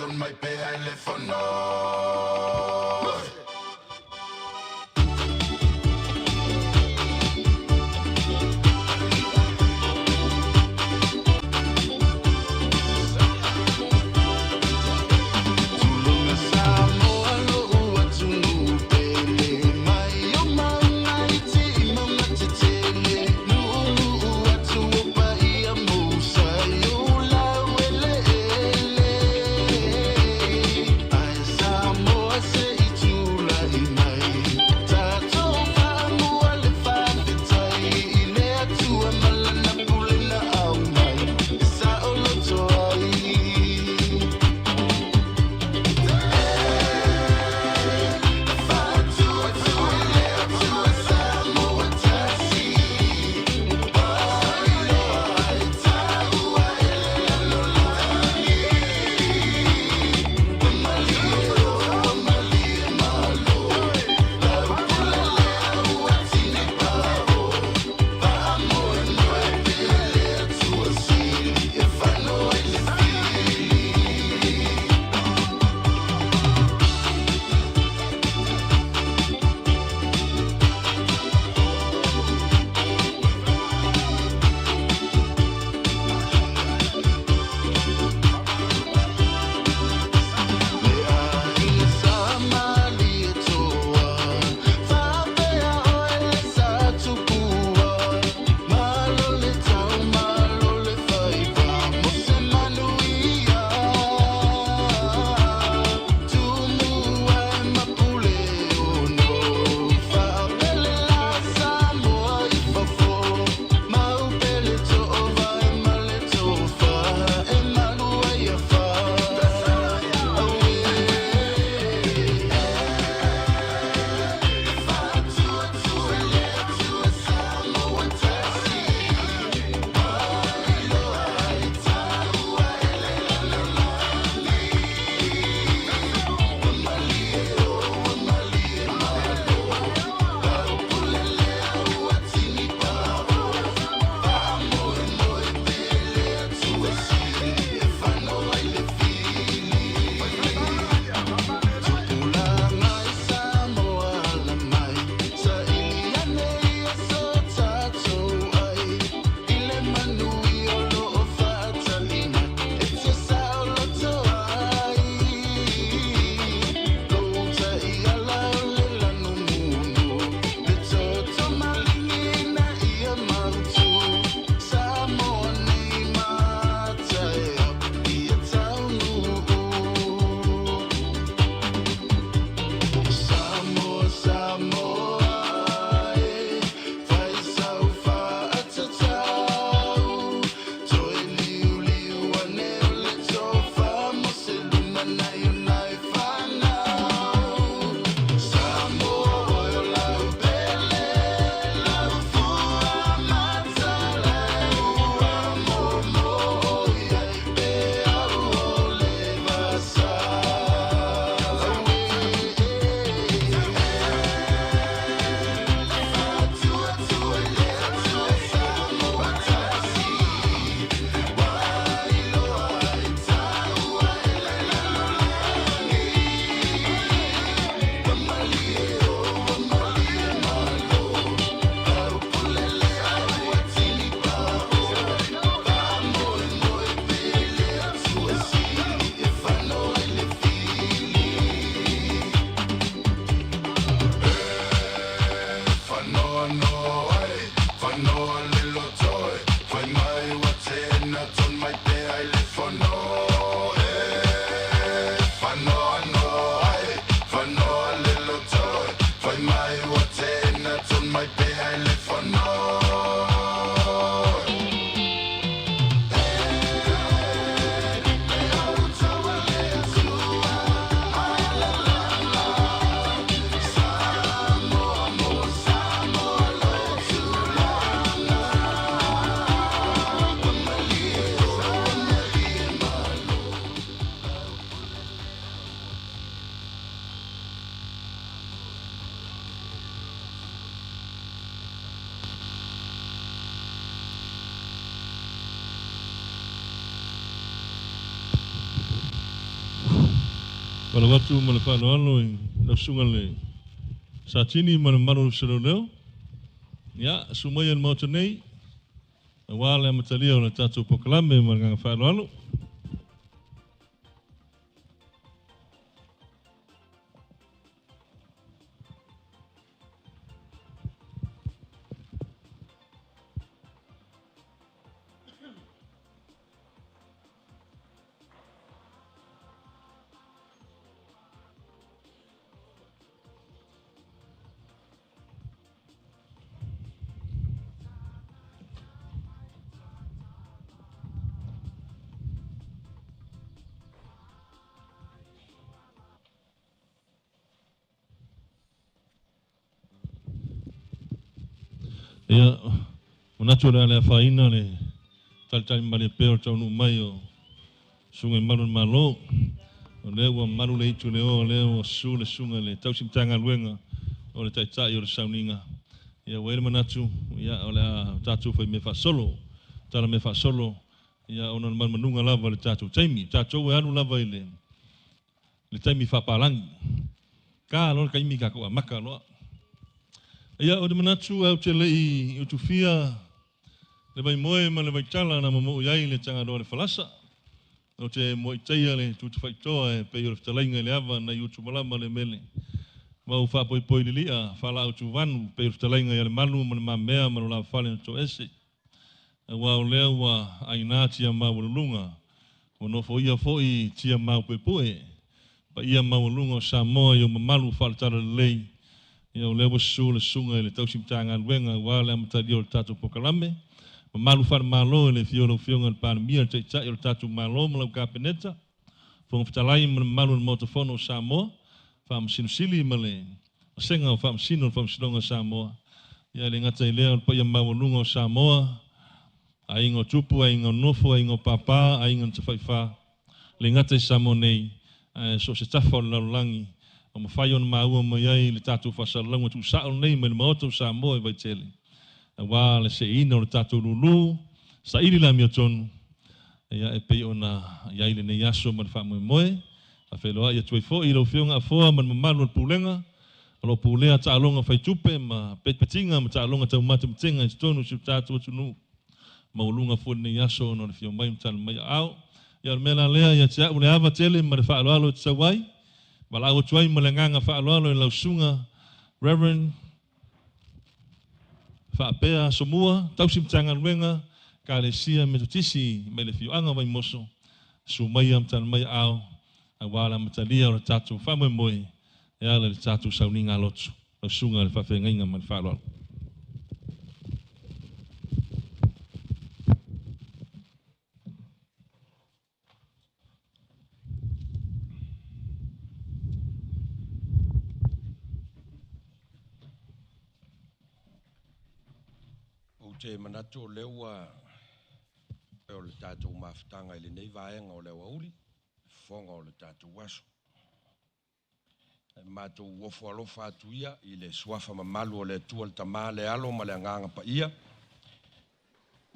on my pay, I live for no. Samoa say Wala watu ma le whanoalo i lau sunga le sa tini ma le maro sero leo. Ia, sumai le Maota nei. Wā le amatalia o le tātou pokalame ma le nganga whanoalo. Ia, manatu le whaina le talitali mali peo tau nu mai o sunga malu malo. O leo wa malu le itu leo leo su le sunga le tau simtanga luenga o le taitai o le sauninga. Ia wele manatu, ia o le tatu fai me fa solo, tala me fa solo. Ia ona man manunga lava le tatu taimi, tatu e anu lava ile. Le taimi fa palangi. Ka lo kaimi ka ko maka lo. Ia o de manatu au te lei utufia le vai moe ma le vai tala na mo iai le tanga do le falasa. O te mo itaia le tu fai toa e pe o talainga le ava na yutu malama le mele. Ma u fa poi poi lia fala o tu vanu pe o talainga le malu ma le mamea ma la fale to ese. Wa o le wa aina tia ma lunga. O no fo ia foi tia ma pe poe. Pa ia ma lunga Samoa yo malu faltara lei. Ia o lewa su le sunga le tau simtanga luenga wa le amataria o le tatu pokalame. Malu far malo le fiolo fionga le paramia te tai o le tatu malo ma lau kapeneta. Fonga fitalai ma le malu le motofono Samoa. Fam sinusili ma le senga o fam sino fam sinonga Samoa. Ia le ngata ilea o le paia mawalunga o Samoa. A ingo tupu, a ingo nofo, a ingo papa, a ingo tawhaifa. Le ngata i Samoa nei. So se tafa o le laulangi. O mawhai o na maua mai ai le tatu whasalangu tu sao nei ma le Maota o Samoa i vai tele. Wā le se ina o le tatu Lulu, Sailia la Amiotonu. Ia e pei o na iai le nei aso ma le whamoe moe. A wheloa ia tuai fo i lau whionga a foa ma le mamalu o le pūlenga. A lo pūlea ta alonga whai tupe ma petpetinga ma ta alonga tau mata mtenga i tonu si tatu o tunu. Maulunga fo nei aso no le whio mai mtana mai au. Ia le mela lea ia tia ule ava tele ma le whaaloalo te sawai. Wala au tuai ma le nganga whaaloalo i lau sunga. Reverend Whaapea Samoa, tausim tanga luenga, ka le sia metotisi me le fioanga vai moso, sumai am tan mai au, a wala matalia o le tatu whamoe moe, e ala le tatu sauninga lotu, o sunga le whawhengainga man whaaloalo. Te manatu o lewa o le tātou mawhitanga i le nei vaenga o lewa uli, whonga o le tātou waso. Mātou wofo alofa atu ia i le suafa mamalu o le tua le tamā le alo ma le anganga pa ia.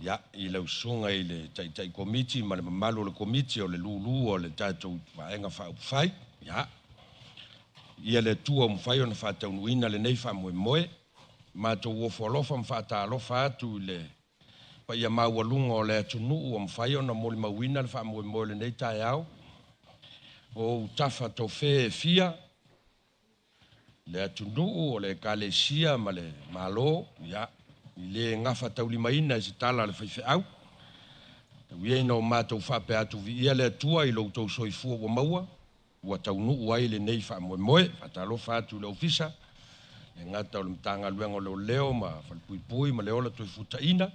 Ia, i le usunga i le taitai komiti ma le mamalu o le komiti o le Lulu o le tātou vaenga whaupwhai. Ia, ia le tua mwhai o na whataunuina le nei whamoe moe. Mātou wofo alofa mwhata alofa atu le pa ia maualunga o le atunu o mwhai o na moli mawina le whamoe moe le nei tae au. O utafa tau whee fia le atunu o le kalesia ma le malo. Ia, i le ngafa tau limaina i se tala le whaife au. Ia ina o mātou whape atu vi ia le atua i lau tau soifua wa maua. Ua tau nuu ai le nei whamoe moe, whata alofa atu le ofisa. E ngata o le mtanga luenga o leo ma whalpuipui ma leo la toi futaina.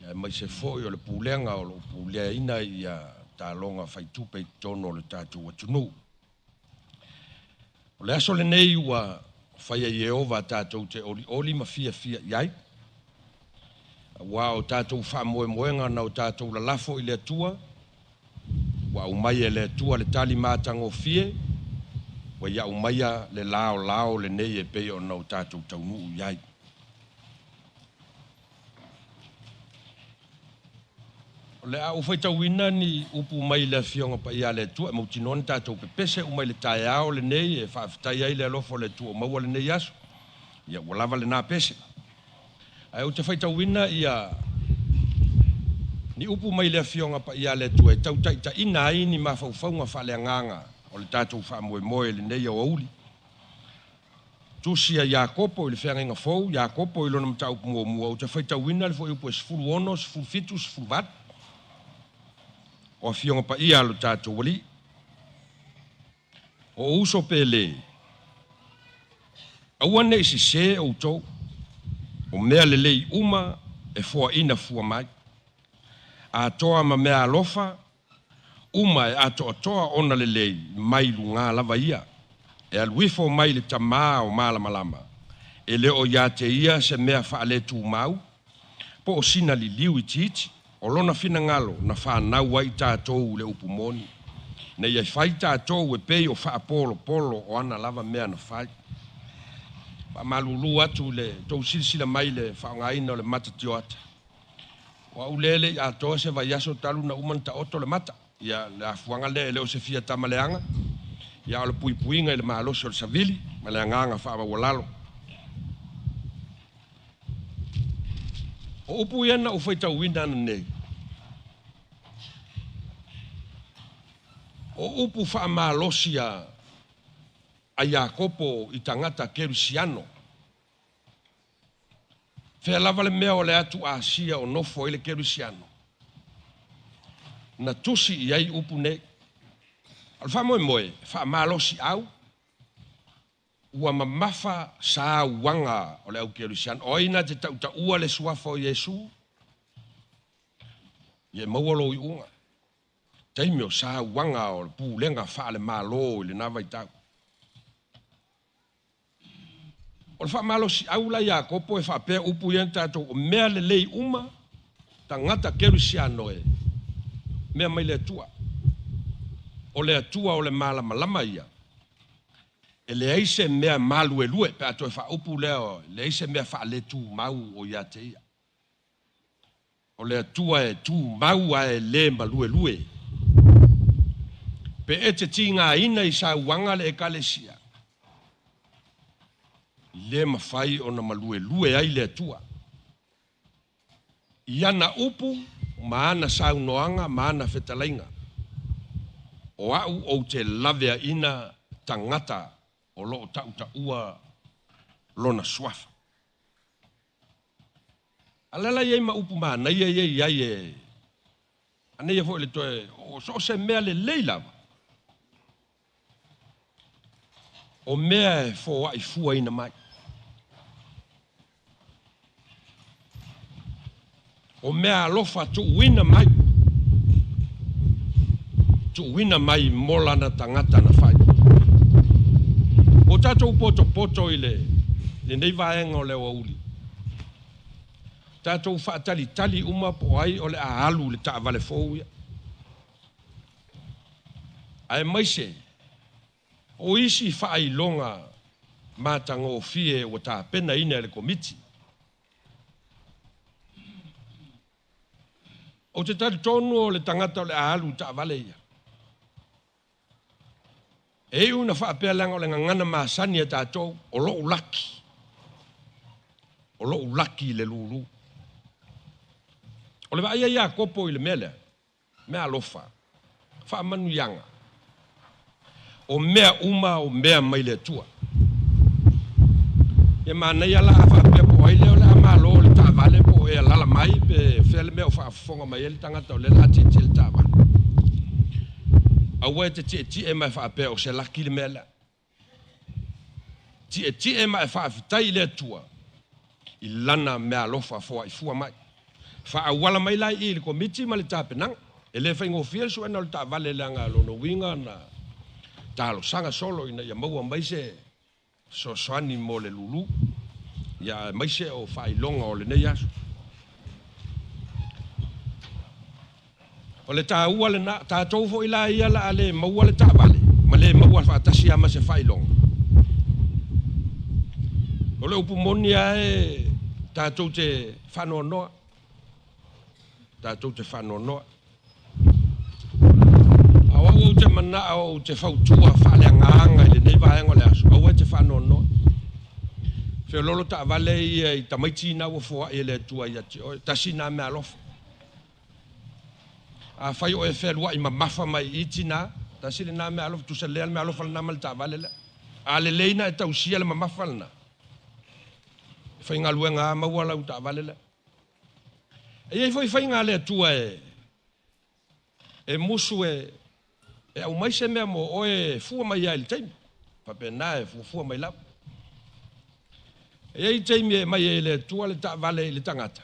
Ia mai se foi o le pūlenga o le pūlea ina i a tālonga whaitupe i tono o le tātou atunu. O le aso le nei ua whaia i eova tātou te oli ma fia iai. Wa o tātou whamoe moenga na o tātou la lafo i le atua. Wa umai e le atua le tali mātango fie. Wa ia umaia le lao le nei e pei o nau tātou taunu iai. O Le au fai tauina ni upu mai le fionga pa ia le tua mo tinon tatou pepese o mai le taiao le nei e whaafitai ai le alofo le tua maua le nei aso. Ia walava le nā pese. Ai o te fai tauina ia ni upu mai le fionga pa ia le tua e tau taita ina ai ni mawhauwhaunga whaleanganga o le tatou whaamoe le nei au auli. Tusia Iakopo i le whianga inga fau, Iakopo i lona mta upu mua o te fai tauina le fo upu e sifuru ono, sifuru fitu, sifuru vat. O fionga pa ia lo tatou wali. O uso pele. Awane isi se o tau. O mea le lei uma e fua ina fua mai. A toa ma mea alofa. Uma e ato atoa ona le lei mai lunga lava ia. E aluifo mai le tamaa o malama lama. E leo ia te ia se mea faale tu mau. Po o sina li liu i titi. O lona fina ngalo na whanau ai tātou le upumoni. Na ia whai tātou e pei o wha polo o ana lava mea na whai. Pa malulu atu le tau silisila mai le whaongaina o le mata tioata. Wa ulele i atoa se vai aso talu na umanta oto le mata. Ia le afuanga le leo se fia tamaleanga. Ia o le puipuinga i le maalosi o le savili. Ma le anganga wha walalo. O upu iana o whai tau wina ana nei. O upu wha maalosi a Iakopo i tangata kerusiano. Whea lava le mea o le atu Asia o nofo i le kerusiano. Na tusi i ai upu nei. Al wha moe, wha maalosi au. Ua mamafa sa wanga o le au kerusiano. O ina te tauta ua le suafa o Yesu. Ie maualo i unga. Taimi o sa wanga o le pūlenga wha le malo i le nawa i tau. O le wha malo si aula Iakopo e wha pēr upu ian tātou o mea le lei uma ta ngata kerusiano e. Mea mai le atua. O le atua o le malama lama ia. E le eise mea malu e lue, pe ato e wha upu leo, le eise mea wha le tū mau o ia te ia. O le atua e tū mau a e le malu e lue. Pe e te tinga ina i sa wanga le ekalesia. Le mawhai o na malu e lue ai le atua. Iana upu, maana saunoanga, maana whetalainga. O au o te lavea ina tangata o loo tauta ua lona swafa. Alala iei ma upu maana, iei e. Anei fo le toe, o so se mea le leilava. O mea fo ai fua ina mai. O mea alofa tu wina mai. Tu wina mai mola na tangata na fai. O tatou poto i le nei vaenga o le wauli. Tatou whaatali uma po ai o le ahalu le taa vale fōuia. Ai maise, o isi whailonga matanga o fie o tā pena ina le komiti. O te tari tonu o le tangata o le ahalu taa vale ia. E una whaapea langa o le ngangana maasani e tātou o lo ulaki. O lo ulaki le Lulu. O le vaia Iakopo i le mele, mea alofa, wha manu yanga. O mea uma o mea mai le tua. E mana ia la whaapea po aile o le amalo le tāwale po e lala mai pe whele mea o whaafonga mai ele tangata o le lati te le tāwale. Awe te ti e mai whaapea o se laki le mea la. Ti e mai whaafitai le tua. I lana mea alofa fua i fua mai. Whaawala mai lai i le komiti ma le tāpenang. E le whaingo fia so ena o le tāwale leanga lono winga na tālo sanga solo ina ia maua maise so soani mo le Lulu. Ia maise o whailonga o le nei aso. O le tāua le na tātou fo ila ia la ale maua le tāwale. Ma le maua whaatasi ama se whailonga. O le upu moni e tātou te whanoa noa. Tātou te whanoa noa. o te fautua whaaleanganga i le nei vaenga le aso. Au e te whanono. Whio lolo ta vale i tamaiti na ua fua i le tua i ati. Tasi na mea alofa. A whai o e whelua i mamafa mai iti na. Tasi le na mea alofa. Tusa lea mea alofa le na mal ta vale le. A le leina e tausia le mamafa le na. Whai ngā luenga maua lau ta vale le. E ei whai ngā le tua e musu e au mai se mea mo o e fua mai ai le taimi. Pape na e fua mai lau. E ei taimi e mai e le tua le ta vale le tangata.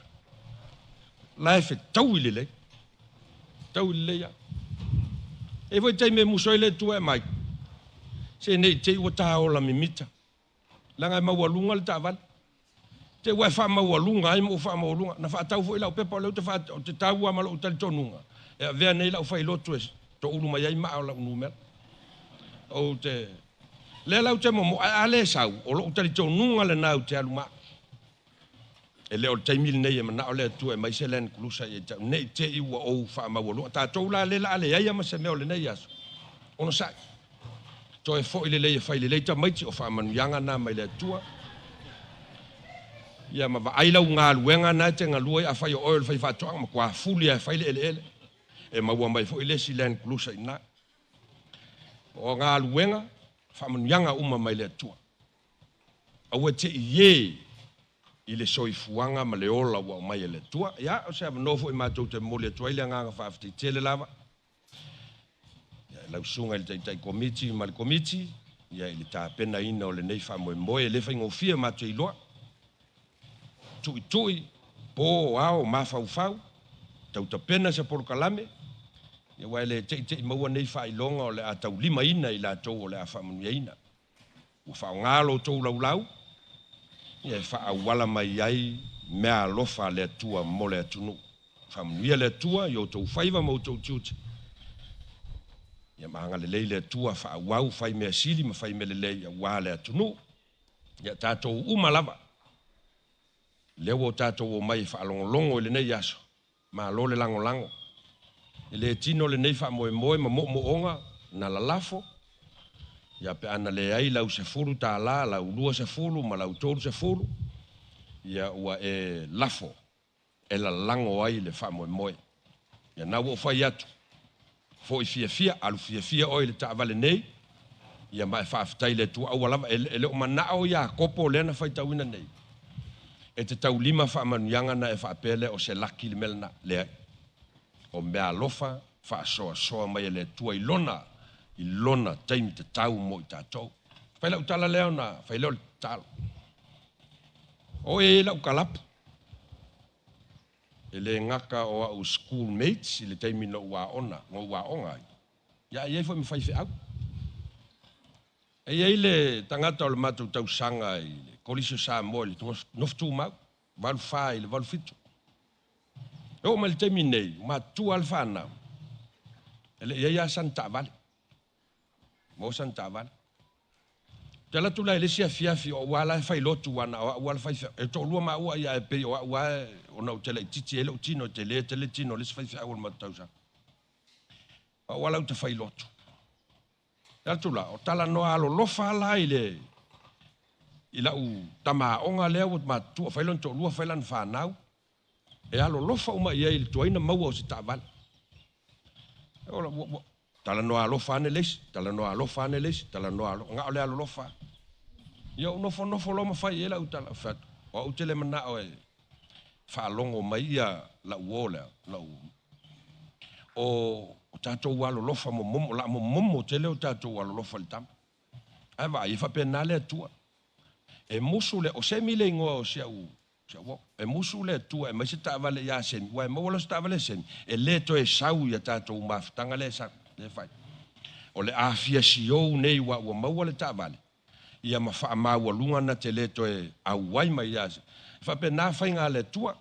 La e fe tau i le le. Tau i le ya. E voi taimi e musu e le tua e mai. Se nei te ua taha o la mimita. Langa e maua lunga le ta vale. Te ua e wha maua lunga, ai mo wha maua lunga. Na wha tau fo i lau pepa o leu te tau a malo utali tonunga. E vea nei lau whai lotu e to ulu mai ai maa o lau numera. O te... Le lau te mo a le sau, o lo utali tonunga le nau te alu maa. E leo le taimili nei e mana o le tu e mai se len kulusa i e tau. Nei te iua ou wha maua lunga. Ta tau la le la ale ai ama se meo le nei aso. Ono sai. To e fo i le lei e whai le leita maiti o wha manuianga na mai le tua. Ia ma va ailau ngā luenga na te ngā lua a whai o oil whai whatoanga ma kua fuli a whai le ele ele. E maua mai fo i le si len kulusa i na. O ngā luenga, whamanuianga uma mai le tua. Au e te ie i le soifuanga ma le ola wa mai le tua. Ia, o se nofo i mātou te mole tua i le nganga whaafti tele lava. Ia, lau sunga i le tai komiti, ma le komiti. Ia, i le tā pena ina o le nei whamoe moe, le whaingo fia mātou i loa. Tui, po ao, mawhau, tau ta pena se polo kalame. Ia wai le te maua nei whailonga o le a tau lima ina i la tau o le a whamanuia ina. Ua whao ngalo tau lau. Ia e whaawala mai ai mea alofa le atua mo le atunu. Whamanuia le atua i o tau whaiva mo tau tiuti. Ia maanga le lei le atua whaawau whai mea sili ma whai me le lei a wā le atunu. Ia tātou umalava. Leo o tātou o mai whaalongolongo i le nei aso. Ma lo le lango. I le tino le nei wha moe ma moonga na la lafo. Ia pe ana le ai lau se furu tā la, lau lua se furu, ma lau tōru se furu. Ia ua e lafo. E la lango ai le wha moe. Ia nau o whai atu. Fo i fia, alu fia oi le tā vale nei. Ia mai whaafitai le tua au alava. E leo manao ia kopo lena whai tauina nei. E te tau lima whaamanuianga na e whaapele o se laki le melna le o mea alofa whaasoa mai le tua i lona taimi te tau mo i tātou. Whai lau tala leo na, whai leo le tala. O e lau kalapu. E le ngaka o au schoolmates i le taimi no ua ona, ngō ua onga. Ia iei fo mi whai whi au. E iei le tangata o le mātou tau sanga i le kolisio Samoa le noftu mau, walu whai le walu fitu. E o ma le taimi nei, ma tu al whanau. E le iei a san tāwale. Mo san tāwale. Te la tu la ele sia fiafi o wala e whai lotu wana, o wala whai fia. E tō lua ma ua ia e pei o ua e o nau tele titi ele o tino, tele tino, le si whai fia o ma tausa. O wala u te whai lotu. Te la tu la, o tala noa alo lofa ala i le i lau tamaonga lea o matua whailon tō lua whailan whanau. E alo lofa uma ia i le tuaina maua o si tāwale. Tala noa alofa ane leisi, tala noa alofa ane leisi, tala noa alofa, ngā ole alo lofa. Ia nofo loma whai e lau tala whatu. O au tele mana o e whaalongo mai ia lau o lea, lau. O tātou alo lofa mo momo tele o tātou alo lofa le tama. Ai wa, i whapena lea tua. E musu le, o se mile ingoa o sia u, e musu le tua, e maise tāwale ia semi, wa e mawala sa tāwale semi, e le to e sau ia tātou mawhitanga le sa, le whai. O le awhia si ou nei wa mawale tāwale, ia ma wha maua lunga na te le to e au wai mai ia se. Whape nā whai ngā le tua,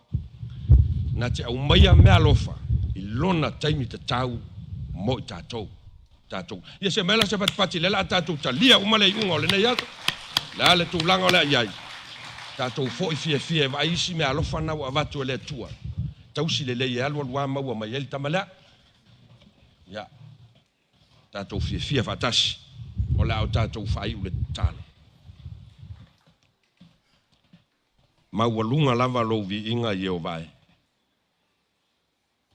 na te au maia mea lofa, i lona taimi te tau mo i tātou. Ia se mela se pati lela a tātou ta lia umale i unga o le nei ato. La le tūlanga o le iai. Tātou fo i fia wa isi mea alofa na wa watu e le tua. Tausi le lei e alua lua maua mai eli tamalea. Ia. tātou fia whatasi, o le au tātou whai ule tāla. Maualunga lava lo vi inga i o vai.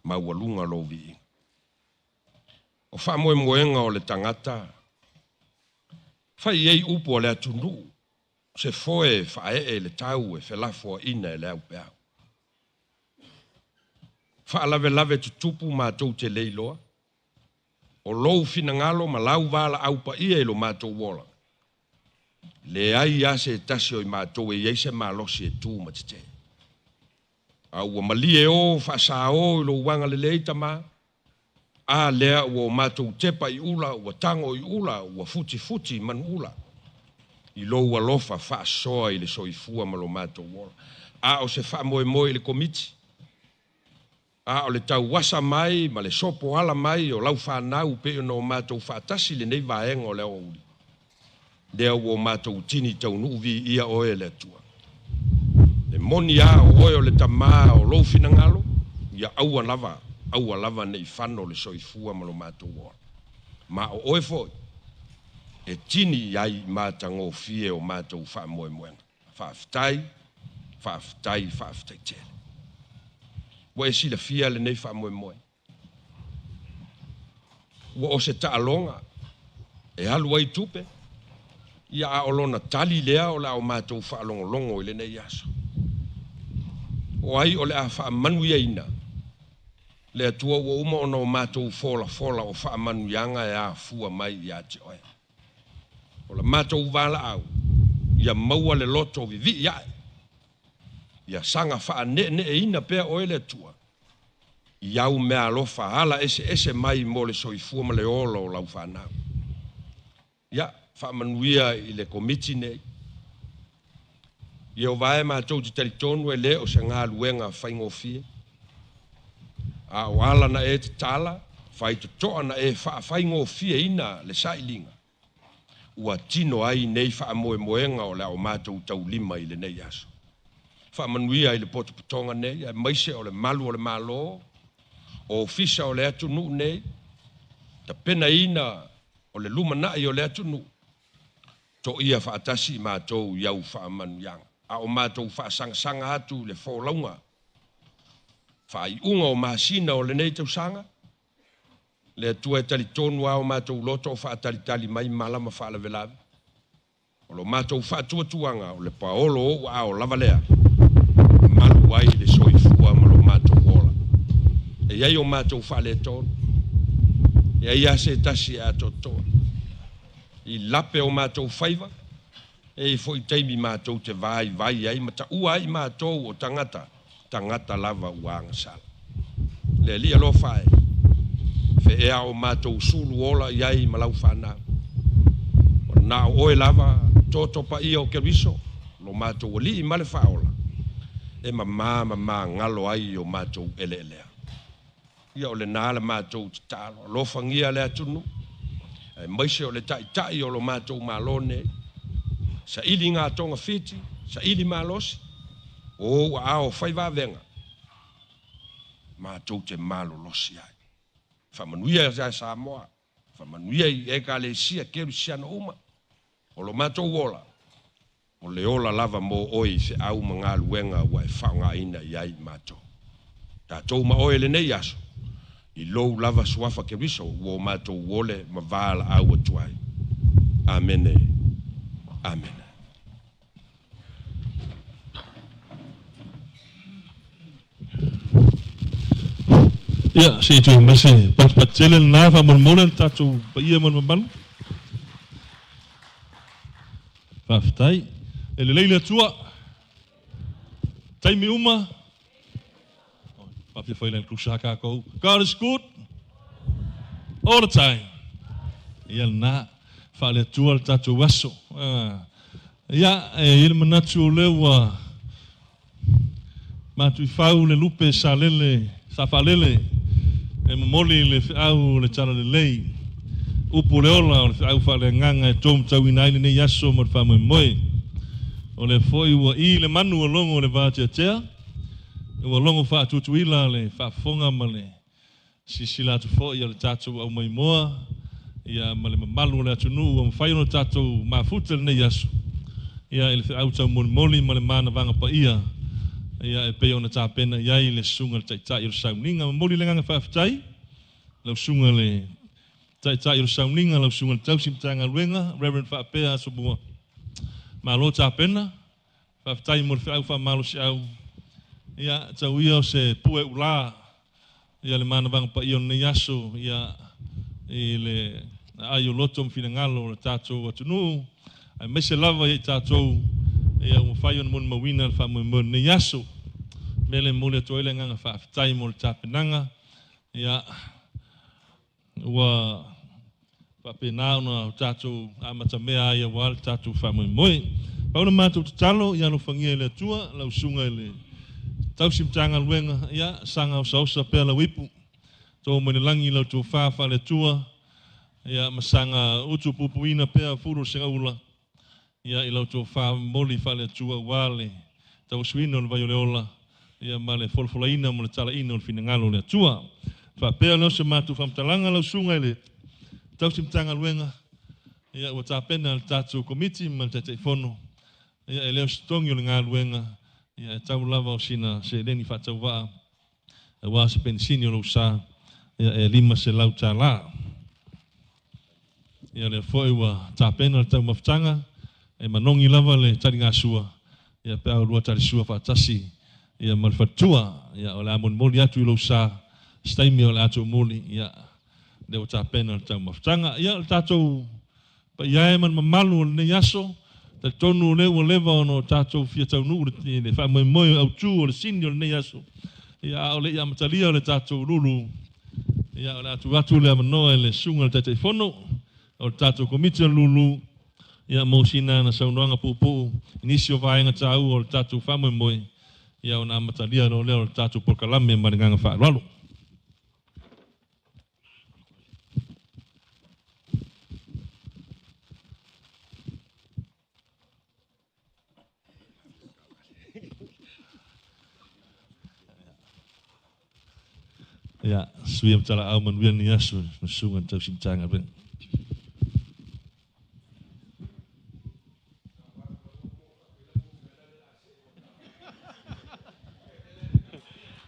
Maualunga lo vi inga. O wha moenga o le tangata, whai ei upo o le atunu, se foe whae le tau e whelafo ina e le au peau. Wha lave tutupu mātou te leiloa, o lou fina ngalo ma lau wala au pa ia e lo mātou wola. Le ai ase tasi o i mātou e eise mālosi e tū matite. Au a malie o whasa o i lo wanga le leita mā, a lea ua mātou tepa i ula, ua tango i ula, ua futi man ula. I lo ua lofa whaasoa i le soifua ma lo mātou wola. A o se wha moe le komiti. A o le tau wasa mai, ma le sopo ala mai, o lau whanau pe o no mātou whaatasi le nei vaenga o leo uli. Lea ua mātou tini tau nuuvi ia oe le atua. Le moni a o oe o le tamā o lou fina ngalo, ia aua lava nei whano le soifua ma lo mātou wola. Ma o oe foi, e tini iai mātango fie o mātou wha moe moenga. Whaafitai tele. Wa e sila fia le nei wha moe. Wa o se taalonga, e halu ai tupe, ia a olona tali lea o la o mātou wha longo i le nei aso. O ai o le a wha manuia ina, le atua ua uma ona o mātou fola o wha manuianga e a fua mai i a te oe. O la mātou wala au, ia maua le loto vivi iae. Ia sanga wha ne e ina pea oe le atua. Iau mea alofa hala ese mai mo le soifua ma le ola o lau whanau. Ia, wha manuia i le komiti nei. Ia o vae mātou te teritonu e le o se ngā luenga whaingofie. A o ala na e te tala, whai to toa na e whaingofie ina le sailinga. Ua tino ai nei wha moenga o le o mātou tau lima i le nei aso. Wha manuia i le potoputonga nei, e maise o le malu o le malo, o fisa o le atunu nei, ta pena ina o le lumanai o le atunu, to ia whaatasi mātou iau wha manuianga. A o mātou wha sanga atu le wholaunga, wha i unga o māsina o le nei tau sanga, le atua e tali tonu a o mātou loto o wha tali mai malama wha la velawe. O lo mātou wha tuanga o le paolo o a o lavalea, malu ai le soifua ma lo mātou wola. E iai o mātou wha le tonu, e ia se tasi a totoa. I lape o mātou whaiva, e i foi teimi mātou te vai ai, ma ta ua ai mātou o tangata lava uanga sala. Le lia lo whae, fe ea o mātou sulu ola iai malau whanau. O na oe lava, toto pa ia o keriso, lo mātou o li i male whaola. E mama ngalo ai o mātou elea. Ia o le nāla mātou te talo, lo whangia le atunu, e maise o le tai o lo mātou malone, sa ili ngā tonga fiti, sa ili malosi, o a o whaiva venga. Mātou te malo losi ai. Whamanuia e Samoa, whamanuia i e ka le sia keru siana uma, o lo mātou wola, o le ola lava mo oi se au mga luenga wa e whaunga ina iai mātou. Tātou ma oe le nei aso, i lou lava suafa ke riso, uo mātou wole ma vāla au atuai. Amene. Amen. Ya, si tu masih pas jalan nafa mon tatu ia mon mal. Faftai. Ele leila tua. Taimi uma. Papi foi lá kusaka ko. God is good. All the time. Ia na fale tua tatu waso. Ya, ele manatu lewa. Matu fau le lupe salele, safalele. E moli le au le tala le lei. Upu le ola o le au whale nganga e tom tau inaile ne yaso mo le whamoe moe. O le foi ua i le manu o longo le vātia tea. E ua longo wha tutu ila le wha fonga ma le sisila tu foi o le tātou au mai moa. ia male malu le atunu o fai no tato mafuta nei aso ia ele au tau moli male mana vanga pa ia e pe ona tapena ia le sunga tai o sauninga moli lenga faaftai lo sunga le tai o sauninga lo sunga tau simtanga luenga reverend fa pe so bua malo tapena faaftai mo fa fa malo si au ia tau ia se pue ula ia le mana vanga pa ia nei aso ia ele ai o loto mfinangalo le tato atunu ai mese lava i tato ia o fai on mon mawina fa mo ne yaso mele mole toile nga fa tai mo tapenanga ia wa pa pena no tato amata mea ia wal tato fa mo moi pa ona matu talo ia no fangia le tua la usunga le tau simtanga luenga ia sanga sausa pela wipu to mo langi lo tu fa le tua ia masanga utu pupuina pea furu singa ula ia ilo to fa moli fa le tua wale tau suino le vaioleola ia male folfolaina mo le talaina o finangalo le tua fa pea no se matu fam talanga lo sunga le tau simtanga luenga ia o tapena le tatu komiti ma te telefono ia ele stongi le ngaluenga ia tau lava o sina se leni fa tau va wa se pensinio lo sa ia e lima se lau tala ia le foi wa tapena le tau maftanga e manongi lava le taringa sua ia pe au tari sua fa tasi ia mal fatua ia o la mon moli atu lo sa staimi o la atu moli ia le o tapena le tau maftanga ia le tatu pa ia e man mamalu ne yaso te tonu le o leva no tatu fia tau nu le fa mo mo au tu o le sinio ne yaso ia o le ia matalia le tatu Lulu ia o la atu le mano le sunga le telefono o tatu komiti Lulu ia mo sina na saunanga pupu inisio vaenga tau o tatu famo moi ia ona matalia no leo tatu por kalame maringanga fa lalo ia suia tala au man wian yasu sunga tau simtanga ben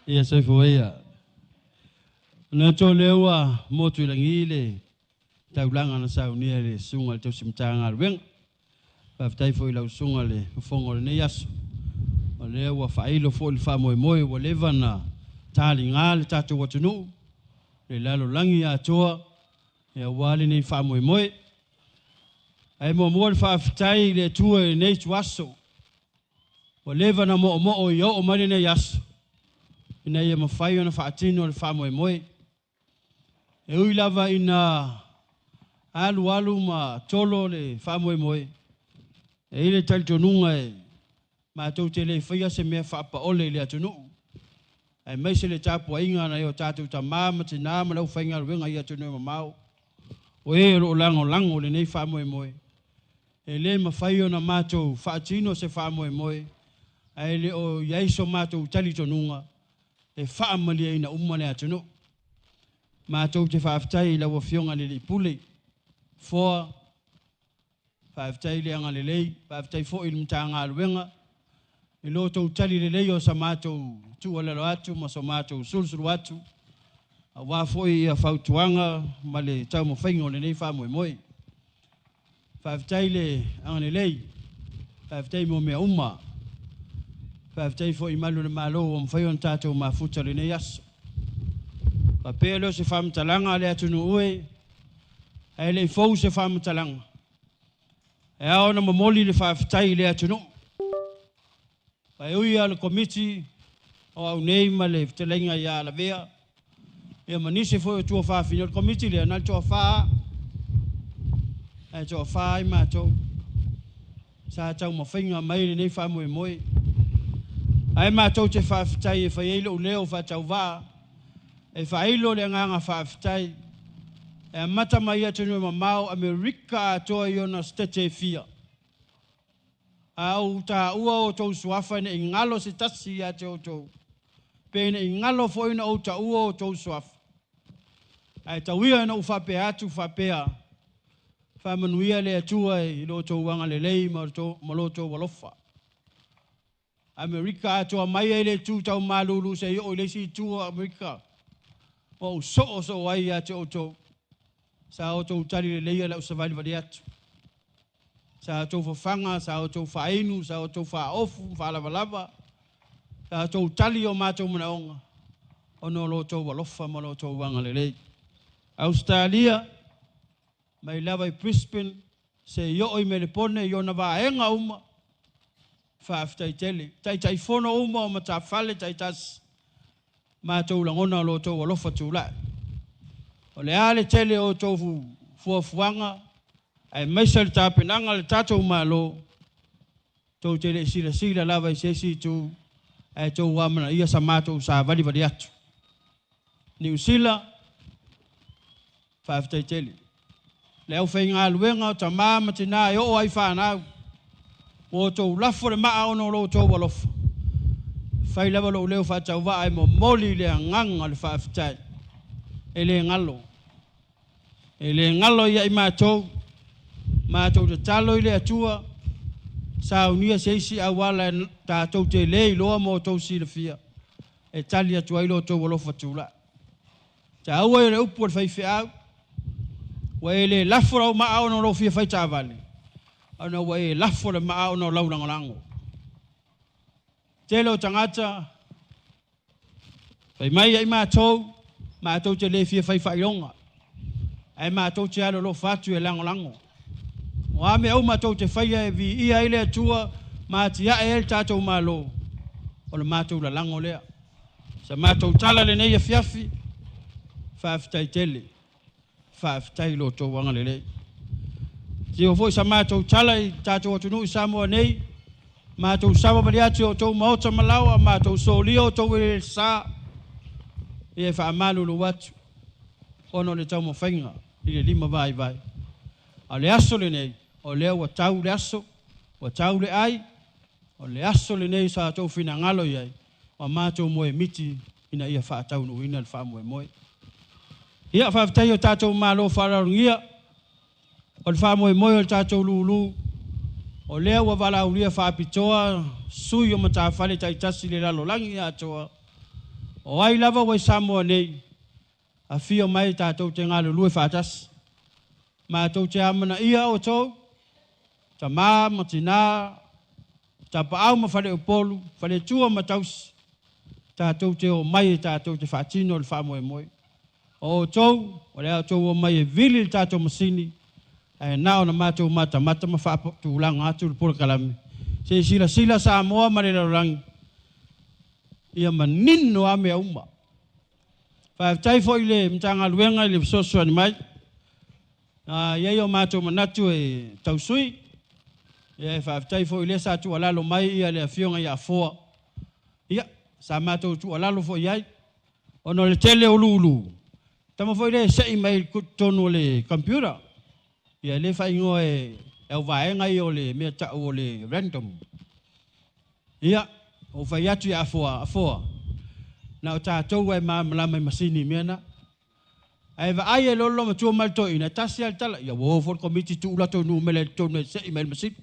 ia sai foi na to lewa mo tu langile taulanga na saunia le sunga te simtanga wen pa tai foi la sunga le fongo le yas o lewa failo fo le famo moi o levana tali ngal tatu watunu le lalo langi a toa e wali ni famo moi ai mo mo fa tai le tua nei tuaso o levana mo o yo o mali ne yas ina ia mafai ona faatino le famo moi e ui lava ina alu ma tolo le famo moi e ile taltonunga e ma tau tele fia se me fa pa ole le atunu ai mai se le tapu inga na yo tatu ta mama te na ma lau fainga wenga ia tunu ma mau o e lo lango le nei famo moi e le mafai ona ma tau faatino se famo moi ai le o yaiso ma tau talitonunga e faamalia ina umane atunu ma tau te faaftai la wa fionga le pule fo faaftai le anga le lei faaftai fo il mtanga alwenga i lo tau tali le lei o samato tu wala lo atu ma somato sulsulu atu a wa fo i a fautuanga ma le tau mo faingo le nei fa moi faaftai le anga le lei faaftai mo me umma faaftai fo i malu le malo o mfayon tatou mafuta le yas pa pelo se fam talanga le atunu ue ai le fo se fam talanga e ona momoli le faaftai le atunu pa ui al komiti o au nei ma le telenga ya la vea e manise fo tu fa fino le komiti le na to fa ai to fa ma to sa tau mo finga mai le nei fa moi ai ma tau te faaftai e fai ilo leo fa tau va e fai ilo le nganga faaftai e mata mai atu no mau Amerika to iona state fia au ta ua o tau suafa ne ngalo se tasi ya te o pe ne ngalo fo ina o ta ua o tau suafa ai ta wia no fa pe atu fa pe Whamanuia le atua I loto wanga le lei ma loto walofa. Amerika atua mai e le tu tau malulu se i o le si tua Amerika. O so ai ate oto. Sa oto utari le leia la usavali vali atu. Sa oto whawhanga, sa oto whainu, sa oto whaofu, whalavalava. Sa oto utali o mātou manaonga. Ono loto walofa ma loto wanga le lei. Australia, mai lava I Brisbane, se yo I melepone, yo na vaenga uma. Whaaftai tele. Tai fono uma o mata whale, tai tas. Mātou langona loto walofa tūlai. O le ale tele o tofu fuafuanga, ai maisa le tāpenanga le tātou mālo, tau tele sila lava I sesi tu, ai tau wamana ia sa mātou sa vali atu. Ni usila, whaaftai tele. Le au whai ngā luenga o ta māma tina e o ai whanau, o tau lafo le maa ono lo tau walofa. Whai lava lo leo whatau wa ai mo moli le nganga le whaaftai. E le ngalo. E le ngalo ia I mātou te talo I le atua, sa unia seisi awala tātou te lei loa mo tau si le fia. E tali atua ilo tau walofa tūla. Ta aua e le upu al whai whiau, wa e le lafo rau maa ono lo fia whai tāwale. Ana wa e lafo le maa ono lau langolango. Te lo tangata, whai mai ai mātou te le fia whai whailonga. Ai mātou te alo lo whatu e langolango. O ame au mātou te whaia e vi ia ile atua, mātia e el tātou mālo. O le mātou la lango lea. Sa mātou tala le nei a fiafi, whaaftai tele. Whaaftai lo tō wanga le lei. Si o foi sa mātou tala I tātou atunu I Samoa nei, mātou sama bali atu o tō Maota malawa, mātou solio o tō e sa, e whaamalu lo watu. Ono le tau mawhainga, I le lima vai. A le aso le nei, o leo wa tau le aso, wa tau le ai, o le aso le nei sa tau whina ngalo iai, wa mātou moe miti ina ia whaatau no ina le wha moe. Ia whaaftai o tātou mālo whararungia, o le wha moe o le tātou Lulu, o leo wa wala ulia whaapitoa, sui o matawhale taitasi le lalo langi atoa, o ai lava wai Samoa nei, a fio mai tātou te ngā Lulu e whaatas. Mātou te amana ia o tau, ta mā, matina, ta paau ma whale o polu, whale tua ma tausi, tātou te o mai tātou te whaatino le wha O tau, o lea tau o mai e vili le tātou masini, e nao na mātou mata ma whaapatu langa atu le polo kalami. Se sila Samoa ma le laurangi, ia manino ame a uma. Whaaftai fo I le mtanga luenga I le sosua ni mai. Iei o mātou manatu e tausui. Ia whaaftai fo I le sa tu alalo mai ia le afionga ia foa. Ia, sa mātou tu alalo fo iai. Ono le tele o Lulu. Tama fo I le sei mai tonu le computer. Ia le whaingo e au vaenga I o le mea tau o le random. Ia, o whai atu ia afoa. Na o tātou e malama I masini mena. Ai va ai e lolo ma tua malto ina tasi al tala. Ia wo for komiti tu ulato nu mele tonu se email masini.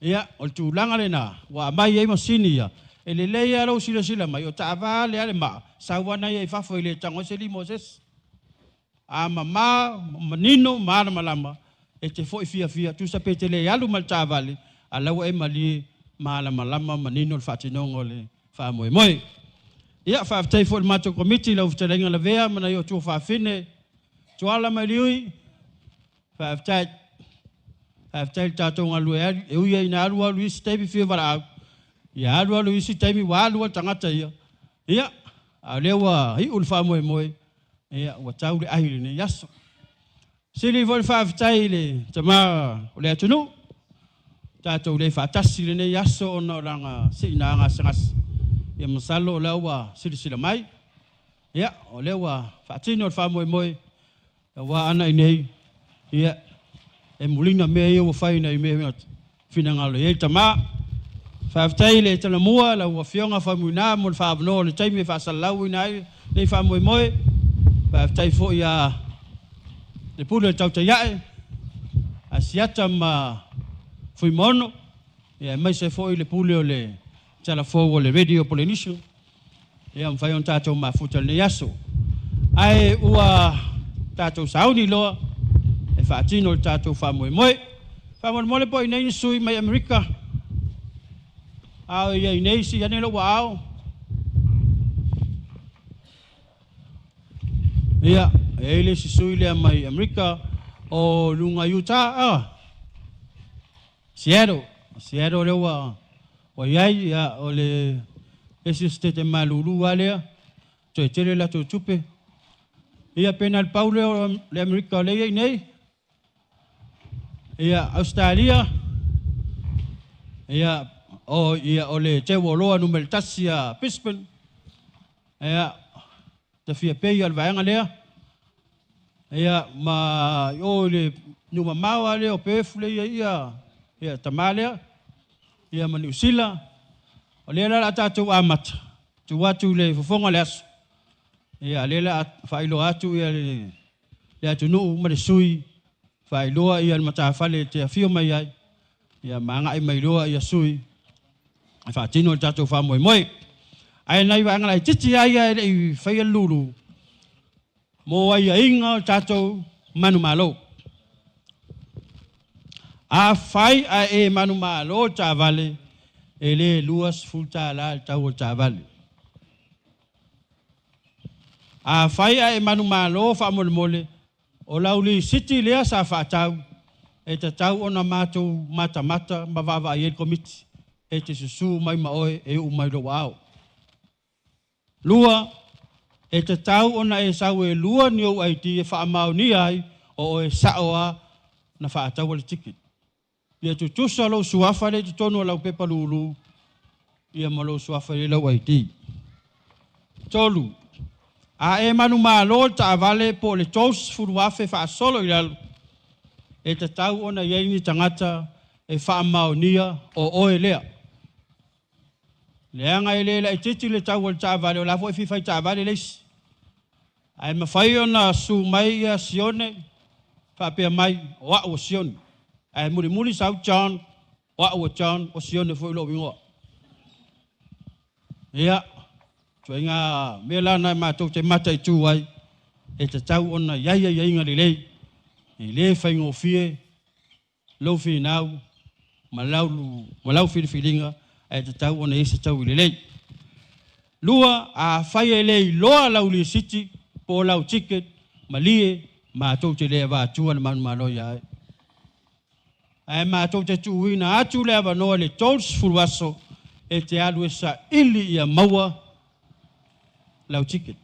Ia, o tu langa le na. Wa mai e masini ia. E le leia alo sila mai. O taava le ale ma. Sawana ia I fafo I le tango se li Moses. A mama, manino, mana malama. E te fo I fia. Tu sa pete le alu mal taavale. A lau e mali malama lama manino le fatinongo le fa moe. Ia whaaftai fo le mātou komiti lau whatarenga la vea, mana I o tua whaafine, tuala mai liui, whaaftai tātou ngā lue e uia I nā arua luisi teimi whia wara au. Ia arua luisi teimi wa alua tangata ia. Ia, a lewa hi ul wha moe. Ia, ua tau le ahiri ne yaso. Sili fo le whaaftai le tama o le atunu. Tātou le whaatasi le ne yaso o na ranga si ina ngā sangasi. Ia masalo o lewa sila mai. Ia, o lewa whaatino o wha moe. Wa ana I nei. Ia, e mulina mea ia wa whaina I mea whinangalo. Ia tama, whaaftai le tala mua, la ua whionga whamuina, mo le whaavano, le taimi e whaasalau I nai, nei wha moe. Whaaftai fo ia, le pule tau te iae, asiata ma fui mono ia mai se foi le pule o le telefone o le radio Polynesian ia mfai on tatou mafuta le yaso ai ua tatou sauni loa e whaatino le tatou whamoemoe whamoemoe po i nei sui mai Amerika au ia i nei si ane lo wao ia e le si sui le mai Amerika o lunga Utah Seattle le wa o iai ia o le esi stete ma Lulu alea te tere la to tupe ia penal Paulo le Amerika le i nei ia Australia ia o le te woloa numel tasia Brisbane ia te fia pei al vaenga lea ia ma o le numa maua le o pefule ia tamalea ia ma New Zealand o le la tatou amata tu watu le fofonga le aso ia le la failo atu ia le atu no ma le sui failoa ia le matafale te afio mai ai ia manga i mai loa ia sui fa tino tatou fa moi ai nai va ngai titi ai i fai Lulu mo ai inga tatou manu malo a fai a e manu malo ta vale ele luas fulta la tau ta vale a fai a e manu malo fa mole o lauli city lea sa fa tau e te tau ona matou mata ma vava ai komiti e te susu mai maoe e u mai lo wao lua e te tau ona e sau e lua ni o ai ti e wha amau ni ai o e saoa na wha atau le ticket. Ia tu tusa lau suafa le tu tonu lau pepa Lulu ia ma lau suafa le lau ai ti. Tolu, a e manu maa lo ta avale po le tos furuafe wha solo i lalu e te tau ona iei ni tangata e wha amau nia o oe lea. Leanga e lela e titi le tau o le taavale o lafo e fifai taavale leisi. Ai mawhai o na su mai ia sione, whapea mai o a o sione. Ai muri sau John, o a o John o sione fo ilo wingoa. Ia, tua inga mela na mātou te mata i tū ai, e te tau o na iaia inga li lei, i le whai ngō fie, lau fi nau, ma lau whiriwhiringa, e te tau ona ese tau i lei. Lua a whai e lei loa lau li siti, po lau ticket, ma lie, mātou te lea wā tua na manu malo iai. Ai mātou te tuuina atu lea wanoa le tolls furuaso, e te alu e sa ili ia maua lau ticket.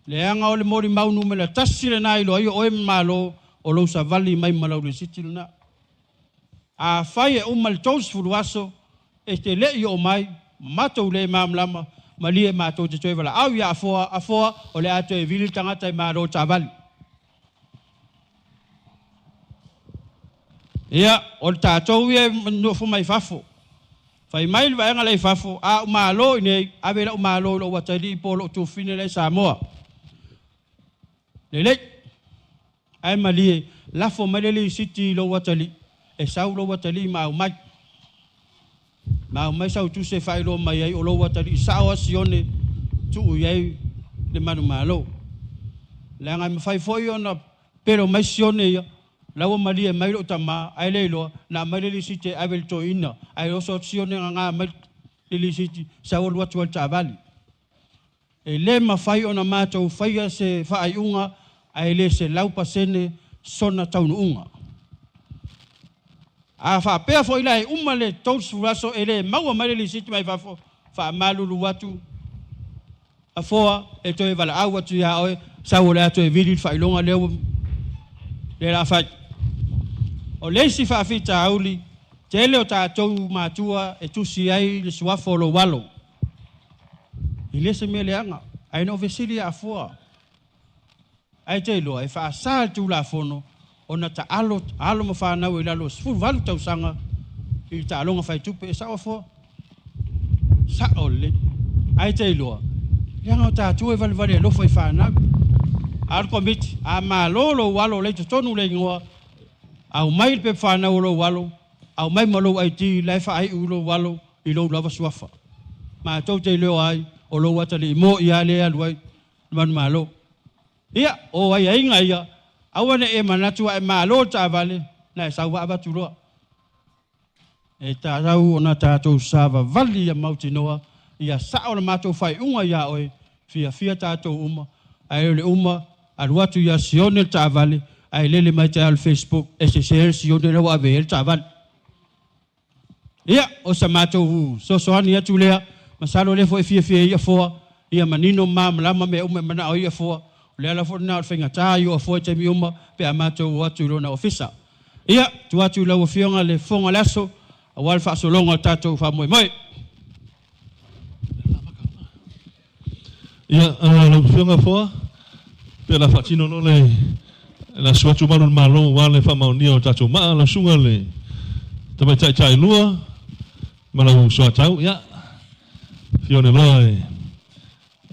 Leanga o le mori maunu me la tasire na ilo ai o e malo o lau sa vali mai malau le siti luna. A whai e umal tolls furuaso, e te lei o mai, matou le maamlama, ma lie mātou te toevala. Au ia afoa o le ato e vili tangata i māro tāwali. Ia, o le tātou ia nuofu mai fafo. Whai mai le vaenga lei fafo, a umalo i nei, awe la umalo lo watari i polo tu fine le Samoa. Lelei, ai ma lie, lafo mai le siti lo watari, e sau lo watari ma au mai. Ma mai sau tu se fai lo mai ai o lo watari sao asione tu iai le manu malo. La ngai me fai foi ona pero mai sione ia. La o malia mai lo tama ai le lo na mai le site avel to ina. Ai o so sione nga mai le site sao lo watu tabali. E le ma fai ona mato fai se fai unga ai le se lau pasene sona taunu unga. A fa pea foi lai umale tolls furaso ele maua mai le siti mai fa malulu watu a foa e toi vala au watu ya oi sa o le to e vidi fa ilonga le la fa o le si fa fita auli tele o ta tou matua e tu si ai le swafo lo walo ile se me leanga ai no vesili a foa ai te lo e fa sa tu la fono ona ta alo mo fa na we lalo fu valu tau sanga i ta longa fai tupe sa fo sa ole ai te lo ya no ta tu e val lo foi fa na Ar komiti a malolo walo le tonu le ngoa au mai pe fana lo walo au mai malo ai ti le fa ai ulo walo I lo lava suafa ma to te le ai o lo wata le mo ia le alwai man malo ia o ai ai ngai awane e manatu ai malo ta vale na sa wa ba tulo e ta rau ona ta to sava vali ya mautinoa ia sa ona mato fai unga ia oi fia ta to uma ai le uma alwatu ya sione ta vale ai lele mai ta al Facebook se sione le wa be ta vale ia o sa mato so ani atu lea masalo le fo fia ia fo ia manino lama me uma mana o ia fo le ala fo na fenga ta io fo te mi uma pe amato watu lo na ofisa ia tu atu la fionga le fonga laso awal fa so longa tato fa moi ia la fionga fo pe la fatino no le la suatu malo wale fa maunio tato ma la sunga le tabai chai lua malau suatau ya fione loe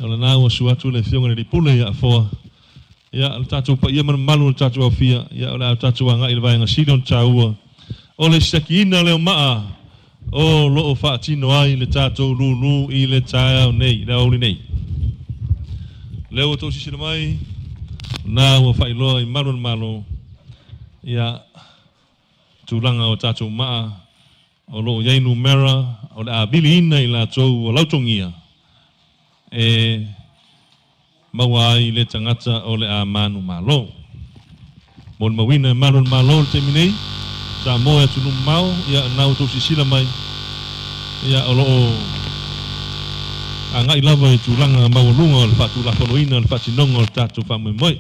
ola na o suatu le fiona le pule ya fo ya tatu pa ia malu tatu afia ya ola tatu nga il vai nga sidon tau o le sakina le maa o lo fa tino ai le tatu lulu I le tau nei la oli nei le o to si mai na o fa ilo I malu ya tulanga o tatu maa o lo yai numera o le abili ina I la tau o lautongia e mawai le tangata o le amanu malo mon mawina manu malo te minei Samoa tunu mau ia nau to sisila mai ia o lo anga ilava I tulanga mau lunga le fatu la foloina le fatinonga le tatu fa moi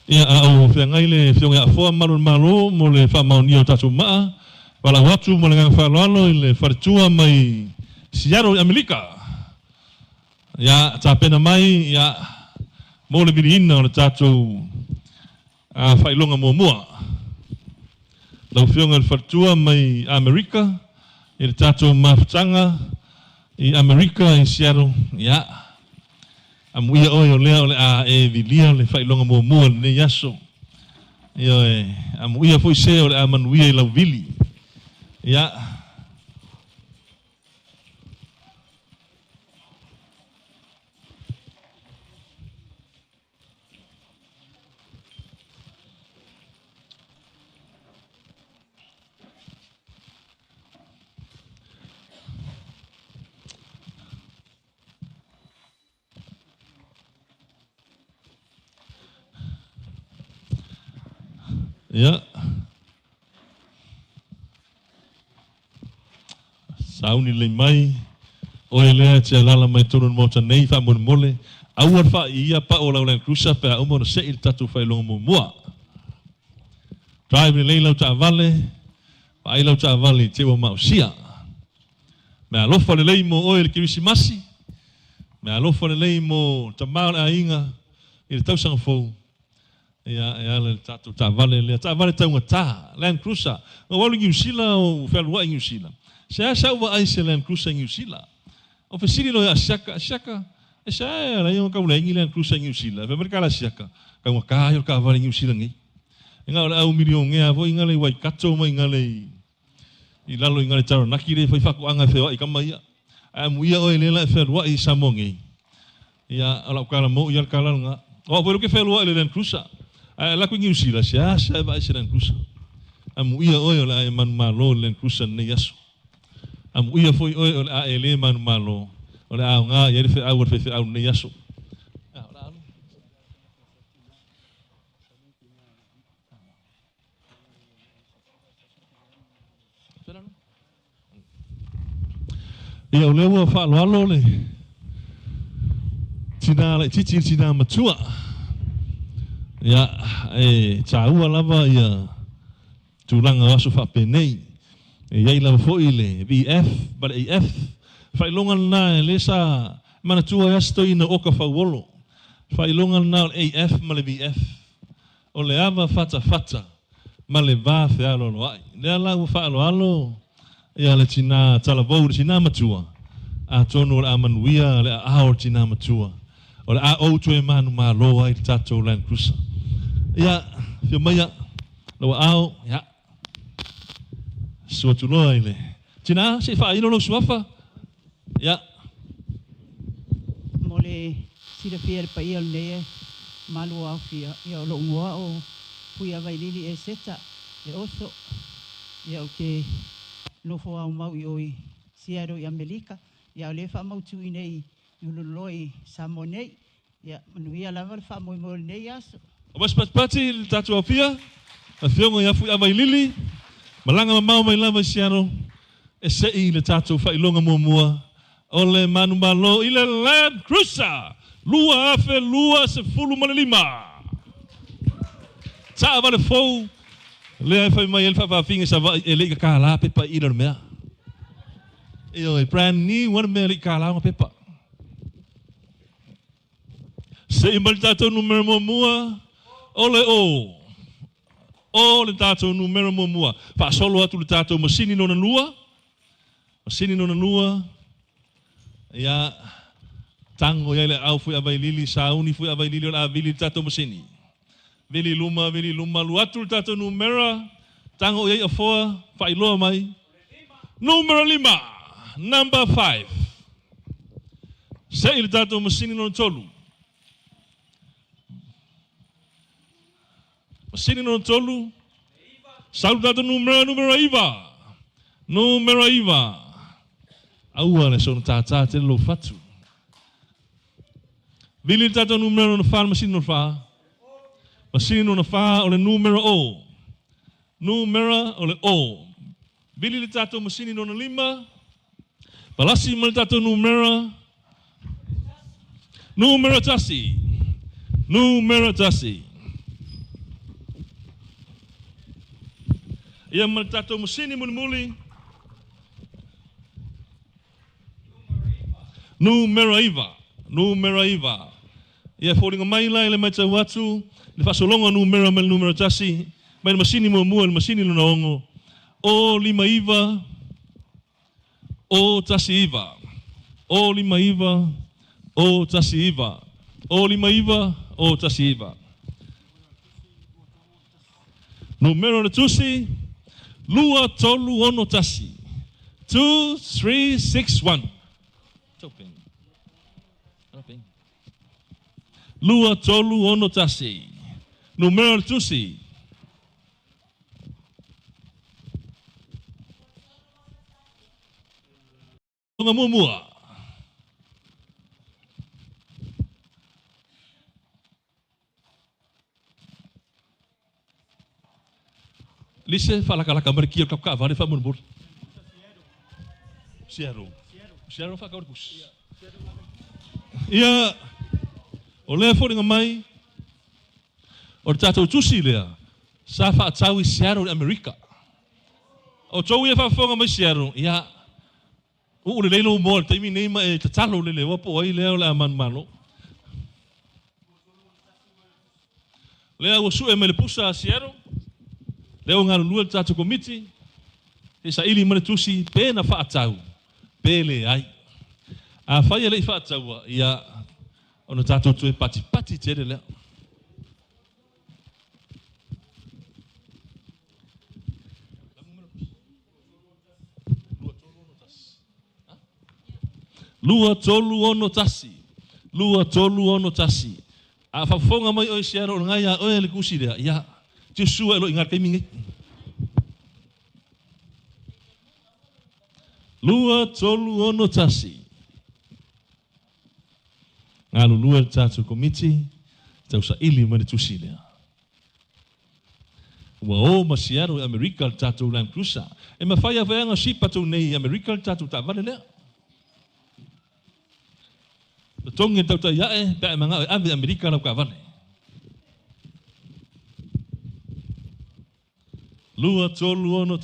ia au fiangai le fionga fo malo mo le fa maunio tatu maa wala watu mo le fa lalo le fartua mai siaro Amerika ya tapena mai ya mo le bilina le tatu a fa ilonga mo la fionga le fartua mai Amerika le tatu mafutanga I Amerika I siaro ya amuia o leo le a e vilia le fai longa mo ne yaso io amuia foi se o le a manuia la vili ya ya sauni le mai o ele te lala mai tonu mota nei fa mon mole au fa ia pa o la cruisa pe o mo se il tatu fa lo mo drive le lo ta vale pa lo ta vale te o mausia me alo fa le mo o el krisimasi me alo fa le mo ta mal ainga il tau sang fo ia le tatu ta vale ta ngata Land Cruiser o walu ngiusila o fel wa ngiusila sa wa ai se Land Cruiser ngiusila o fesili lo shaka e sa la yo ka ule ngi Land Cruiser ngiusila ve merka la shaka ka wa ka yo ka vale ngiusila ngi nga o milion nge avo inga le wai kato mai inga le I lalo inga le taro nakire fai faku anga fe wa I kamai a muia o le la fel wa I samongi ia ala kala mo ia kala nga o pelo ke fel wa le Land Cruiser la ku ngiusila sa ba se Land Cruiser amu ia o la man malo Land Cruiser ne yaso amu ia foi o la ele man malo o la nga ia fe au ne yaso ia o le wa fa lo le tina matua ya taua lava ia tulanga waso fa penei ia ila fo ile VF but AF fa ilonga na lesa mana tua yasto ina oka fa wolo fa ilonga na AF ma le VF o le ava fata ma le va fe alo lo ai le la u fa alo ia le tina tala vo le tina matua a tonu le amanuia le a o tina matua o le a o tue manu malo ai tato Land Cruiser ia fio mai lo ao ia so tu lo ile tina se fa ilo lo suafa ia mole sira fiel pa ia le malu au fia ia lo ngoa o puia vai lili e seta e oso ia o ke no fo au mau i oi siaro i Amerika ia le fa mau tu nei luloi Samoa ia manuia lava fa mo mo nei aso o mas pati tatu afia a fiongo ia fu avai lili malanga mau mai lava siaro e se i le tatu fa ilonga mua ole manu malo ile Land Cruiser lua afe lua se fulu malima ta vale fou le fa mai el fa finga sa ele ka la pepa ilo mea io e brand new one me le ka la pepa se imbal tato numero mua ole o le tato numero mua fa solo atu le tato masini no na lua ya tango ya le au fu avai lili sauni fu avai lili la vili tato masini vili luma lu atu le tato numero tango ya foa fa ilo mai numero 5 number 5 se il tato masini no tolu masini no tolu saludato numero iva aua le sono tata te lo fatu vili tato numero no fa masini no fa o le numero o vili le tato masini no 5 palasi mal tato numero tasi ia mal tato masini muli numero iva ia folinga mai lai le mai tau atu le fasolonga numero tasi mai le masini mua le masini luna ongo o 5 iva o tasi iva o 5 iva o tasi iva o 5 iva o tasi iva numero le tusi lua tolu ono tasi 2 3 6 1 lua tolu ono tasi numero tusi mua lise fala kala kamar kia ka vale fa munbur siaro fa ka bus ia o le fo mai o tato tusi lea sa fa tau i siaro Amerika o tau ia fa fonga mai siaro ia o le lelo mo te mi nei mai te talo le wa po ai le la man malo le o su e me le pusa siaro le o ngalo lua tato komiti e sa ili mane tusi pe na fa tau pele ai a fa ia le fa tau ia ono tato tu pati te le lua tolu ono tasi a fa fonga mai o siaro ngai a o le kusi dia ia tu su lo ingat kai mingi lua tolu ono tasi ngalu lua tato komiti tau sa ili mane tusi lea wa o masiaro Amerika tato Land Cruiser e ma fai avanga sipa tu nei Amerika tato ta vale lea tongi tau ta iae pe manga ave Amerika na ka vale lua tolu ono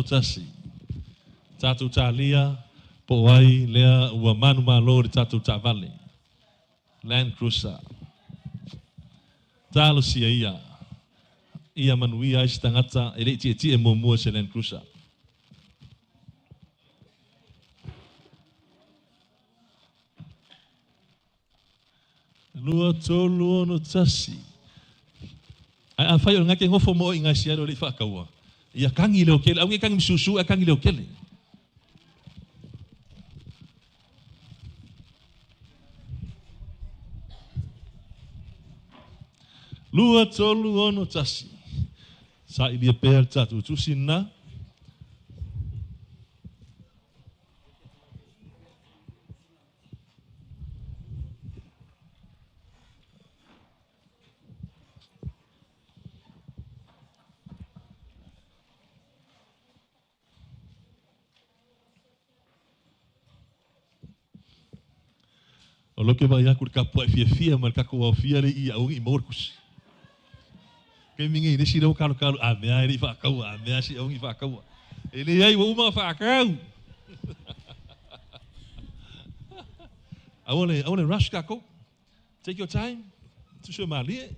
tasi tato Sailia po ai lea ua manu malo de tato ta vale Land Cruiser talo sia ia ia manuia ai tangata e le tie mo mua se Land Cruiser. Lua tolu ono tasi. Ai fai o ngake ngofo mo inga siaro le whakaua. Ia kangi leo kele, au nge kangi misusu, a kangi leo kele. Lua tolu ono tasi. Sailia pēr tatu tusi na. O loke vai aku ka po fia mal ka ko fia le ia o i morkus. Ke mingi ni siro kalo a me ai fa kau a me si o i fa kau. Ele ai wo ma fa kau. I want to rush kako. Take your time. Tu se mali.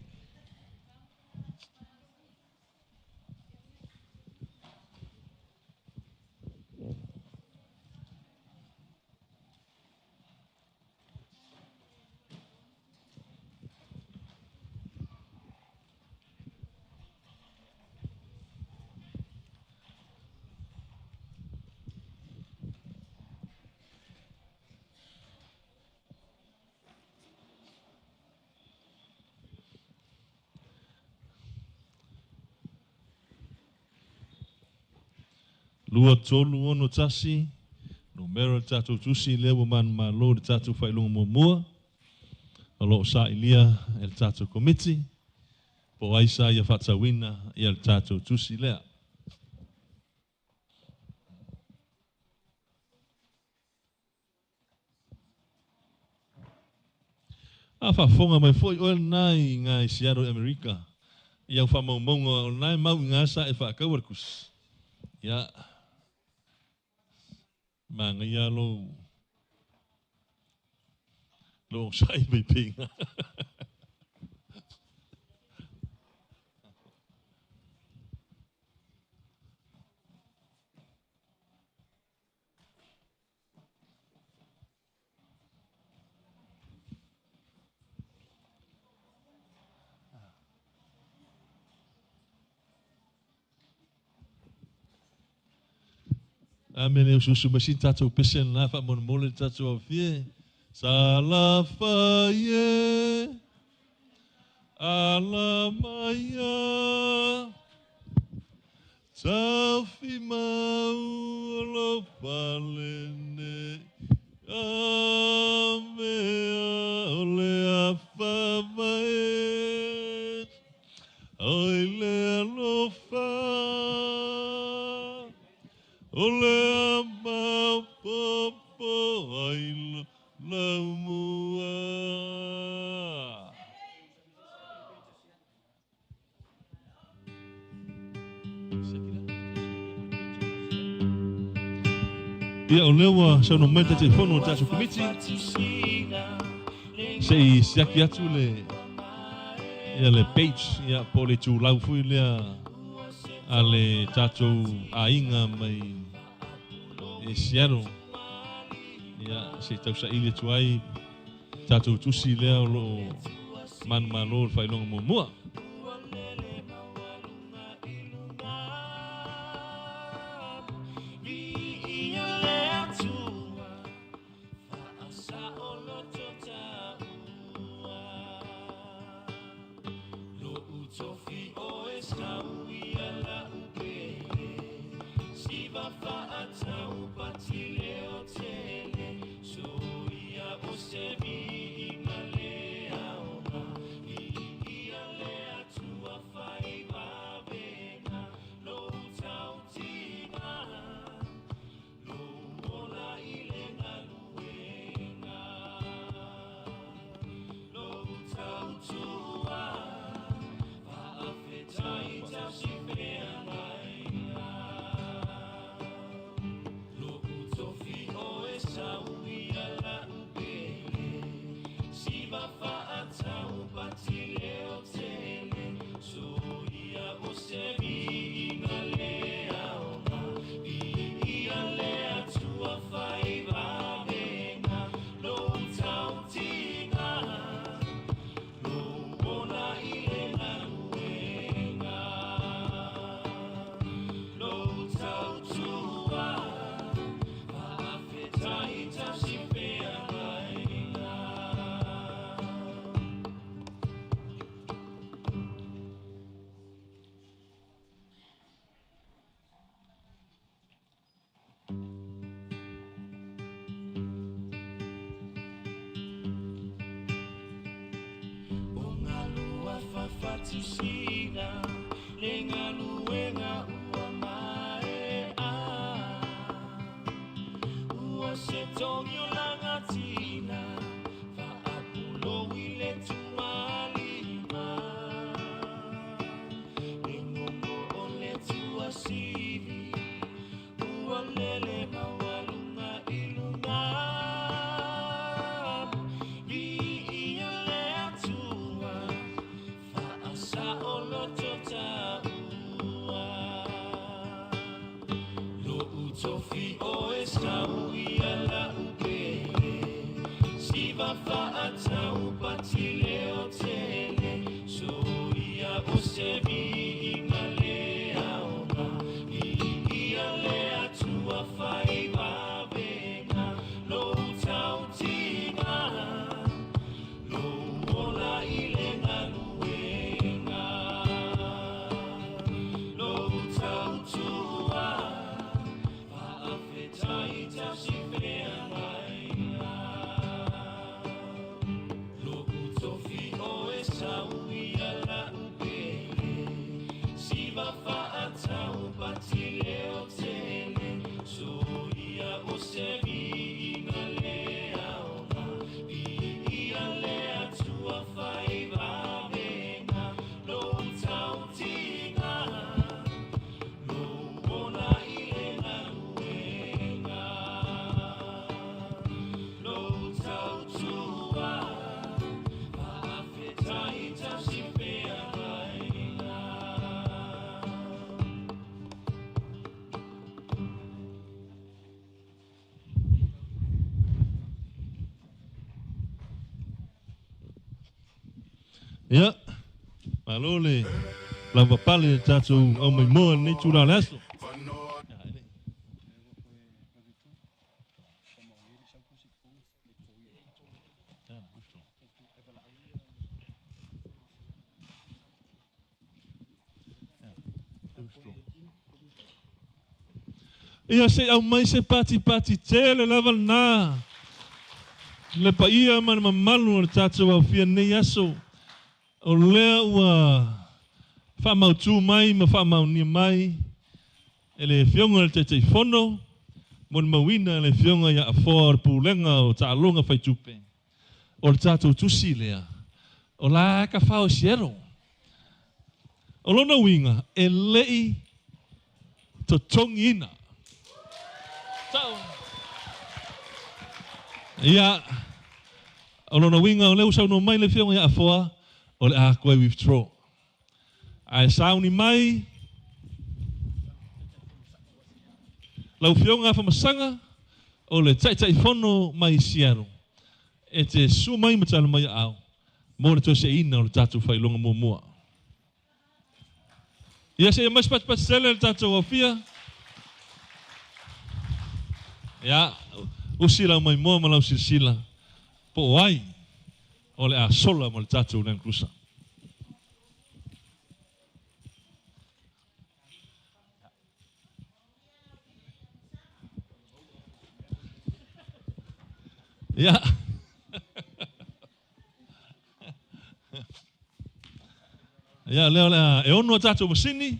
Lua tolu ono tasi, numero tatu tusi lewa man malo de tatu whailunga mua, alo Sailia el tatu committee, po aisa ia whatawina ia el tatu tusi lea. A whafonga mai foi oel nai ngai Seattle America, ia whamaumonga o nai mau ngasa e whakawarkus. Ia, manga ia lo sai mai pinga. Amene ususu masin tatou pesen na fa mon mole tatou fie. Salafaye. Alamaya. Tafi mau lo palene. Amea ole afamae. Oile alofa. Ole ama popo ailo namua. Ia o lewa sa no meta telefono tasu komiti. Sei siaki atu le ia le page ia pole tu lau fui lea ale tatou ainga mai e Seattle. Ia se tau sa ili tu ai tatou tusi lea o lo man malo whailonga mo mua. tusina lenga luenga ua mae a ua setongio langa tina fa apulo wile tumalima lengongo ole tua sivi ua lele mawalunga ilunga Sofi o esau iala upele Siva faata upatile o tele So ia o sevi ingale aoga Ia lea tua fai vavena Lo utautinga Lo ola ilenga luenga Lo utautua Taita si fea maina Lo utofi o esau iala upele Siva faata upatile o tele So ia o sevi ingale aoga Ia lea tua fai vavena Lo utautinga Lo ona ilenga Ya, malole, lava pale tatu au mai moa ni tura laso. Ia se au mai se pati tele lava na. Le pa ia man mamalu o tatu au fia nei aso. O lea ua whamautu mai, ma whamaunia mai, e le fionga le te fono, mon mawina le fionga ia a fōr pūlenga o ta alonga whaitupe. O le tātou tusi lea, o la ka whao siero. O lona winga, e lei to tongi ina. Tau. Ia, o lona winga, o leu sau no mai le fionga ia a fōr, o le a koe withdraw. Ai sauni mai, lau fionga whamasanga, o le tai fono mai siaro. E te su mai matala mai au, mōna to se ina o le tātou whailonga mua. Ia se mas pat sele le tātou awhia. Ia, usila mai mua ma lau sila. Po ai, o le a sola mo le tātou nang krusa. Ia. Ia leo le e ono tātou masini.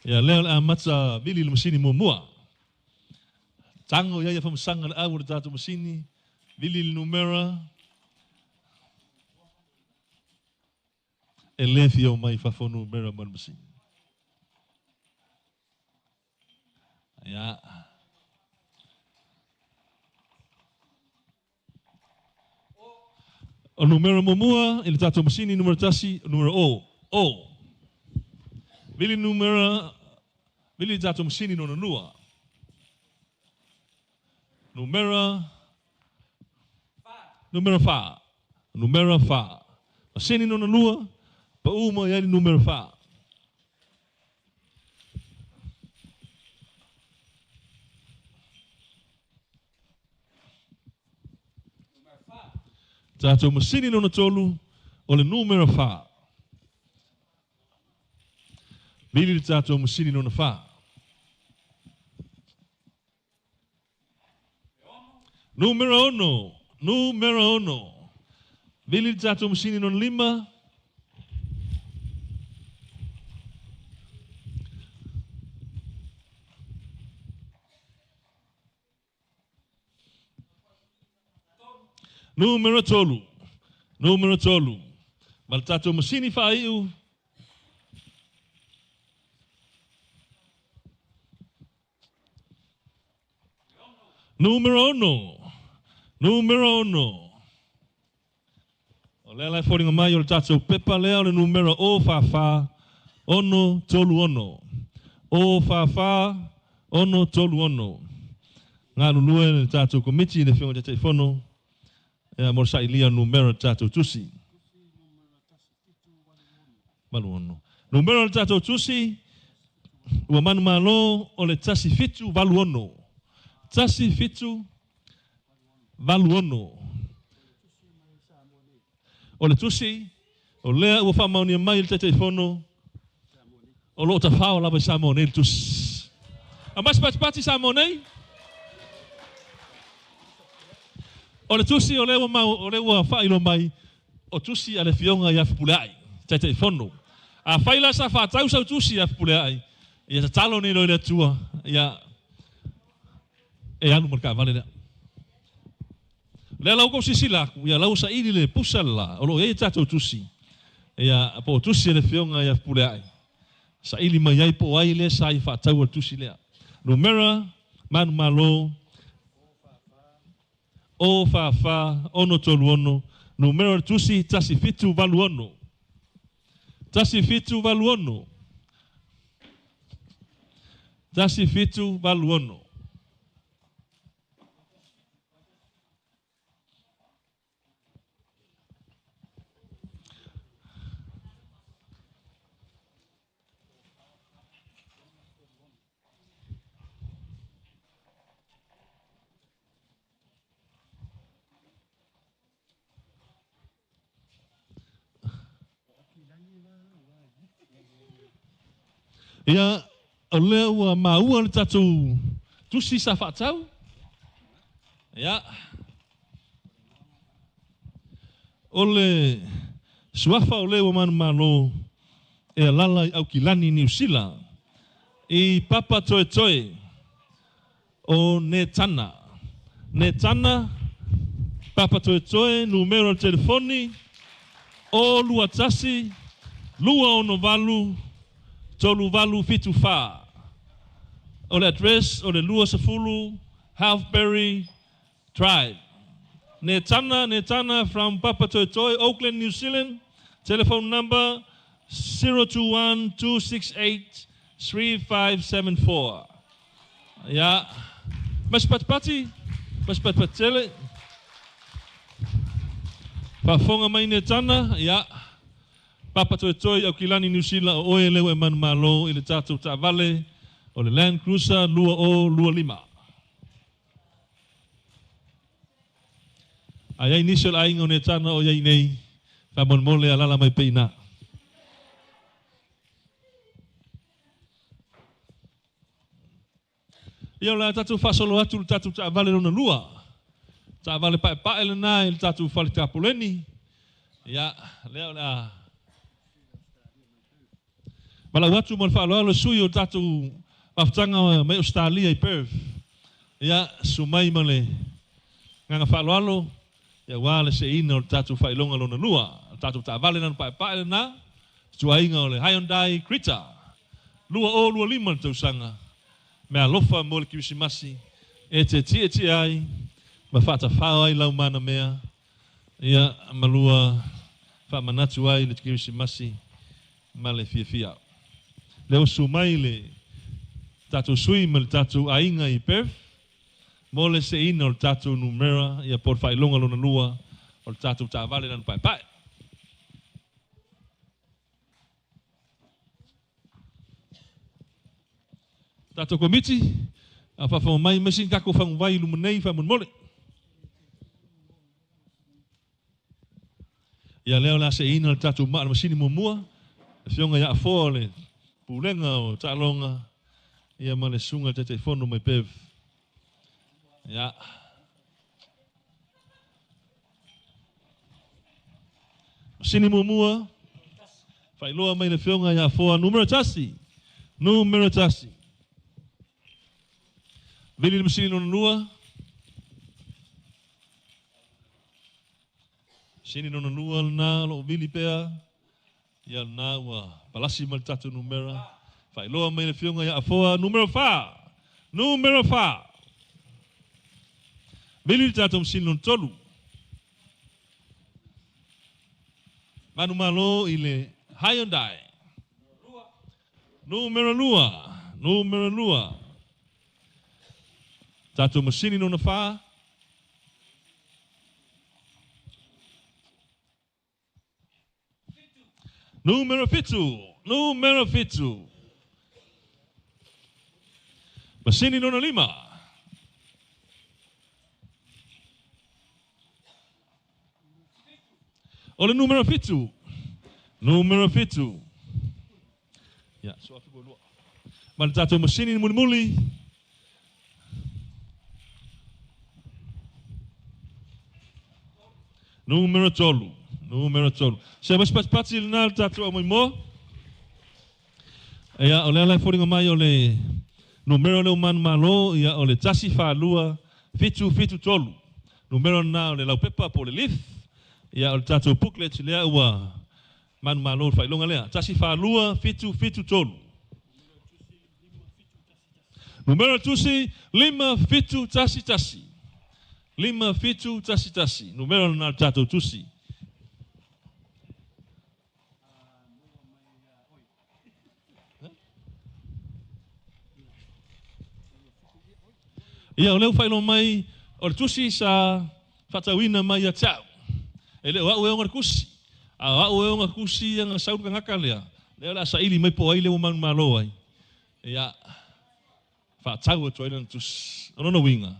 Ia leo le a matza vili le masini mua. Tango ia whamasanga le awu le tātou masini. Vili le numera. E lefi o mai whawhonu mera man masini. Ia. O numero mua, ele tātou masini numero tasi, numero o. O. Vili numera, vili tātou masini no nua. Numera fa. Numera fa. Masini no nua. Pa uma ia numero fa. Tātou masini no tolu o le numero fa. Vili tātou masini no fa. Numero uno. Vili tātou masini no lima. Numero tolu. Numero tolu. Mal tatou masini whaiu. Numero uno. Numero uno. O lea lai whoringa mai o le tatou pepa lea o le numero o whawha. Ono tolu ono. O whawha. Ono tolu ono. Ngā lulue le tatou komiti le whionga te whono. Ea mor Sailia numero tatou tusi. Malu ono. Numero le tatou tusi. Ua manu malo o le tasi fitu valu ono. Tasi fitu valu ono. O le tusi. O lea ua whamaunia mai le te whono. O lo ta whao lawa Samoa nei le tusi. A mas pati Samoa nei. O le tusi o le ua whailo mai. O tusi a le whionga ia whipulai. Te whono. A whaila sa whatau sau tusi ia whipulai. Ia ta talo ni le tua. Ia e anu marka vale lea. Lea lau kou sisilaku. Ia lau sa ili le pusala. O lo e tatou tusi. Ia po tusi le whionga ia whipulai. Sa ili mai ai po ai le sa i whatau al tusi lea. Numera manu malo. O whawha, ono tolu ono. Numero tusi, tasi fitu valu ono. Tasi fitu valu ono. Tasi fitu valu ono. Ia o lea ua maua le tatou tusi sa whaatau. Ia. O le suafa o lea ua manu malo e alala i au kilani New Zealand. I papa toe toe o Netana. Netana, papa toe toe, numero telefoni, o lua tasi, lua ono valu, tolu valu fitu fa. O le address o le lua safulu, Halfberry Drive. Netana from Papa Toitoi, Auckland, New Zealand. Telephone number 021-268-3574. Ja. Mas patpati. Mas patpatele. Pafonga mai Netana. Ja. Papa Toitoi, Aukilani, New Zealand, o oe leo e manu malo, i le tātou tā vale, o le Land Cruiser, lua o, lua lima. Ai ai nisol ai ngone tana o iai nei, fa mon mole alala mai peina. Ia la tātou fasolo atu, tātou tā vale lona lua. Tā vale pae le nā, i tātou fale tāpuleni. Ia, leo la... Mala watu mo fa lo sui o tatu aftanga mai Australia i Perth. Ya sumai male. Nga fa lo ya wale se ina o tatu fa ilonga lona lua. Tatu ta vale nan pa na. Tuainga ole Hyundai Creta. Lua o lua lima tau sanga. Me alofa mo le kisimasi. E te ti ai. Ma fa ta fa ai lau mana mea. Ya malua fa manatu ai le kisimasi. Male fia. Leo sumai le tatu sui me le tatu ainga i Perth. Mo le se ina o le tatu numera ia por whailonga lona lua o le tatu tā vale nan pai. Tatu komiti a whawhama mai mesin kako whangwai lumanei whamun mole. Ia leo la se ina o le tatu maa na masini mua. Fionga ia afoa le pulenga o talonga ia male sunga te fono mai pev. Ja. Sini mua. Whailoa mai le fionga ia afoa numero tasi. Vili le masini no nua. Sini nona lua na lo vili pea. Ia na ua palasi mal tatu numera. Fai loa mai le fionga ia afoa numero 5. Numero 5. Vili tatu sini non tolu. Manu malo ile Hyundai. Numero 2. Numero 2. Tatu masini nona 5. Número 7. Número 7. Masini nona 5. Oleh número 7. Número 7. Ya, so aku boleh. Man tatu masini muli-muli. Número 8. Número 8. Saya pas nal tatu amoi mo. Ya, oleh lai foringa mai oleh numero le man malo ya oleh tasi fa lua fitu tolu. Numero na oleh lau pepa po le lif. Ya oleh tatu booklet le ua man malo fa longa le. Tasi fa lua fitu tolu. Numero tusi 5 fitu tasi. 5 fitu tasi. Numero na tatu tusi. Ia oleh fai lo mai or tusi sa fatawina mai ya tau. Ele wa o kusi. A wa o kusi yang sa ka ngakalea. Le la sa ili mai po ai le man malo ai. Ia fa tau to ile tus. Ono no winga.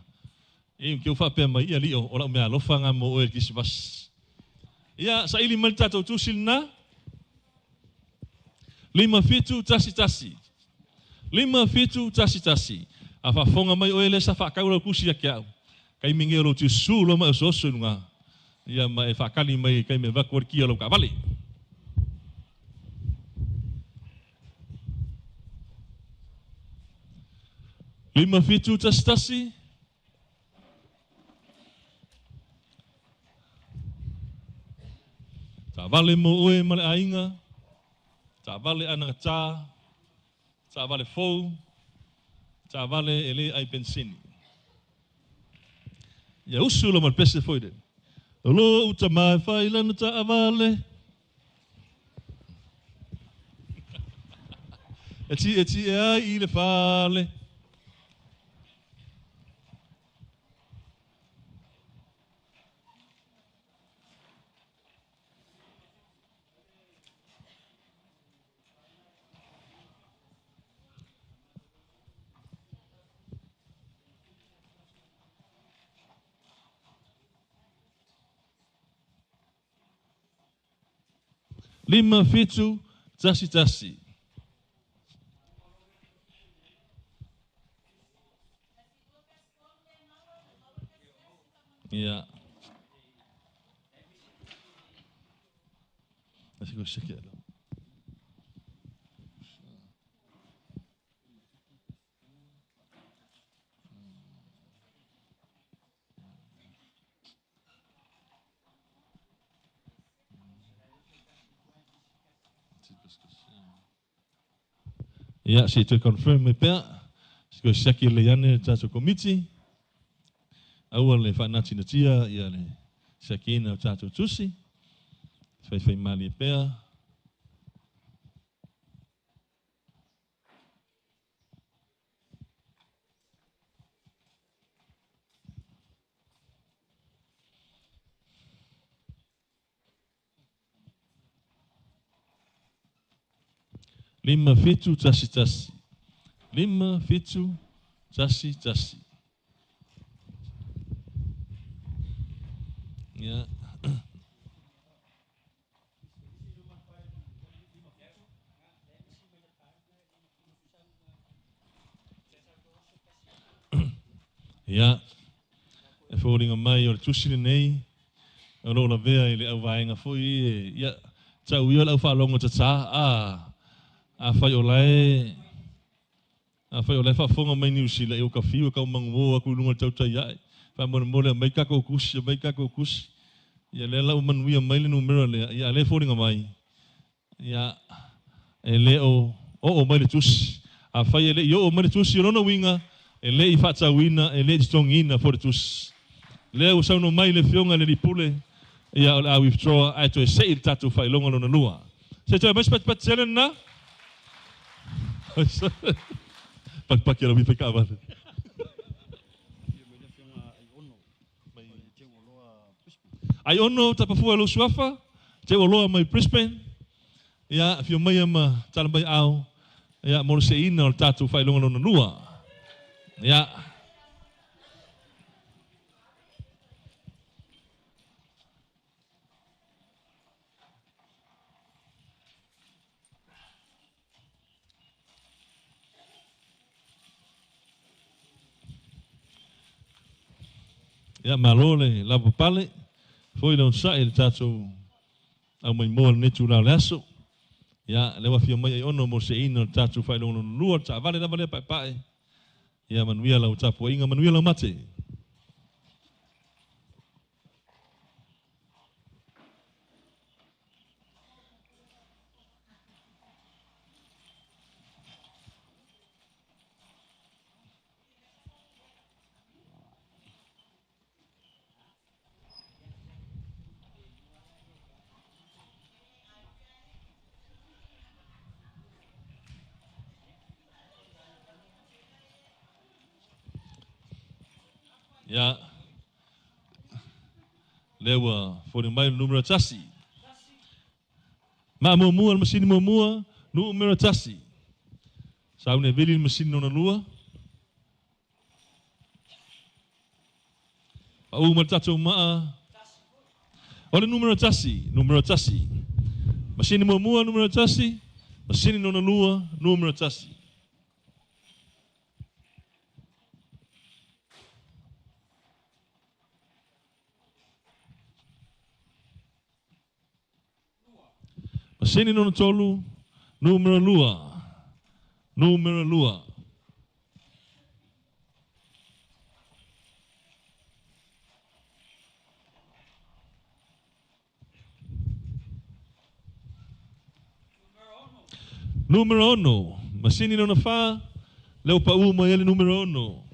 E que fa pe mai ali o la me alofa nga mo o kisbas. Ia sa ili mai tato tusil na 5 fitu tasi. 5 fitu tasi. Afa fonga mai o ele sa fa kaula kusi ya kiau. Kai mingelo tu sulo mai so nga. Ia mai fa kali mai kai me va kor ki lo ka vale. Lima fitu tasi. Ta vale mo oe male ainga. Ta vale ana ta. Ta vale fou. Ta vale ele ai pensini. Ya usulo mal pese foi de. Lo uta mai fai lana ta vale. Eti ai ile fale. Lima fitu tasi. Ya. Acho que eu chequei. Ya, si tu confirm me pea, si ko shaki le yane tato komiti, aua le whanati na tia, ia le shaki na tato tusi, fai mali pea. Lima fitu tasi. 5 fitu tasi. Ya. Ya. E fōringa mai o le tusine nei. O lo la vea i le au vaenga foi. Ya. Tau ia le au whalonga tata. A fai o lai fa fonga mai ni usila e o kafiu ka mango aku lunga tau tai ai fa mo mo le mai ka ko kusi Ia le la manuia mai le numero le ia le fori ngamai. Ia ele o mai le tusi. A fai ele yo o mai le tusi lona winga ele I fatsa wina ele strongina for the tusi. Le o sauno mai le fionga le lipule. Ia a withdraw ai to sei tatu fai longa lona lua. Se to mais pat selen na. Pak ya mi fika ba. Ai ono tapafua lo suafa, te o loa mai Brisbane. Ia fio mai ama tala mai au. Ia mo se ina o tatu fai longa lona lua. Ia Ia malole la pale. Foi non sa il tatu au mai mo ne tu la laso. Ia le wa fio mai ono mo se ina o tatu fai longa lona lua, ta vale da vale pai. Ia manuia la tapu inga manuia la mate. Ia lewa foi mai número tasi. Ma mua masini mua número tasi. Saune vili masini nona lua. Au matatu maa. Ole número tasi. Masini mua número tasi. Masini nona lua número tasi. Masini nona tolu número lua. Número lua. Número uno. Masini nona fa. Leo pa uma ele número uno.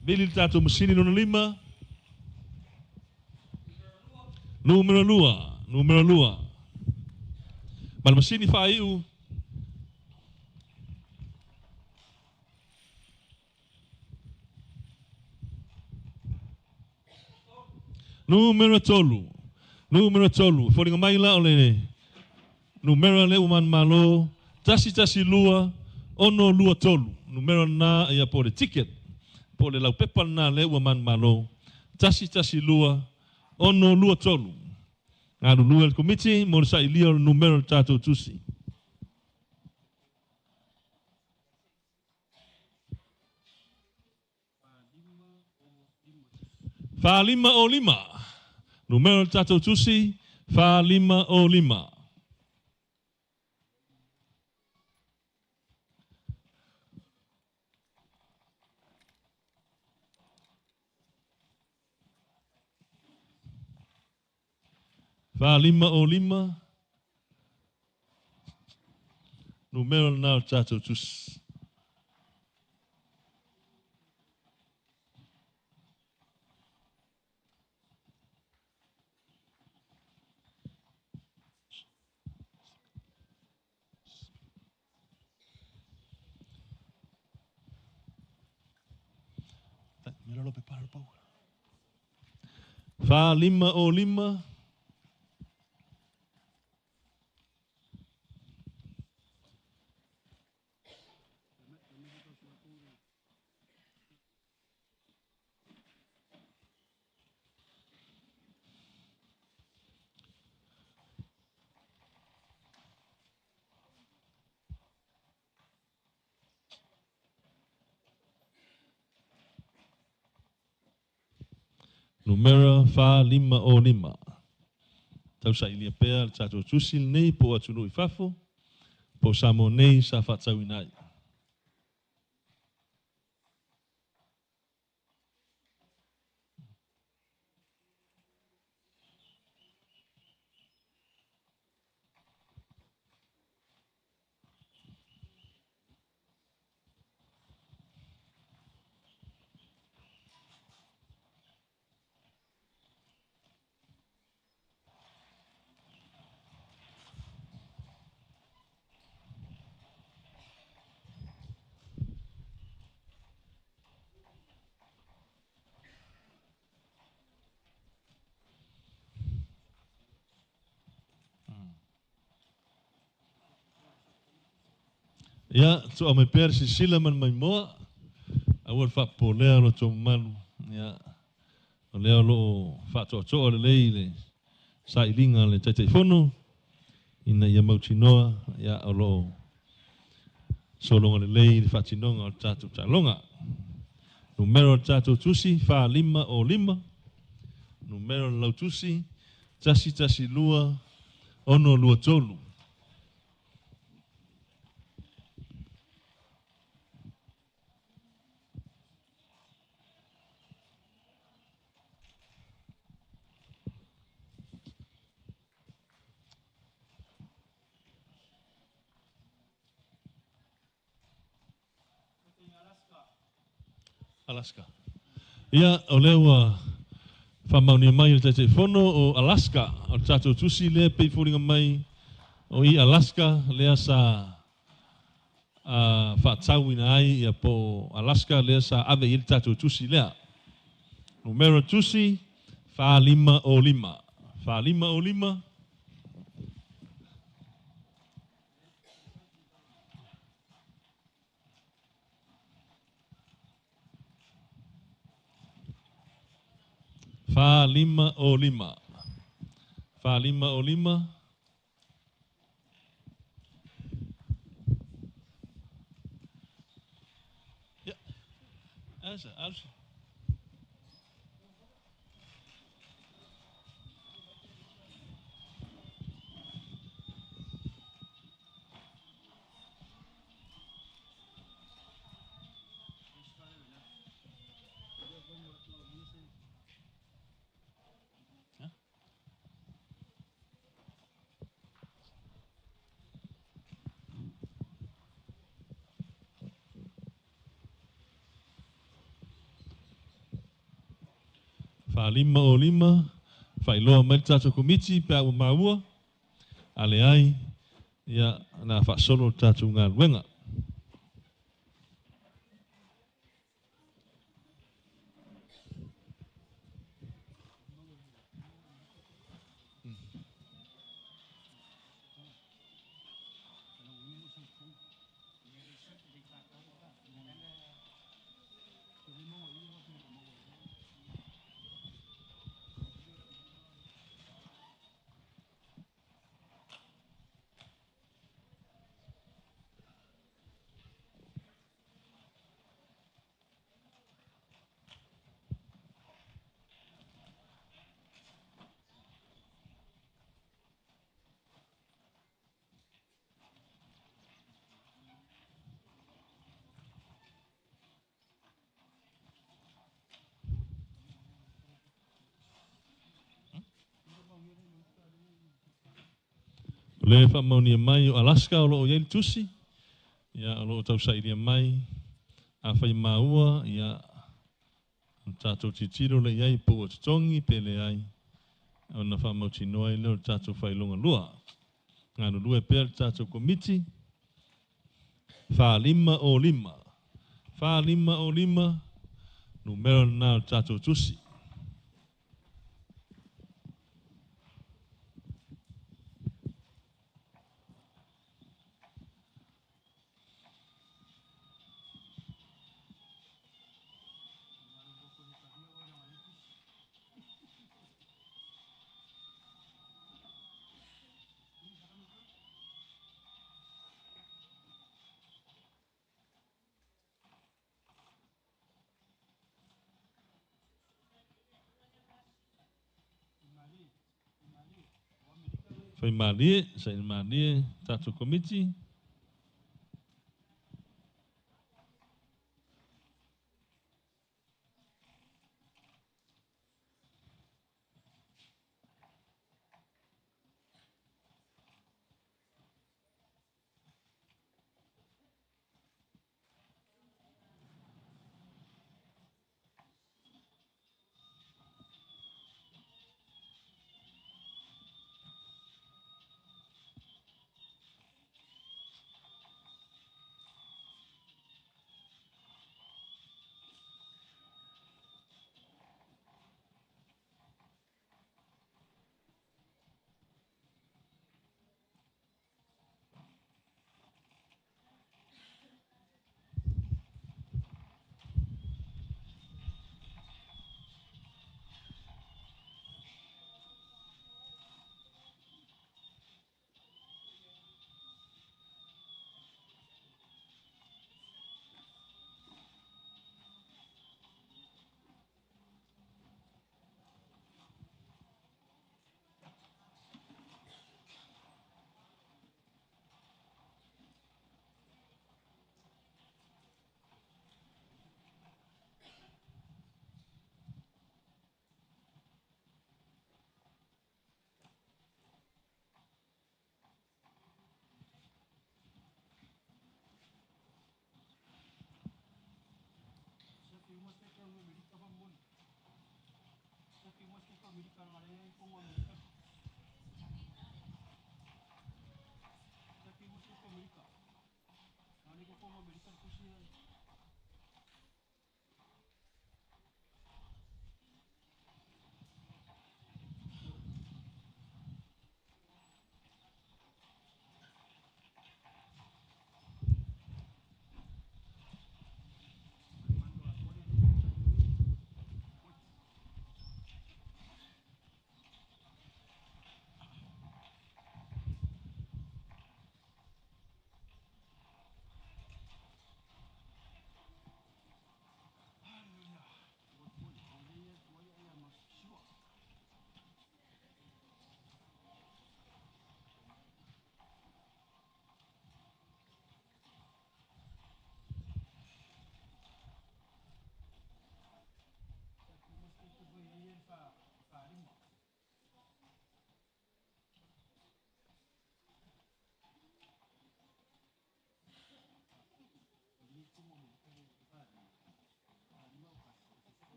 Vili tatu masini nona lima. Número lua. Número lua. Mas masini fa iu. Número tolu. Número tolu. Foi ngai la ole. Numero le uman malo. Tasi lua. Ono lua tolu. Numero na ia por ticket. Por la pepa na le uman malo. Tasi lua. Ono lua tolu. Ngadu lua el committee mo Sailia o numero tatu tusi. Fa lima o lima. Numero tatu tusi. Fa lima o lima. Fa lima o lima. Numero na tatu tusi. Fa lima o lima. Numero fa lima o lima. Tau Sailia pea tatu tusil nei po atunu ifafo. Po Samoa nei sa fatsau inai. Ya, so ame per si sila man mai moa. Awal fa po lea lo tō manu. Ya, o lea lo fa tō tō le lei le. Sa ilinga le tai tai whono. Ina ia mautinoa. Ya, o lo solonga le lei le fa tinonga o tātou talonga. Numero tātou tusi, fa 5 o 5. Numero lau tusi, tasi tasi lua, ono lua tolu. Alaska. Ia, o lewa whamaunia mai o te whono o Alaska. O tātou tusi lea pei whuringa mai o i Alaska lea sa whaatauina ai ia po Alaska lea sa ave i tātou tusi lea. Numero tusi, wha 5 o 5. Wha 5 o 5. Wha 5 o 5. Wha 5 o 5. Ja, asa. Wha 5 o 5. Whailoa mai tātou komiti pe au maua. Ale ai. Ia, na whaasolo tātou ngā ruenga. Le whamaunia mai o Alaska o loo iei tusi. Ia o loo tau Sailia mai. A whai maua ia tātou titiro le iei po o titongi pe le ai. O na whamauti noai leo tātou whailonga lua. Ngā nulue pēr tātou komiti. Wha 5 o 5. Wha 5 o 5. Numero na tātou tusi. Whai malie, sai malie, tātou komiti.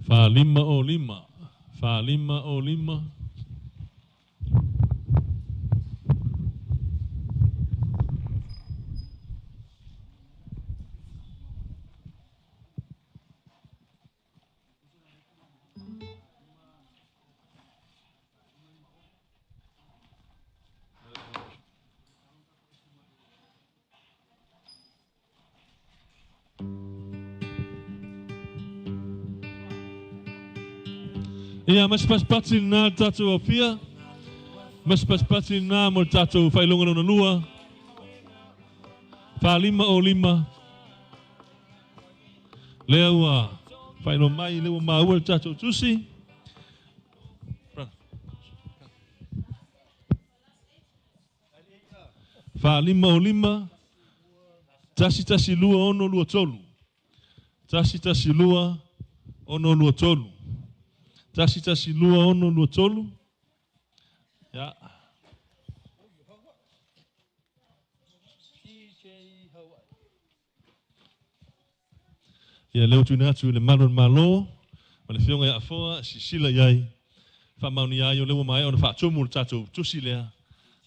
Fa lima o lima. Fa lima o lima. Ia mas pas patil na tatu opia. Mas pas patil na mo tatu failonga no lua. Fa lima o lima. Lewa failo mai lewa maua tatu tusi. Fa lima o lima. Tasi lua ono lua tolu. Tasi lua ono lua tolu. Tasi lua ono lua tolu. Ya. Ya leo tuna tu le malo malo. Ole fionga ya foa sisila yai. Fa mauni ya yo lewa mai ona fa tumu tatu tusile.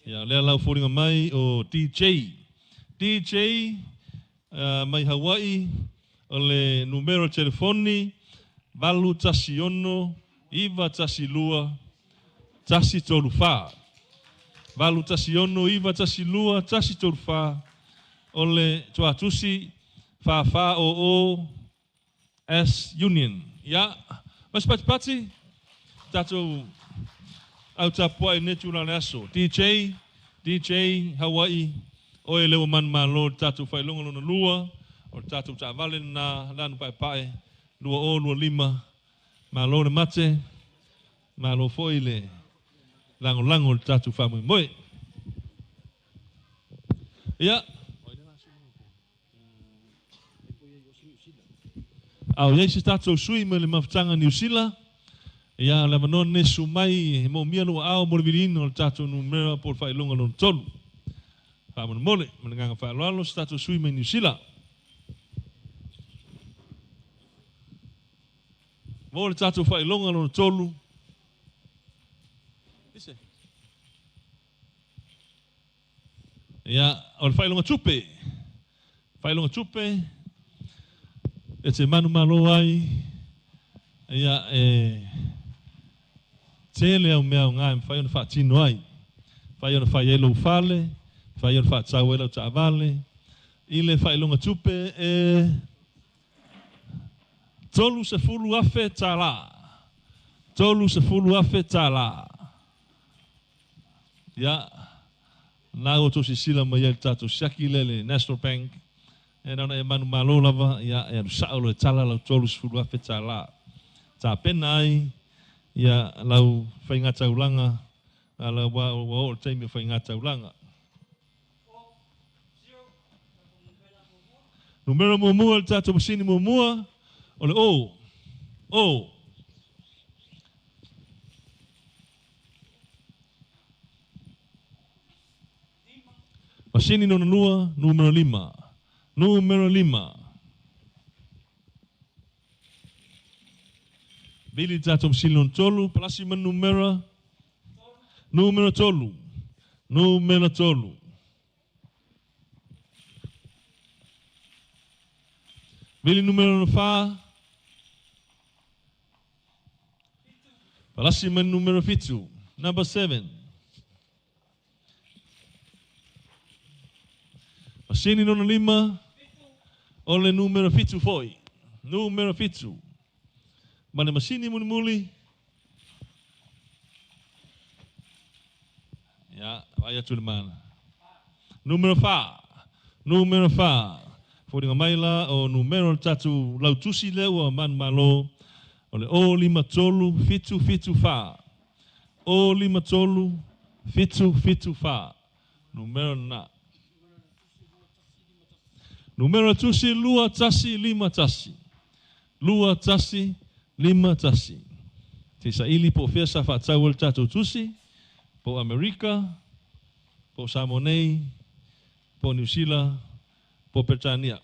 Ya le lau foringa mai o DJ mai Hawaii ole numero telefoni valu tasi ono iva tasi lua tasi tolufa valu tasi ono iva tasi lua tasi tolufa ole tua tusi fa o S Union ya mas pati tatu au tapua netu na naso DJ Hawaii oe lewa man malo tatu failonga no lua o tatu ta valen na lanu pai lua lima malo na mate malo foile lango tatu famu moi ya au yesi tatu sui me le maftanga New Zealand ya la manone sumai mo miano ao mo vilino tatu numero por failonga no tolu famu mole menanga failalo tatu sui me New Zealand mo tatu failonga no tolu ya o failonga chupe ese manu malo ai ya tele au mea ngai fai ona fa tino ai fai ona fai elo fale fai ona fa tsawela tsavale ile fai longa tupe tolu se fulu afe tala ya na o to sisila mai tatu shakilele National Bank ona e manu malo lava ya saulo tala la tolu se fulu afe tala ta penai ya lau whainga taulanga ala wa o taimi whainga taulanga numero mumua tatu masini mumua ole o Masini nona lua, numero 5. Numero 5. Bili tato msilon tolu, palasi man numero. Numero tolu. Numero tolu. Bili numero 5. Palasi man numero 7. Number 7. Masini nona 5. Ole numero 7 foi. Numero 7. Mana masini muli. Ya, vaya tulmana. Numero 5. Numero 5. Fodi ngamaila o numero tatu lautusi lewa man malo. Ole o 5 tolu fitu fa. O 5 tolu fitu fa. Numero na. Numero tusi lua tasi 5 tasi. Lua tasi 5 tasi. Te Saili po fesa fa tawel tatu tusi. Po Amerika, po Samoa, po New Zealand, po Britania.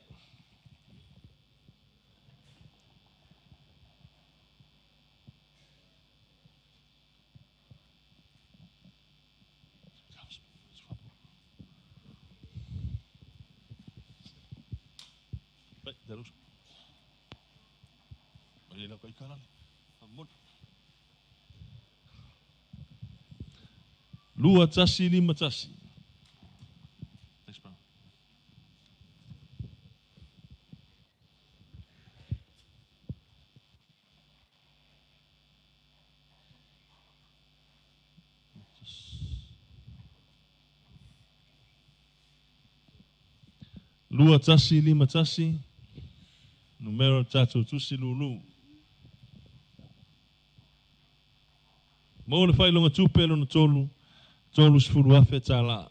Baik, terus. Bagaimana kau ikan? Amun. Lua tasi 5 tasi. Lua tasi 5 tasi. Numero tatu tusi Lulu. Mo le fai longa tupe lona tolu. Tolu sfuru afe tala.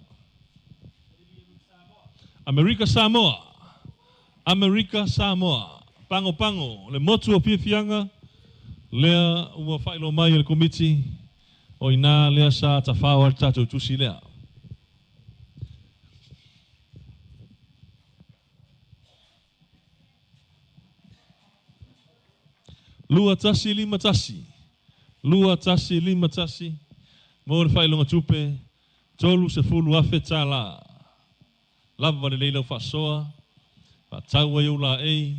Amerika Samoa. Amerika Samoa. Pango. Le motu o piafianga. Lea ua fai lo mai le komiti. O ina lea sa tafawar tatu tusi lea. Lua tasi 5 tasi. Lua tasi 5 tasi. Mo le fai longa tupe. Tolu se fulu afe tala. Lava le leila fasoa. Fa taua i ula ei.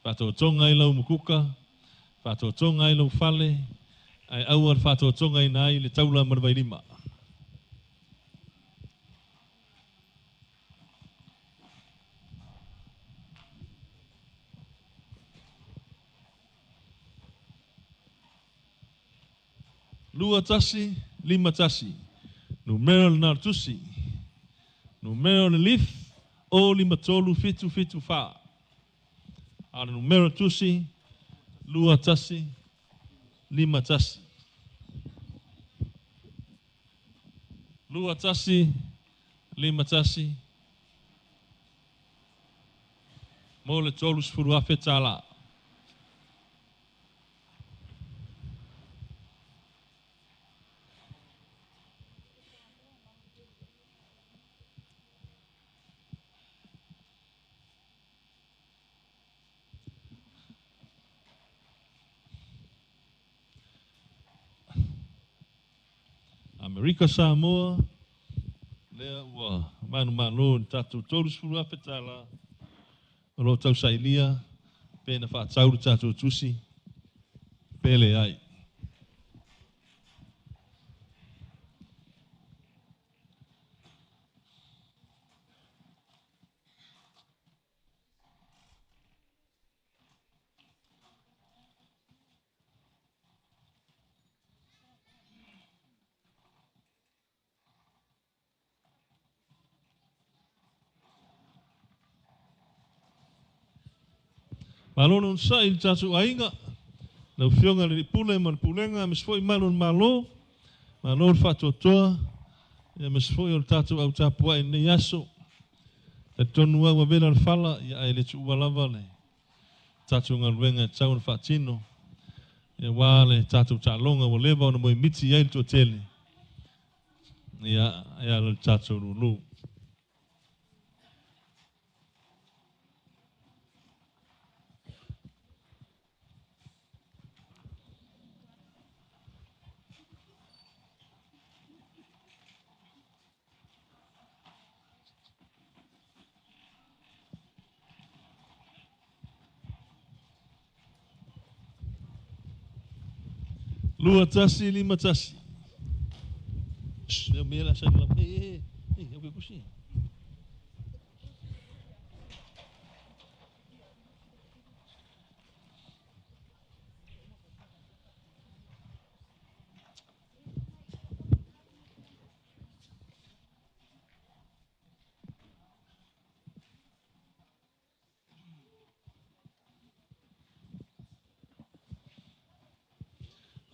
Fa totonga i lau mukuka. Fa totonga i lau fale. Ai aua fa totonga i nai le taula marwai 5. Lua tasi, 5 tasi. Numero le nartusi. Numero le lif. O 5 tolu fitu fa. Ana numero tusi. Lua tasi. 5 tasi. Lua tasi. 5 tasi. Mo le tolu sfuru afe tala. Amerika Samoa. Lea ua manu tatu tolu sfuru afe tala. Olo tau Sailia. Pena fa tauru tatu tusi. Pele ai. Malon sa il tatu ainga. Na fionga le pule man pulenga mes foi malon malo. Malon fatotoa. Ya mes foi o tatu au tapua ne yaso. Te tonu wa vela fala ya ele tu lava le. Tatu ngalwenga tau fatino. Ya wale tatu talonga wo leva no mo miti ya to tele. Ya le tatu Lulu. Lua tasi, lima tasi. Shh, mela sa dalam. Aku kusi.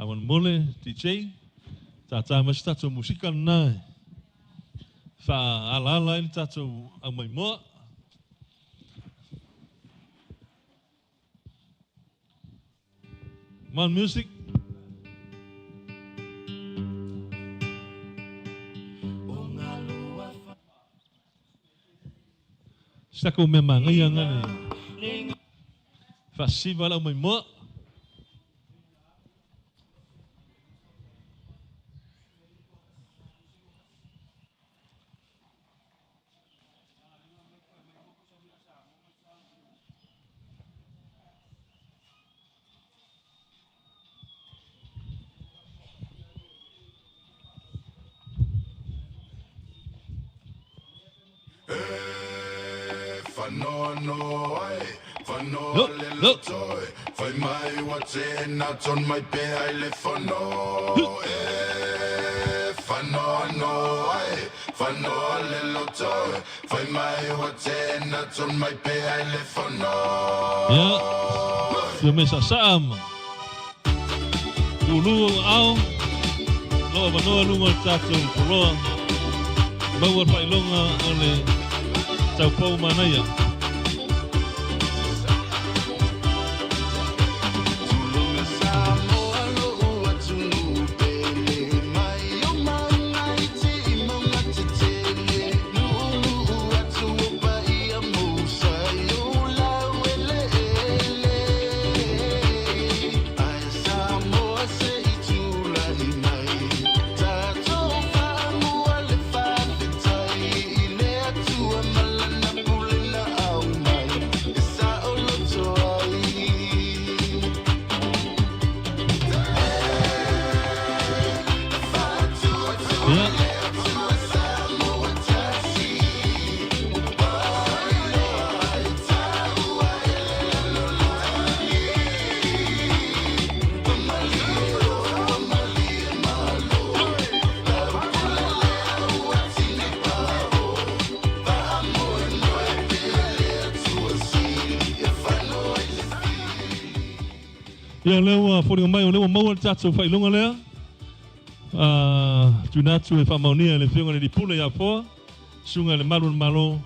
Awan mole DJ tata mas tato musika na fa ala il tato amai mo man music sako memang yang ane festival amai mo Fano, fano, little toy. Find my what's in, not on my bed, I live for no. Fano, no, fano, little toy. Find my what's in, not on my bed, I live for no. Ya, mesa sam. Lulu au, lo banoa lunga tato kuroa. Bawa pai longa ole tau pau manaya. Ya leo fori mai leo mau tato fai longa lea. Tunatu e famaunia le fionga di pula ya po. Sunga le malu malo.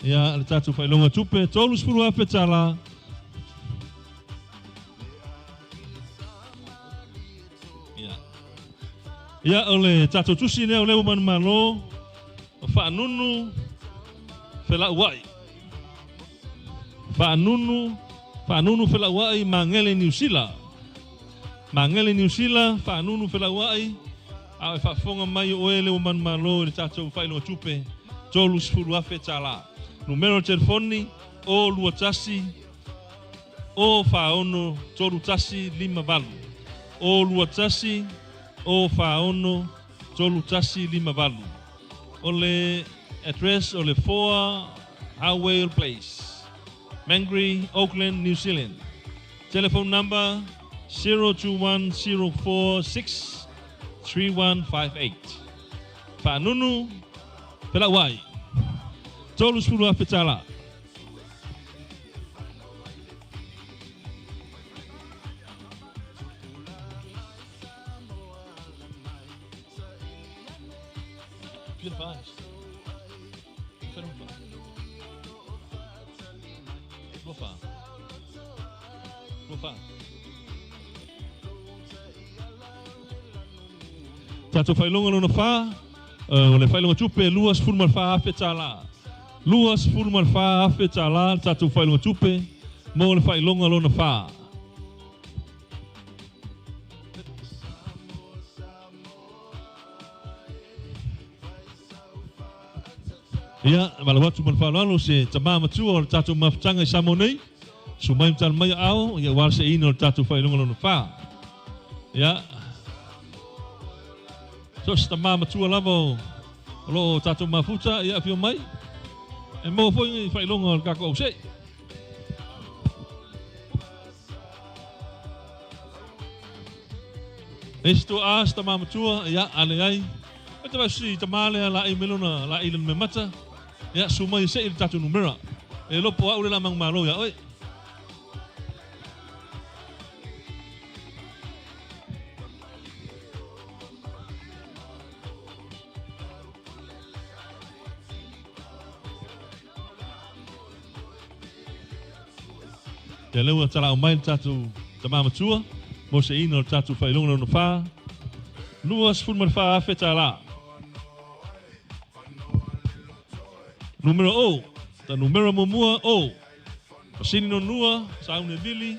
Ya le tato fai longa tupe tolu spuru ape tala. Ya ole tato tusi ne ole man malo. Fa nunu fela wai. Fa nunu fela wai mangele New Zealand. Mangele New Zealand fa nunu fela wai. Awe fa fonga mai oele o man malo le tato fai no tupe. Tolu spuru afe tala. Numero telefoni o lua tasi o fa ono tolu tasi lima balu. O lua tasi o fa ono tolu tasi lima balu. Ole address ole 4 Highway Place. Mangere, Auckland, New Zealand. Telephone number 02104633158. Fa'anunu Pelawai. Tolu sepuluh apetala. Tato failonga no fa, ole failonga chupe luas formal fa afetala. Luas formal fa afetala tato failonga chupe, mo ole failonga no fa. Ya, malawatu man fa lalo se tamama tu ole tato maftanga Samoa nei. Sumai tal mai au ia wal se ino tatu fai longa lona fa. Ya. So sta mama tua lava lo tatu mafuta ia fio mai. E mo foi fai longa ka ko se. Esto sta mama tua ia ale ai. Ata vai si tamale la i melona la i me mata. Ya sumai se il tatu numera. E lopo au la mang malo ya oi. Te lewa tala o mai tatu tamama tua. Mo se ino tatu fai longa no fa. Luas fulmar fa feta la. Numero O. Ta numero momua O. Pasini no nua. Saune lili.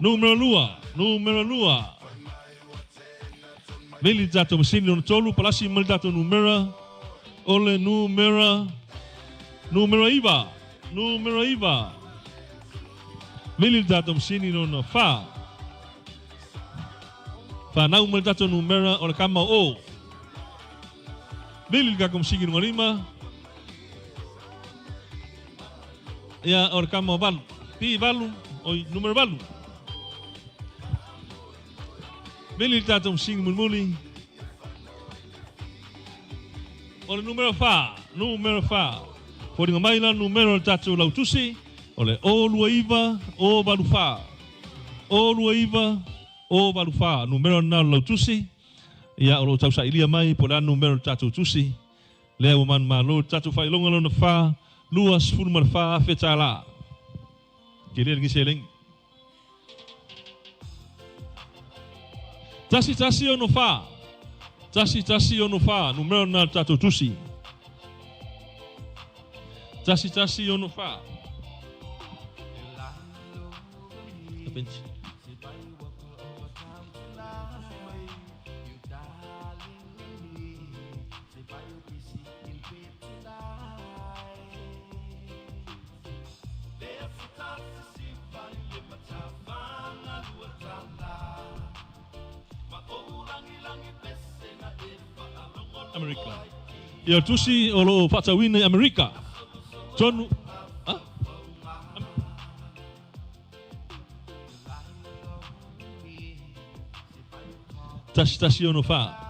Numero lua. Numero lua. Meli tatu masini no tolu. Palasi mali tatu numera. Ole numera. Numero iba. Numero iba. Mili datum sini no fa. Fa nau mali datum numera o kama o. Mili datum sini no lima. Ya o kama balu. Pi balu o numero balu. Mili datum sini muli. O numero fa. Numero fa. Por mai la numero tatu lautusi ole o luiva o balufa o luiva o balufa numero na lautusi ya o tau Sailia mai por la numero tatu tusi le o man malo tatu fai longa lona fa luas fulmar fa fetala querer giseleng tasi o no fa tasi o no fa numero na tatu tusi Tasi o no fa. Apensi. Amerika. Ia tusi o lo fatawina Amerika. John, tasi o no fa.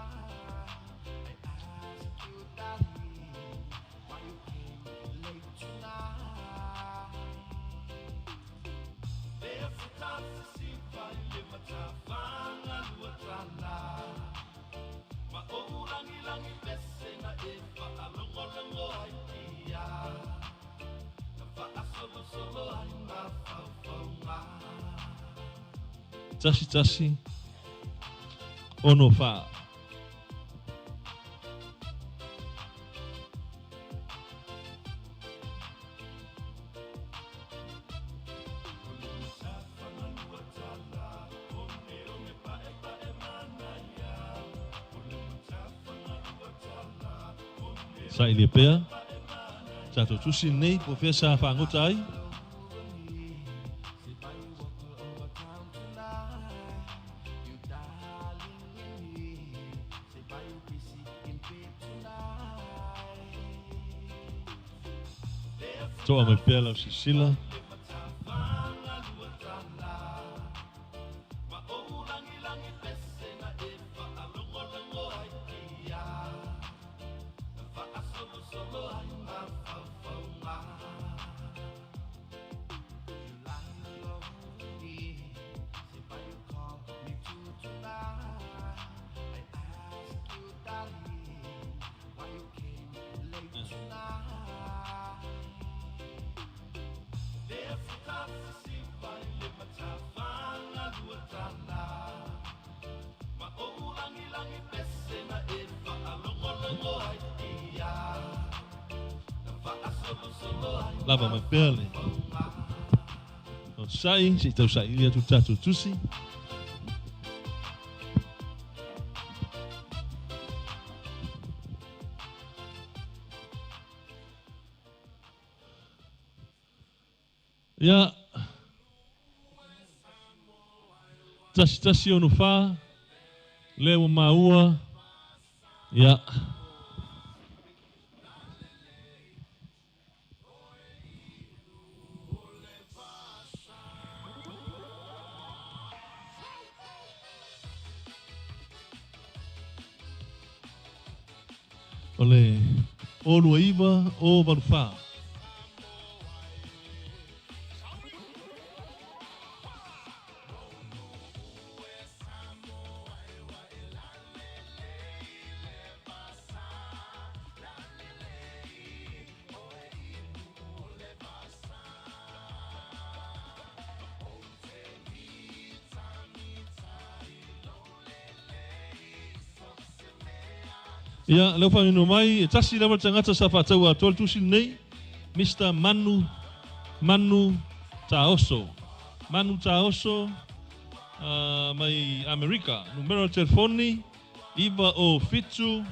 Tasi o no fa. Sailia pea. Tato tusi nei po fea sa whangota ai. Toa mai pea lau sisila. Lava mai pele. O sai, si tau Sailia tu tatu tusi. Ia tasi onu wha, leo maua, ia. Ole, o lua iwa, o waruwha. Ia, leo whanino mai, e tasi lewa tangata sa whatau a tol tusi nei, Mr. Manu Taoso. Manu Taoso, mai Amerika, numero telefoni, iwa o fitu,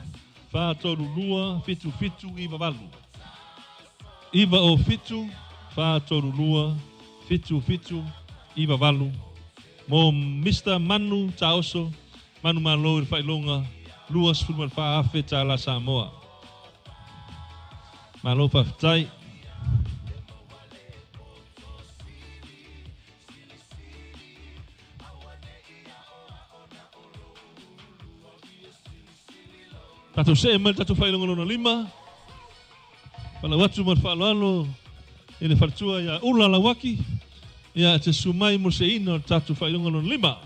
wha tolu lua, fitu iwa walu. Iwa o fitu, wha tolu lua, fitu iwa walu. Mo Mr. Manu Taoso, Manu malo i whailonga, luas fulman wha awhi tā la Samoa. Malo whawhitai. Tato se mal tato whailonga lona lima. Pala watu man whaaloalo, ene whartua ia ula la waki, ia te sumai mo se ina tato whailonga lona lima.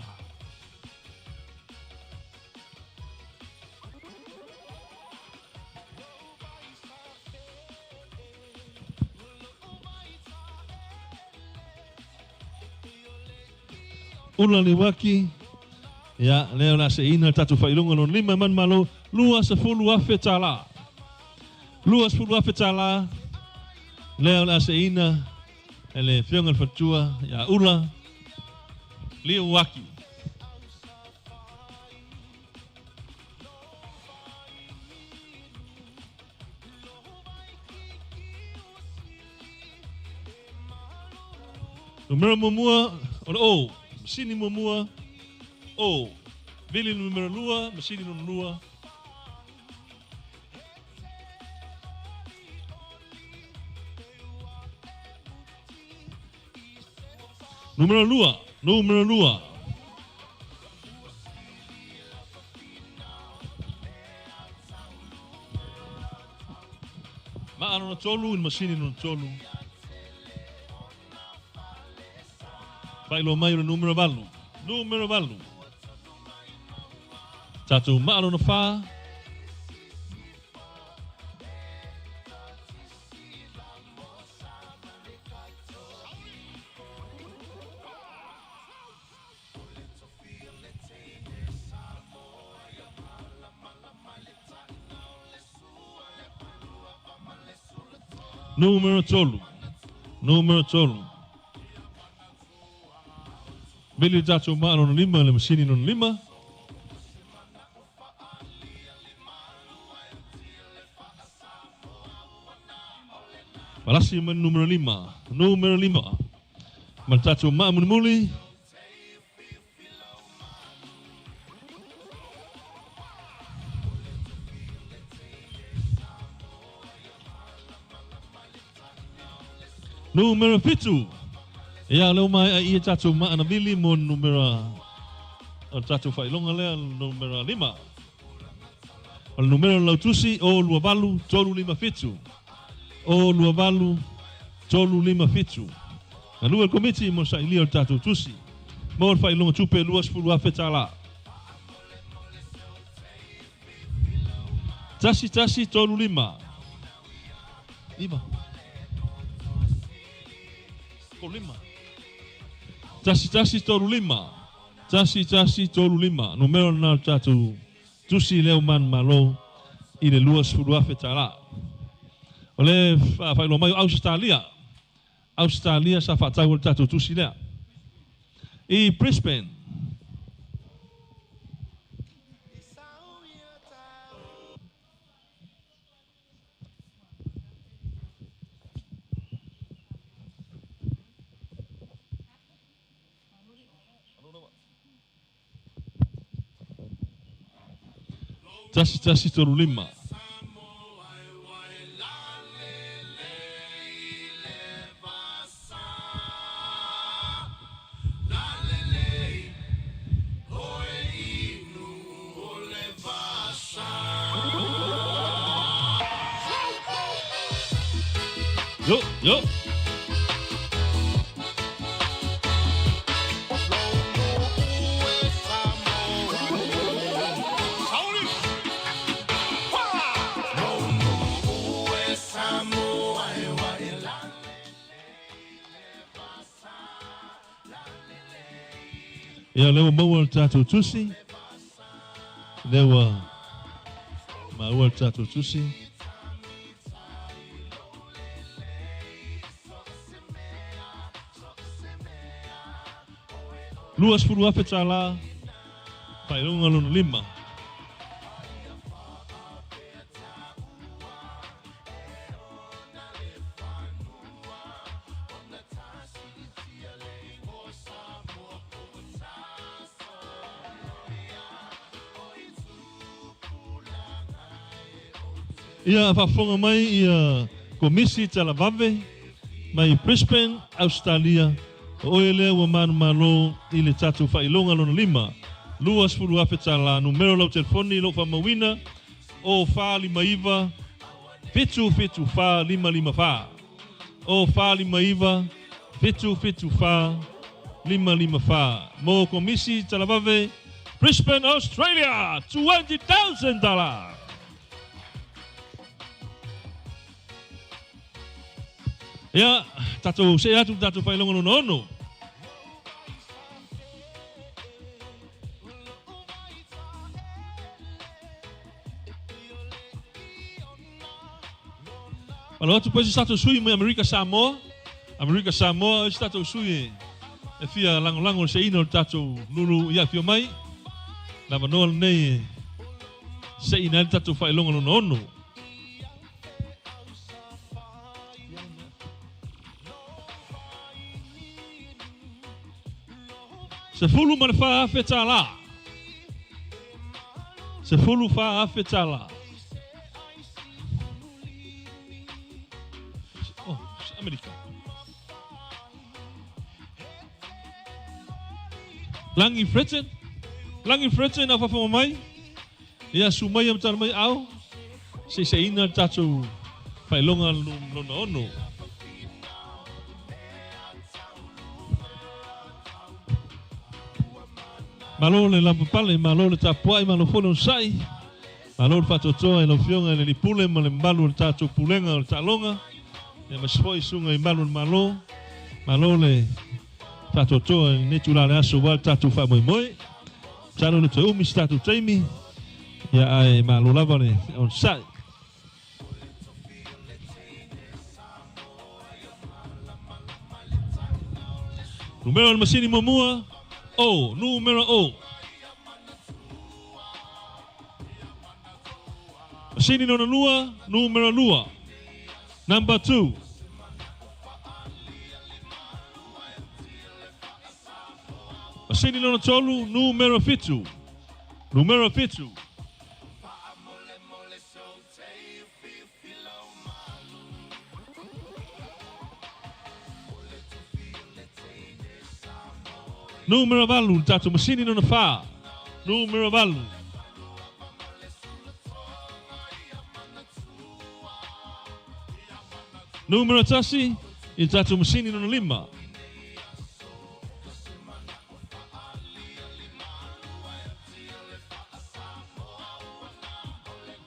Ula ni waki, ya leo na se ina tatu whailonga non lima man malo, lua sa fulu afe tala. Lua sa fulu afe tala, leo na se ina, ele whiongan whatua, ya ula, leo waki. Numero mumua, o, Masini mumua, o, vili numero lua, masini numero lua. Numero lua. Maano na tolu, masini na tolu. Bailo mai numero valu. Tatu maano na wha. Numero tolu. Bili tatu maano na lima, le masini na lima. Palasi man numero lima. Maltatu maamun muli. Numero fitu. Ya leo mai ia tatu maana vili mon numero tatu whailonga lea numero lima. Al numero lautusi o luavalu tolu lima fitu. O luavalu tolu lima fitu. Na lua komiti mo Sailia tatu tusi. Mo whailonga tupe luas pulu afetala. Tasi tolu lima. Iba. Lima. Tasi tolu lima. Tasi tolu lima. Numero na tatu tusi leo man malo ile luas pulu afetala. Ole whailo mai Australia sa whatau tatu tusi lea. I Brisbane. Tasi tolu lima. Yo. Ia lewa maua tātou tusi. Lewa maua tātou tusi. Luas pulu ape tala. Pailonga luna lima. Ia whafonga mai ia komisi tala vave mai Brisbane, Australia. Oe lea ua manu malo i le tatu whailonga lona lima. Luas pulu ape tala numero lau telefoni lo whamawina o wha lima iwa fitu wha lima wha. O wha lima iwa fitu wha lima wha. Mo komisi tala vave Brisbane, Australia, $20,000. Ya, tato saya tu tato pailonga no ono. Kalau tu pasti satu sui mai Amerika Samoa satu sui. E fia lango se ino tato Lulu ya fio mai. Na manol nei se ina tato pailonga no ono. Se fulu man fa afetala. Se fulu fa afetala. Oh, Amerika. Langi freten apa fa mai? Ya sumai am tar mai au. Se ina tatu pailonga no ono. Malo le lampa pale, malo le tapuai, malo fono sai. Malo le fatotoa e lo fionga le lipule, ma le malu le tatu pulenga le talonga. E masfoi sunga i malu le malo. Malo le fatotoa e netula le aso wal tatu fa moi moi. Tano le te umi tatu teimi. Ya ai malo lava le on sai. Numero al masini momua. O, numero O. Masini nona lua, numero lua. Number 2. Masini nona tolu, numero fitu. Numero fitu. Numero valu, tato masini nona fa. Numero valu. Numero tasi, il tato masini nona lima.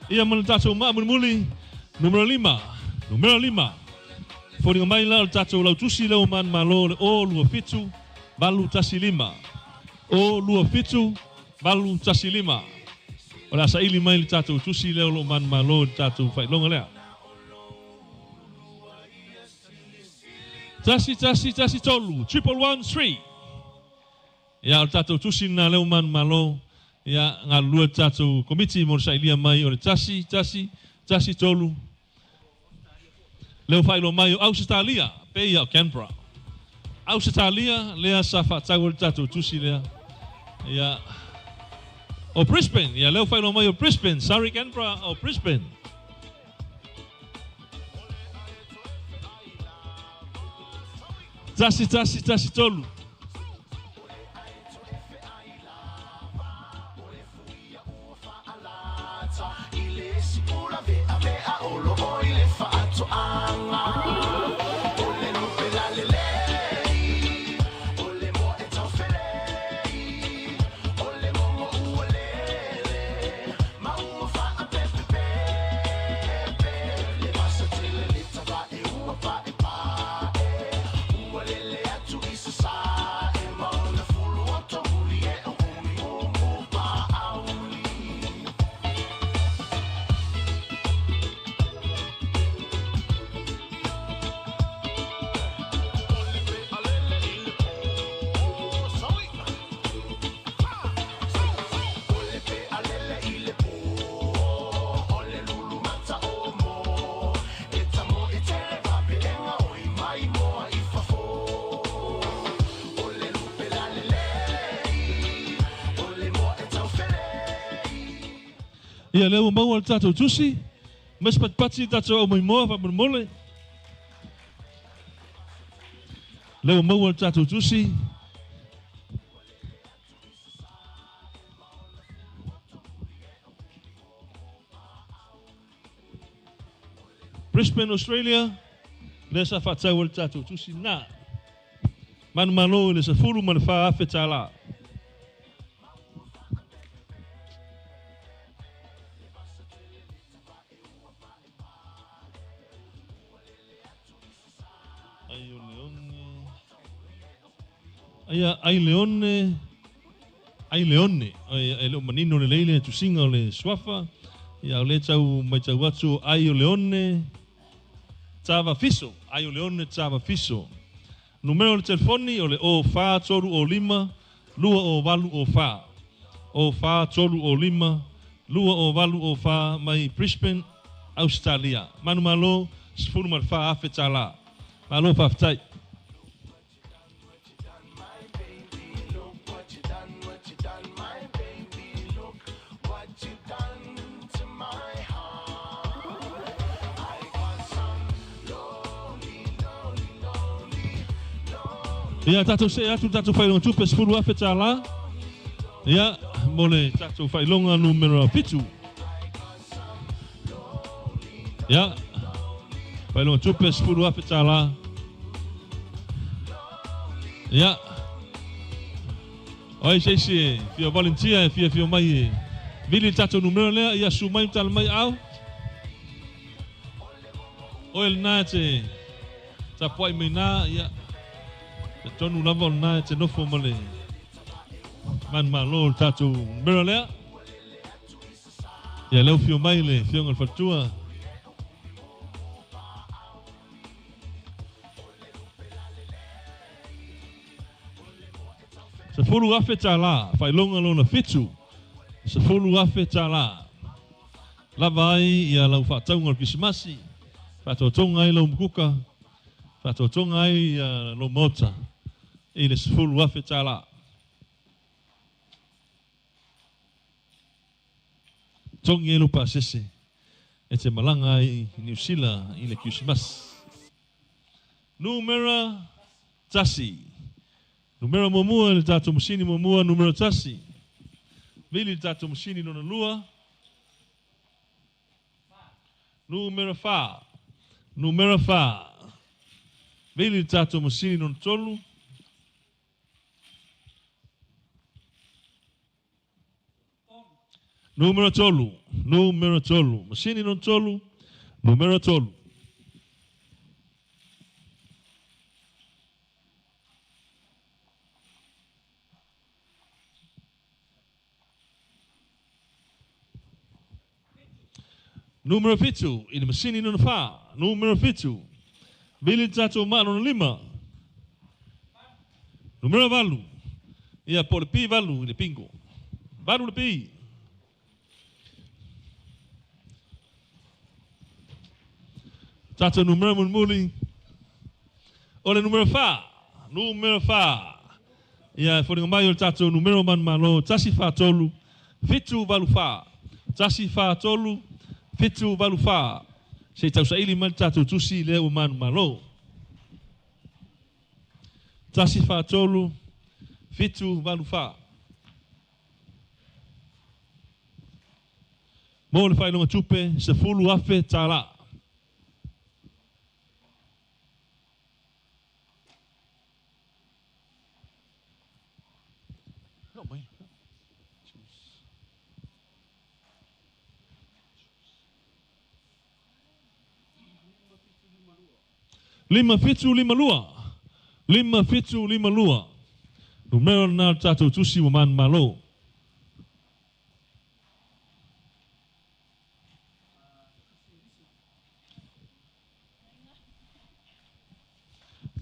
Ia mana tato ma muli. Numero 5. Numero 5. Fori mai la tato lau tusi lau man malo o lua fitu. Balu tasi 5. O lua fitu. Balu tasi 5. Ora sa ili mai tato tusi leo lo man malo tato fai longa lea. Tasi tolu. 113. Ya tato tusi na leo man malo. Ya ngalua tato komiti mo Sailia mai o tasi tolu. Leo fai lo mai o Australia, pe ia o Canberra. Australia lea safa tagol tato tusi lea. Ya O Brisbane, ia leo whaino mai o Brisbane, Surrey Canberra o Brisbane. Tasi tolu. Ia leo mau al tatou tusi, mas patpati tatou au moimoa fa mole. Leo mau al tatou tusi. Brisbane, Australia, le sa fatau al tatou tusi na. Man malo le sa fulu man fa afetala. Ai leone, ai lo manino le leile tu singa o le swafa, ia o le tau mai tau atu ai o leone, tava fiso, ai o leone tava fiso. Numero le telefoni o le o fa toru o lima, lua o valu o fa. O fa toru o lima, lua o valu o fa mai Brisbane, Australia. Manu malo, sfuru mar fa afetala. Malo fa aftai. Ia tatou se atu tatou whailonga tupe sepulu afetala. Ia mole tatou whailonga numero pitu. Ia whailonga tupe sepulu afetala. Ia oi seisi fia volunteer fia mai vili tatou numero lea ia sumai tala mai au. Oil na te tapuai mai na ia tonu lava na te nofo male man malo tatu mero lea ia leo fio mai le fio ngal fatua se fulu afe tala fai longa lona fitu se fulu afe tala lava ai ia lau fatau ngal pisimasi fatotonga ai lau mkuka fatotonga ai lo Maota i le sefulu afe tala. Tongi e lupa sese e te malanga i New Zealand i le Christmas. Numera tasi. Numera momua le tatou musini momua numero tasi. Vili le tatou musini nona lua. Numera fa. Numera fa. Vili le tatou musini nona tolu. Numero tolu, masini non tolu, numero tolu. Numero fitu, il masini non fa, numero fitu. Vili tato ma non lima. Numero valu, ia por pi valu, il pingo. Valu le pi. Tato numero muli. Ole numero fa. Numero fa. Ia fori mai o tato numero man malo tasi fa tolu. fitu valufa. Tasi fa tolu, fitu valufa. Se tau sa ili malta tu tusi le o manu malo. Tasi fa tolu, fitu valufa. Mo le fai longa tupe, se fulu afe tala. Lima fitu lima lua. Lima fitu lima lua. Numero na tatu tusi o manu malo.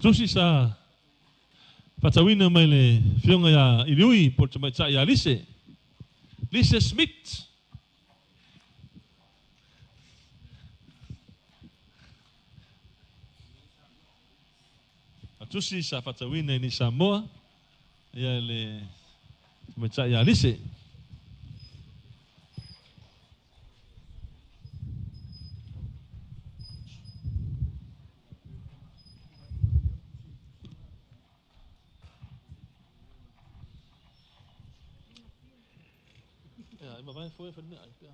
Tusi sa patawina mai le fionga ya iliui por tamai ta ya Lise. Lise Smith. Tusi sa patawina ni Samoa ya le tamai ta ya Lise. Ja, maar wij voor even uit. Ja.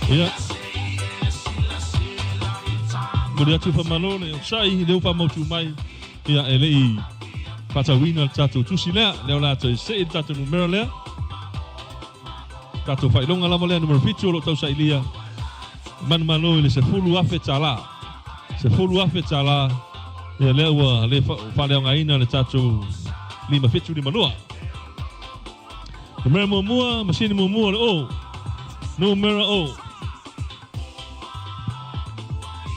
Ia. Mori atu whamalole, o sai, leo whamautu mai, ia e lei patawina le tātou tusi lea, leo lātou e se tātou numero lea. Tātou whailonga lama lea numero fitu o lo tau Sailia. Manu malo le se fulu afe tāla. Se fulu afe tāla, ia lea ua le whaleo ngaina le tātou lima fitu lima lua. Numero mua, masini mua le o. Numero o.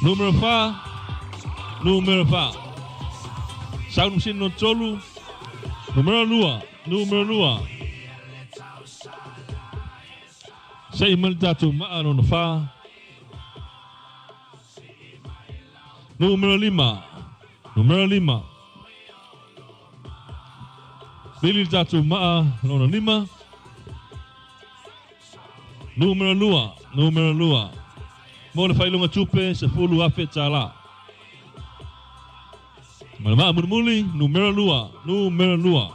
Número 5, número 5. Sound machine no tolu. Número 2. Sei maltatu maano no 5. Número 5. Billy tatu maa no 5. Número 2. Mole failunga tupe se fulu afe tala. Malama muli numero 2.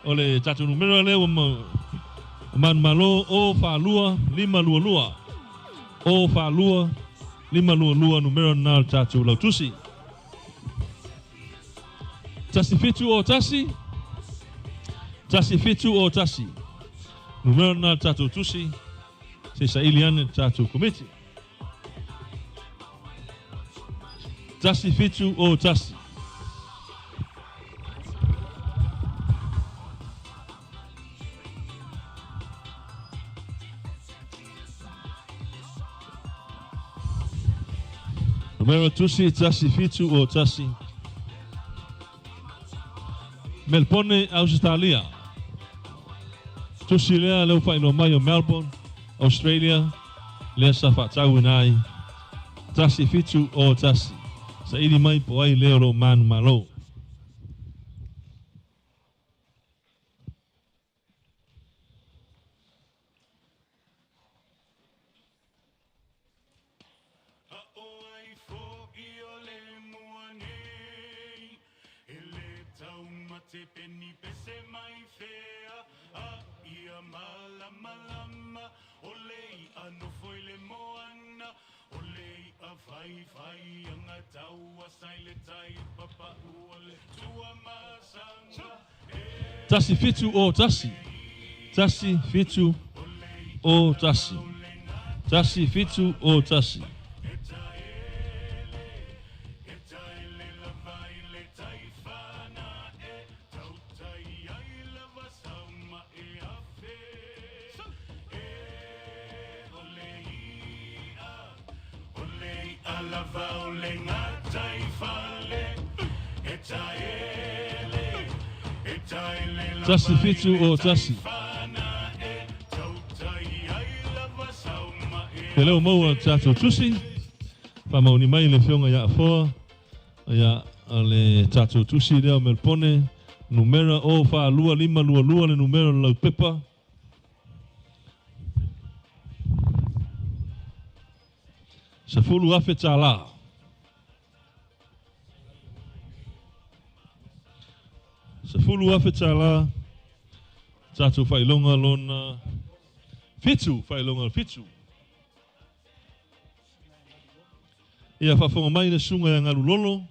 Ole tatu numero le man malo o fa lua 5 lua. O fa lua 5 lua numero na tatu la tusi. Tasi fitu o tasi. Numero na tatu tusi. Se Sailia tatu komiti. Tasi fitu o tasi. Numero tusi tasi fitu o tasi. Melbourne, Australia. Tusi lea leo whaino mai o Melbourne, Australia. Lea sa whatau nai. Tasi fitu o tasi. Sa ili mai po ai leo lo manu malo. Tasi fitu o tasi. Tasi fitu o tasi. Tasi fitu o tasi. Tasi fitu o tasi. Te leo maua tato tusi. Whamau ni mai le whionga ia afoa. Ia le tato tusi leo melpone. Numera o wha lua lima lua lua le numera lau pepa. Se fulu afe tala. Se fulu afe tala. Tato whailonga lona. Fitu whailonga fitu. Ia whafonga mai le sunga ya ngaru lolo.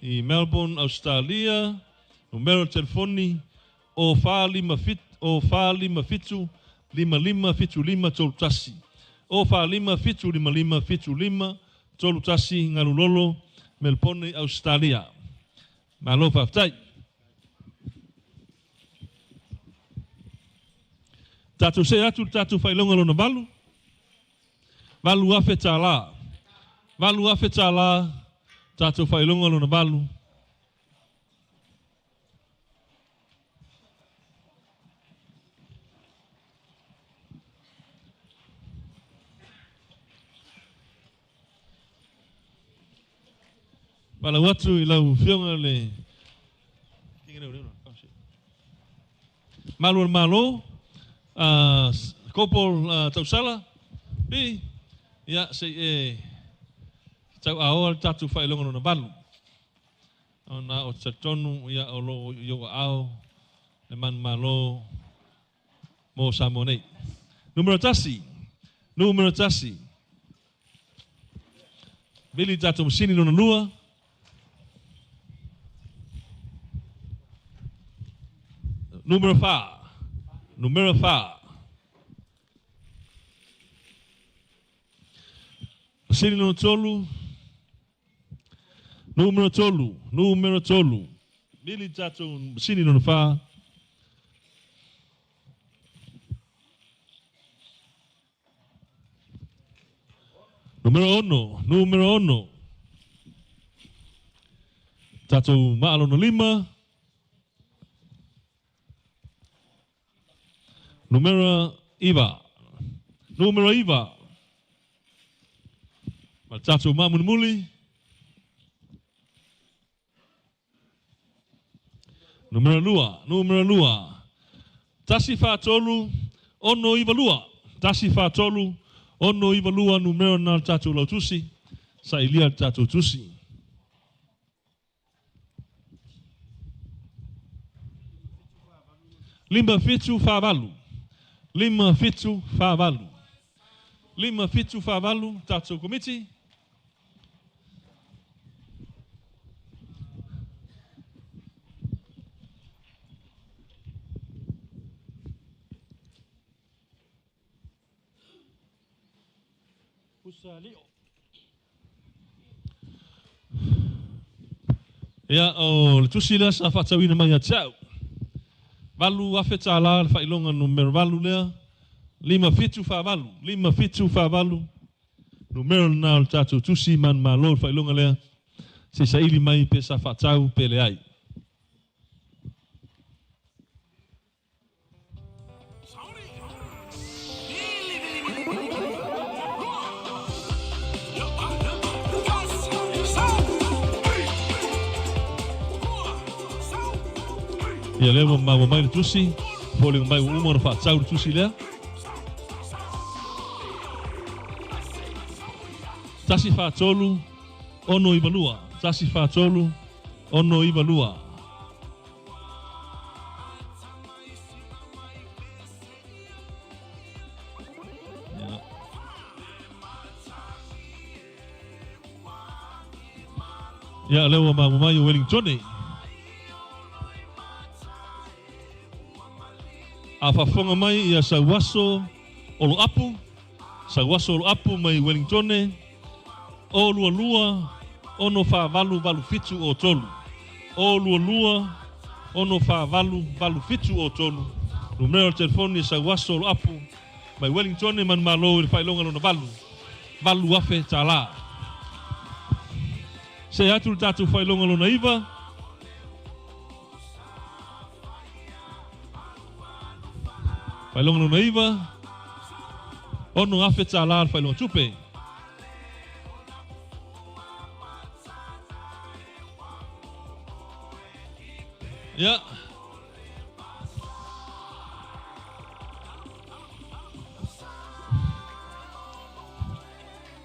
I Melbourne, Australia. Numero telefoni o lima fitu lima fitu lima tolu tasi. O lima fitu lima fitu lima tolu tasi ngaru lolo Melbourne, Australia. Malo whaftai. Tatu se atu tatu whailonga lona valu. Valu afe tala. Valu afe tala. Tatu whailonga lona valu. Vala watu ilau whionga le. Malo malo. Kopol tausala. Pi. Ya se tau ao tatu whailonga na balu. Ona o tatonu ia o lo yoga ao. Le man malo. Mo Samoa. Numero tasi. Numero tasi. Bili tatu msini lona lua. Numero 5. Numero 5. Sini no tolu. Numero tolu. Numero tolu. Bili tatu sini no 5. Numero 1. Numero 1. Tatu maalo no 5. Numero Iva. Numero Iva. Tatu mamun muli. Numero lua. Numero lua. Tasi fa tolu. Ono Iva lua. Tasi fa tolu. Ono Iva lua. Numero na tatu lautusi. Sailia tatu tusi. Lima fitu fa valu. Lima fitu fa valu. Lima fitu fa valu. Tatu komiti. Ya o le tusila sa fatawina mai atau. Valu afeta la whailonga numero valu lea. Lima fitu fa valu. Lima fitu fa valu. Numero na tatu tusi man malo whailonga lea. Se saili mai pe sa fatau pele ai. Ia lewa mawa mai le tusi. Pole mai umo na whaatau le tusi lea. Tasi whaatolu. Ono Iva lua. Tasi whaatolu. Ono Iva lua. Ia lewa mawa mai o Wellington. A whafonga mai ia sauaso olo apu. Sauaso olo apu mai Wellington. O lua lua. Ono wha valu valu fitu o tolu. O lua lua. Ono wha valu valu fitu o tolu. Numero telefoni sauaso olo apu. Mai Wellington man malo i whailonga lona valu. Valu afe tala. Se atu tatu whailonga lona iwa. Whailonga lona iwa. Ono afe tālar whailonga tupe. Ja.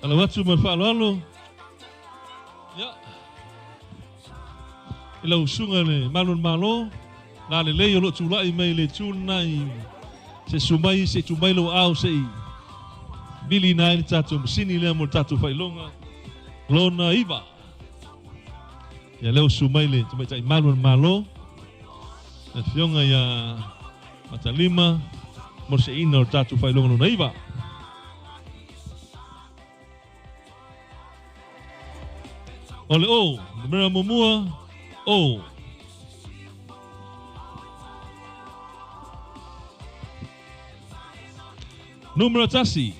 Ala watu mo whaaloalo. Ja. Ila usunga le malun malo. La le leo lo tulai mai le tunai. Se sumai se tumai lo au se i. Bili nai tatu msini le mo tatu whailonga. Lona iwa. Ya leo sumai le tumai tai malun malo. Na fionga ya matalima. Mo se ina o tatu whailonga lona iwa. Ole o, numero momua, o. Numero tasi.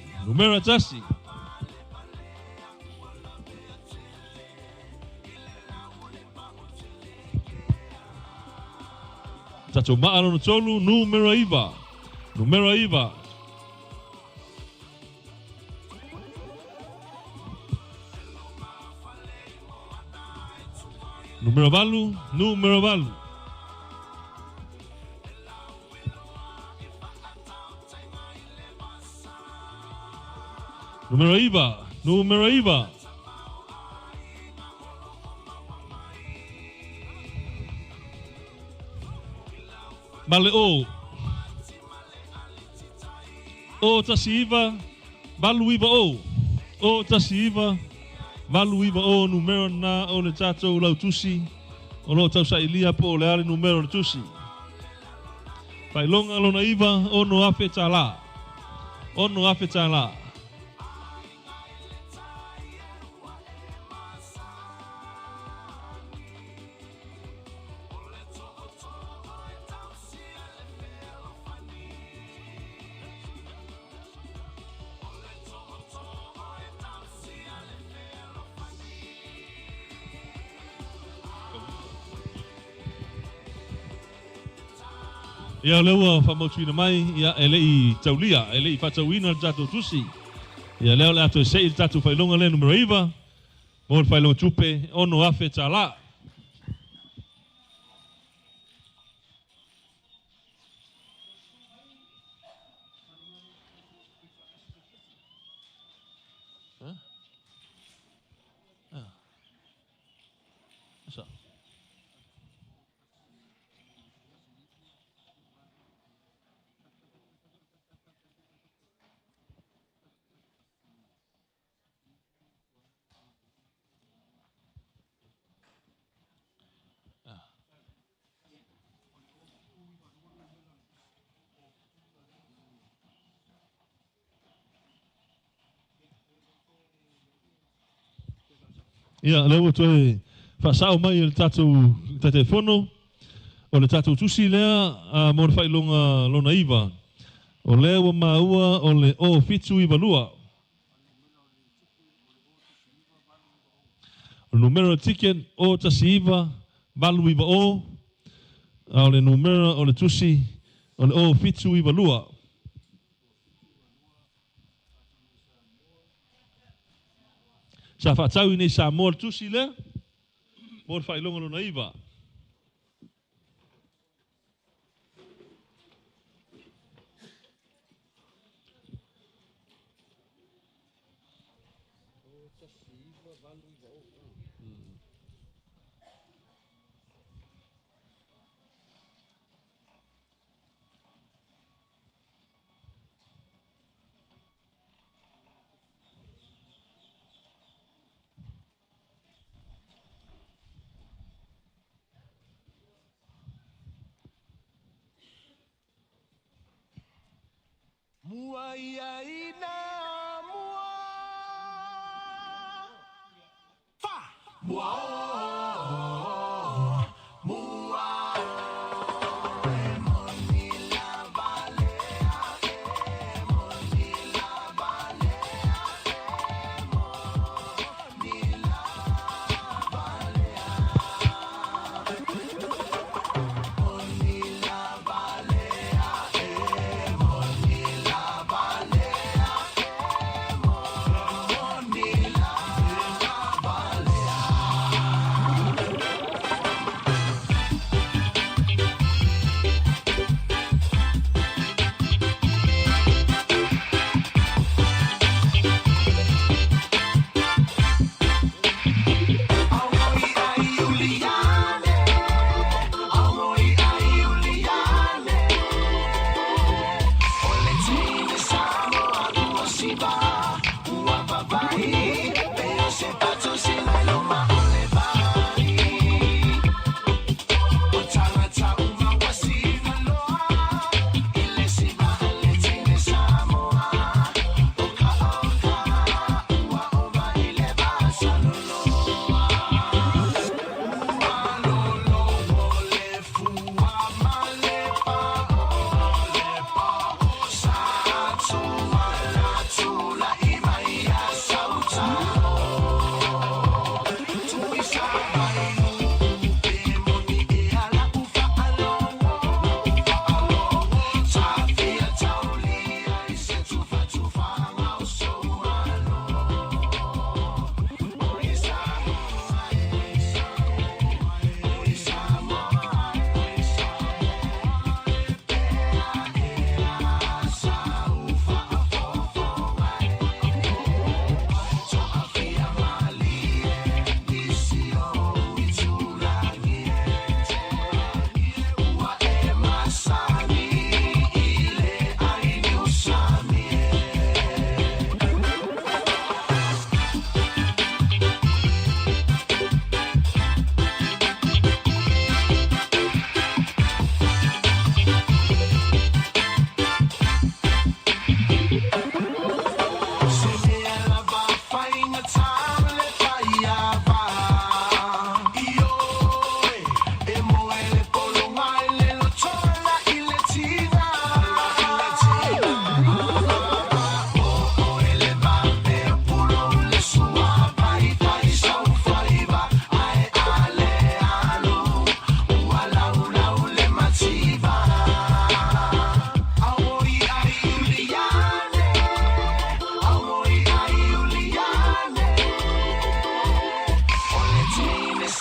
Tato maalo no tolu, numero iwa. Numero valu. Numero iwa. Male o. O tasi iwa. Valu iwa o. O tasi iwa. Valu iwa o numero na o le tatou lau tusi. O lo tau Sailia po o le ale numero le tusi. Whailonga lona iwa o no afe tala. Ia leua whamautuina mai, ia elei taulia, elei whatauina tatou tusi. Ia leo le ato sei tatou whailonga le numero iwa. Mo le whailonga tupe, ono afe tala. Ia leua toe whasao mai le tatou telefono. O le tatou tusi lea mo le whailonga lona iwa. O leua maua o le o fitu iwa lua. O numero ticket o tasi iwa, balu iwa o. O le numero o le tusi o le o fitu iwa lua. Sa whaatau i nei Samoa le tusi lea. Mo le whailonga lona iwa. Mua ia ina mua. Fa. Mua. Mua.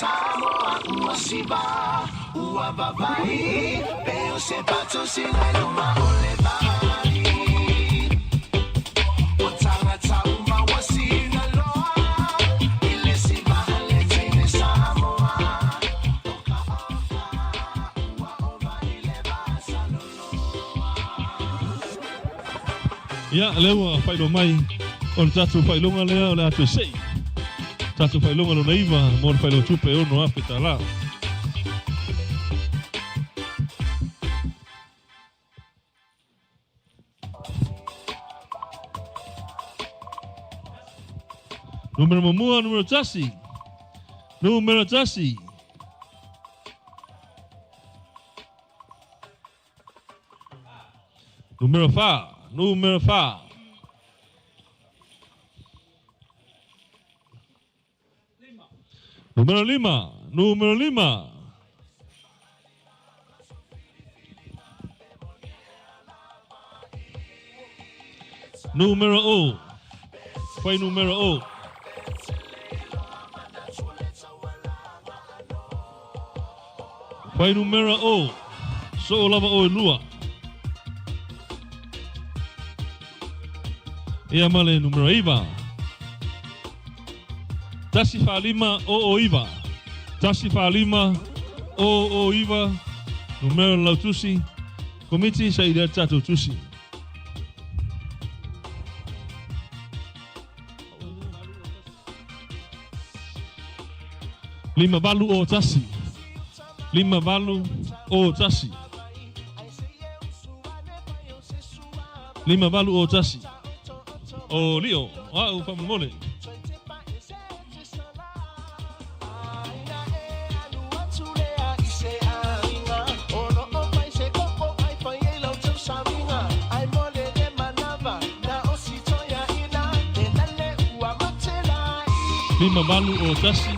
Samoa, uasiba, uababai, pero se pato sila luma olebari. Otanga tauma wasina loa, ile siba aletine Samoa. Oka oka, ua ova ile basa loloa. Ya, lewa whai lo mai. On tatu whai longa lea o le atu sei. Tatu whai longa lo naiva, mor whai lo tupe ono ape ta la. Numero mamua, numero tasi. Numero tasi. Numero fa. Numero fa. Número 5, número 5. Número 1. Foi número 1. Foi número 1. So lava o lua. E a male número 5. Tasi falima o iva. Tasi falima o iva. Numero lautusi. Komiti Sailia tatu tusi. Lima balu o tasi. Lima balu o tasi. Lima balu o tasi. O lio. Ah, ufa mole. Lima balu o tasi.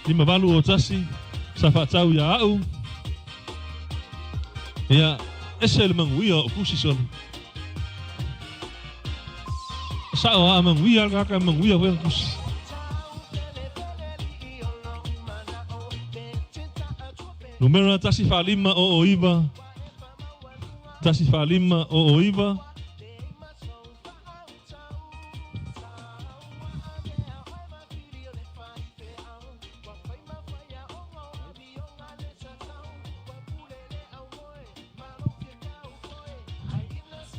Lima balu o tasi. Sa whatau ia au. Ia, ese le manguia o kusison. Sao a manguia kaka manguia wen kus. Numero tasi falima o iva. Tasi falima o iva.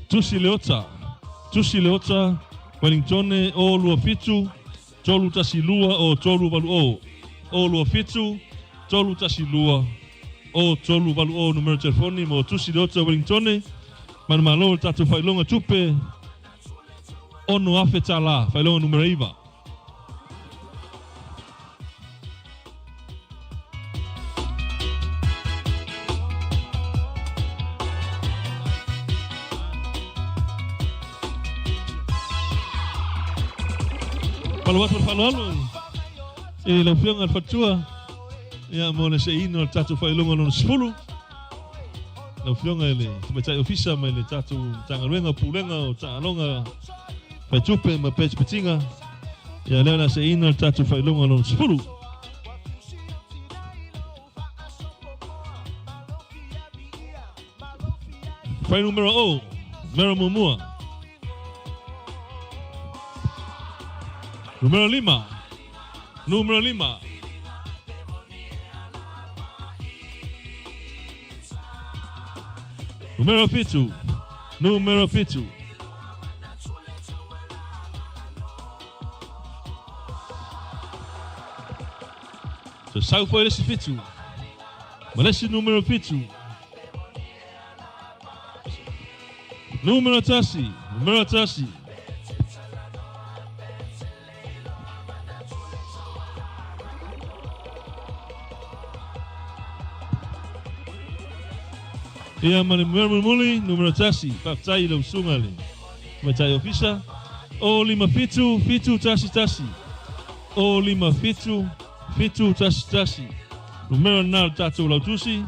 Tusi leota. Wellington o lua fitu, tolu tasi lua o tolu valu o. O lua fitu, tolu tasi lua o tolu valu o. Numero telefoni mo tusi leota Wellington. Man malo tatu whailonga tupe. Ono afe tala, whailonga numero iwa. Palo. E lau whianga al fatua. Ia mōna se ino al tatu whailonga no spulu. Lau whianga ele, me tai ofisa mai le tatu tangaruenga pulenga o tangalonga whaitupe ma pech petinga. Ia leona se ino al tatu whailonga no spulu. Whai numero o, Mera Mumua. Número 5. Número 5. Número 7. Número 7. So sau foi esse 7. Mas esse número 7. Número 10. Número 10. Ia mani muli numero 10, papai lau sungale. Matai ofisa. O 5 fitu tasi. O 5 fitu tasi. Numero 9 tatu lau tusi.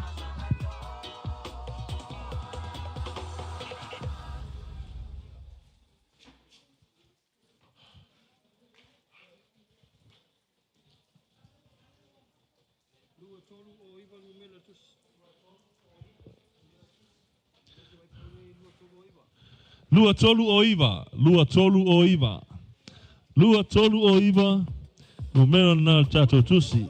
Lua tolu o iwa. Numero na tato tusi.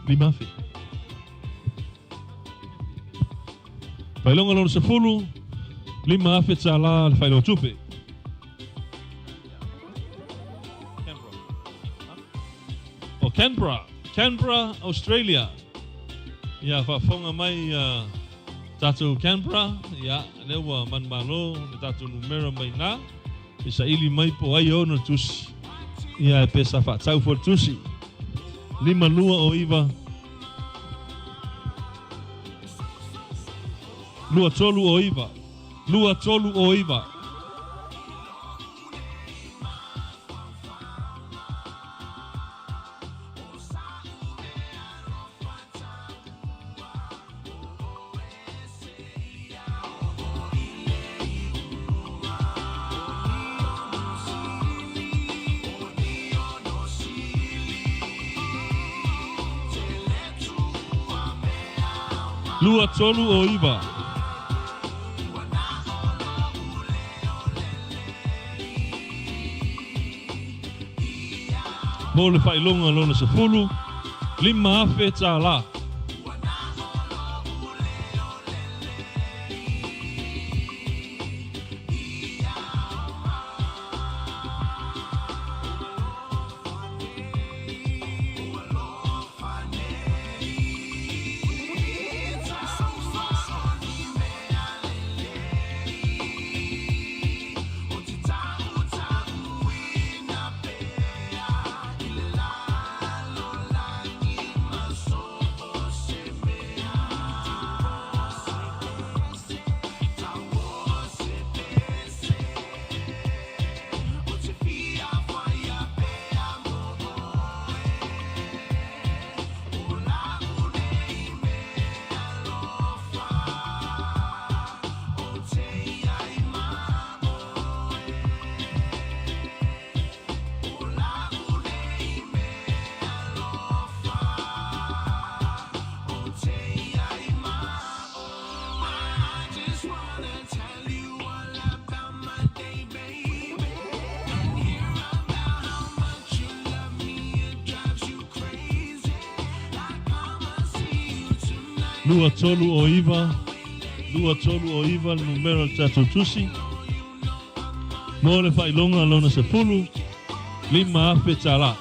Limafi. Pailonga lor sepulu. Lima afe tsala al failo tupe. Canberra, Australia. Ya, whafonga mai tatu Canberra. Ya, lewa manmalo, tatu numero mai na. Isa ili mai po ai ono tusi. Ya, pesa tau for tusi. 5 lua o iwa. Lua tolu o iwa. Lua tolu o iwa. Mole whailonga lona sa fulu. 5 afe tala. Lua tolu o iwa numero tatu tusi. Mole whailonga lona se fulu. 5 afe tala.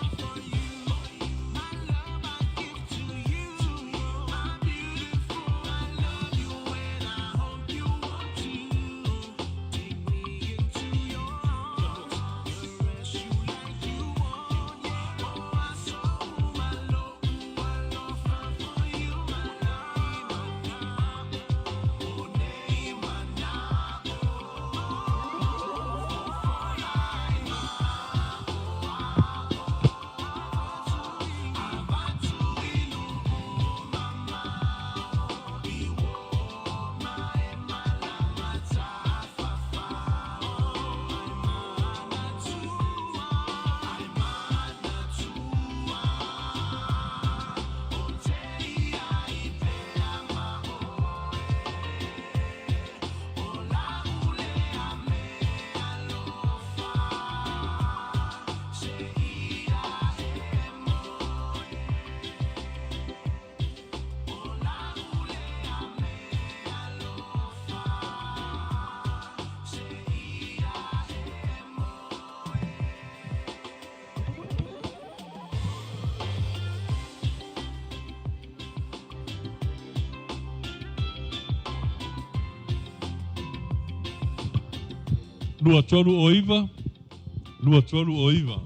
Lua tolu o iwa. Lua tolu o iwa.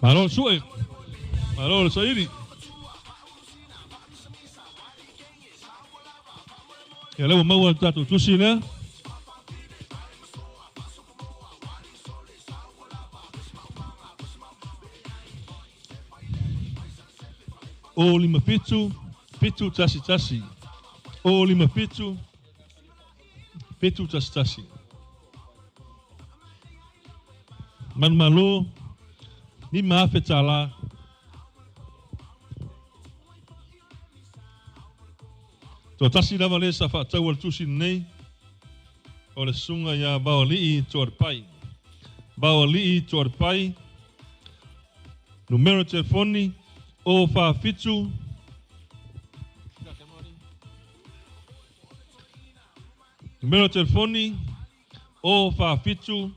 Malol suwe. Malol Saili. Ya leo mau tatu tusi ne. O lima pitu, pitu tasi tasi. O lima pitu, pitu tasi tasi. Man malo ni mafetala. To tasi da vale sa fa tawal tusi nei. O le sunga ya baoli torpai. Baoli torpai. Numero telefoni o fa fitu. Numero telefoni o fa fitu.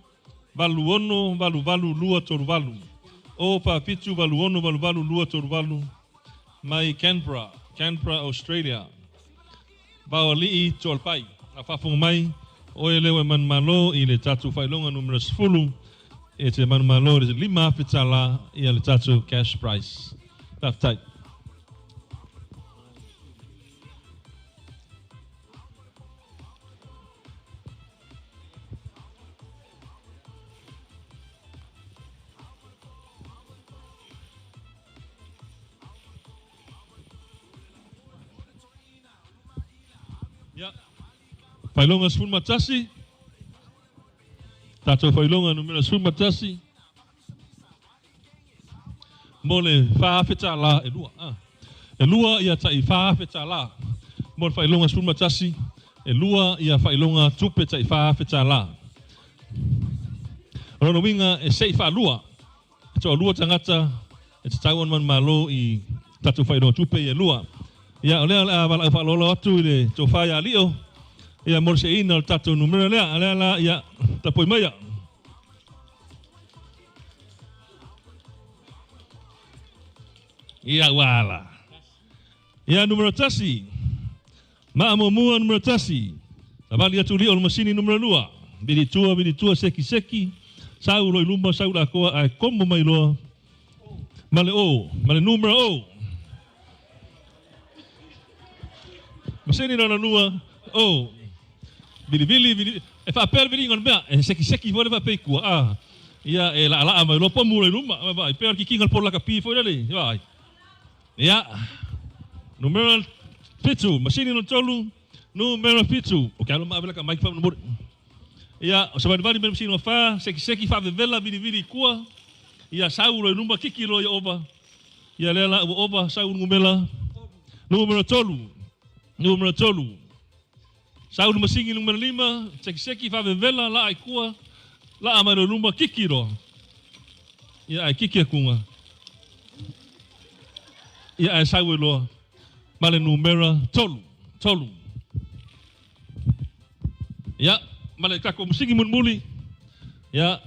Valu ono, valu lua toru valu. O pa fitu valu ono, valu lua toru valu. Mai Canberra, Australia. Baoli tolpai. Na fafonga mai. O elewe man malo i le tatu failonga numero 10. E te man malo le 5 fitala i le tatu cash prize. That's tight. Failonga spun matasi. Tato failonga numero spun matasi. Mole fa fetala elua. Elua ia tai fa fetala. Mole failonga spun matasi. Elua ia failonga tupe tai fa fetala. Rono winga e sei fa lua. To lua tangata e tawon man malo i tato failonga tupe e lua. Ia ole ala fa lolo atu le to fa ya lio. Ia morse ina tato numero lea ia tapoi maya. Ia wala. Ia numero tasi. Maamomua numero tasi. Tabali atu li ol masini numero 2. Bili tua seki. Sau loi luma sau la koa ai komo mai loa. Male numero o. Masini nona nua o. Bili e fa per vini ngon bea e seki vole va pe kua ia e la mai lo pomu le luma vai per ki kingal por la kapi foi dali vai ia numero 7 masini no tolu numero 7 o kalo ma bela ka mai fa numero ia o sabe vali mesmo sino fa seki fa vela bili kua ia sau lo luma kiki lo oba ia lela oba sau ngumela numero tolu Saúde masingi número 5, seki fa vela la ai kua la amaro luma kikiro. Ia ai kiki kunga. Ia ai saúde lo male numero tolu. Ia male kako masingi muli. Ia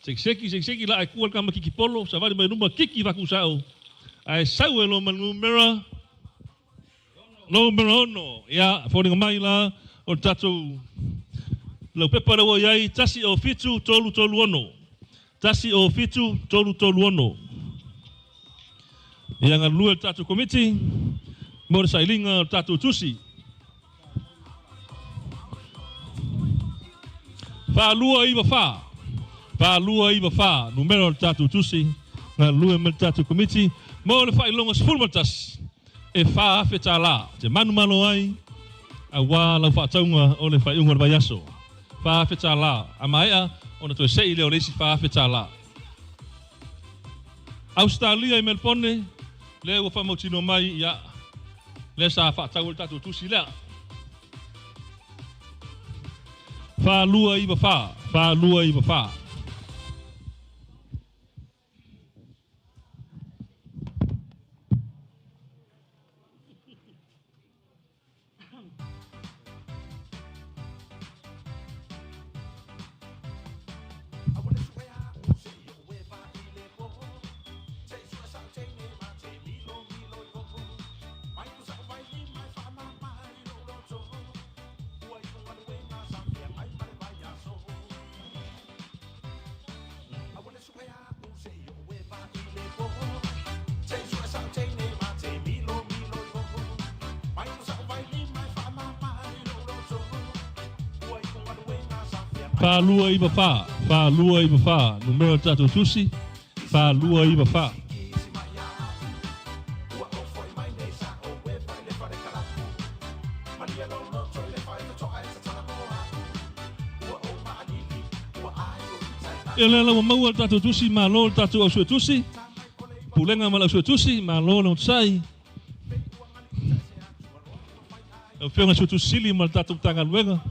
seki la ai kua kama kiki polo sa vale mai luma kiki va kusao. Ai saúde lo man numero 1. Ia foni mai la o tatou lau pepara o iai tasi o fitu tolu ono. Tasi o fitu tolu ono. Ia ngā lua tatou komiti mo le sailinga o tatou tusi. Fa lua iwa fa. Fa lua iwa fa numero tatu tusi na lua mel tatu komiti mo le fa ilonga spulmatas e fa fetala te manu malo ai a wa la fa taunga o le fa unga ba yaso fa fetala amaia ona to sei le o le si fa fetala Australia i Melbourne le wa fa motino mai ya le sa fa taul tatu tusi la fa lua iwa fa lua iwa fa Fa lua iwa fa numero tatu tusi fa lua iwa fa Ele la mau tatu tusi ma lo tatu au tusi pulenga ma au tusi ma lo no sai o fenga su tusi li ma tatu tanga luega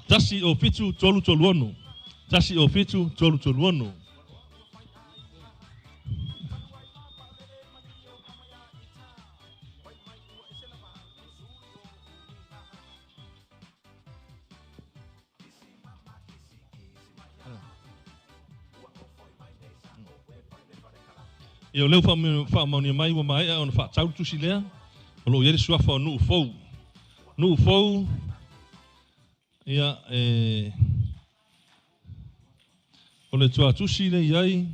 Tasi o fitu tolu toluono. Tasi o fitu tolu toluono. Eu leu fa mauni mai wa mai on fa tau tu silea. O lo yeri sua fa no fou. No fou. Ia o le tua tusi le iai,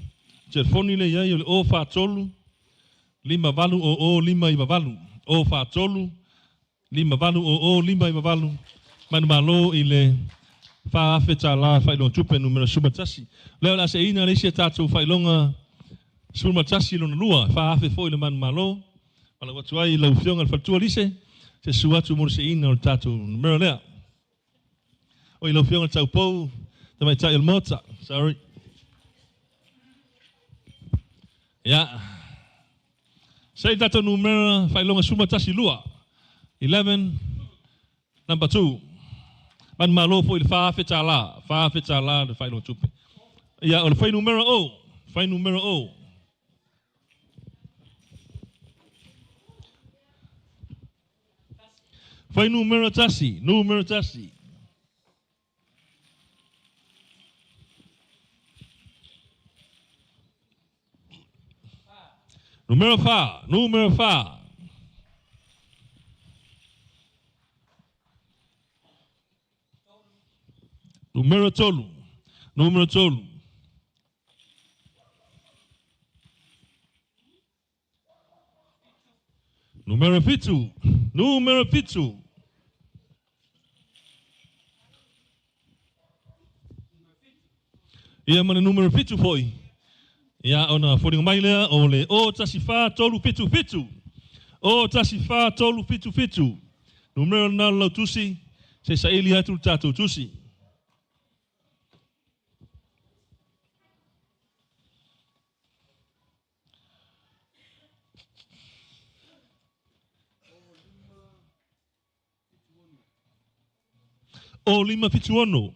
telefoni le iai o le o fa tolu, lima valu o lima iwa valu, o fa tolu, lima valu o lima iwa valu, manu malo i le fa afeta la fa ilon tupe numero sumatasi. Leo la se ina le se tatu fa ilonga sumatasi lona lua, fa afe foi le manu malo, pala watu ai la ufionga al fatua lise, se suatu mur se ina o tatu numero lea. O ilo fionga tau pou, te mai tai il Maota, sorry. Ya. Sei tato numero, fai longa suma tasi lua. 11, number 2. Man malo fo il fa feta la, de fai longa tupe. Ya, o fai numero o, fai numero o. Fai numero tasi, numero tasi. Numero fa. Numero tolu. Numero fitu. Ia mana numero fitu foi. Ia ona fodinga mai lea o le o tasi fa tolu fitu. O tasi fa tolu fitu. Numero na lau tusi, se Sailia tu tatu tusi. O lima fitu ono.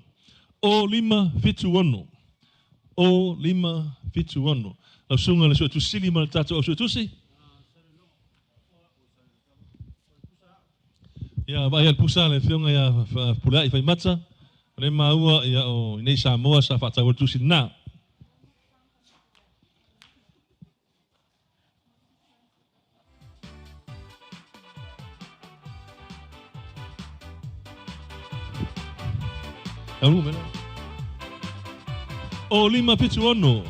Lau sunga le sua tusili ma le tatu au sua tusi. Ia vai al pusa le fionga ia pulai fai mata. Le maua ia o nei Samoa sa fa tau tusi na. Alu mena. O lima fitu ono.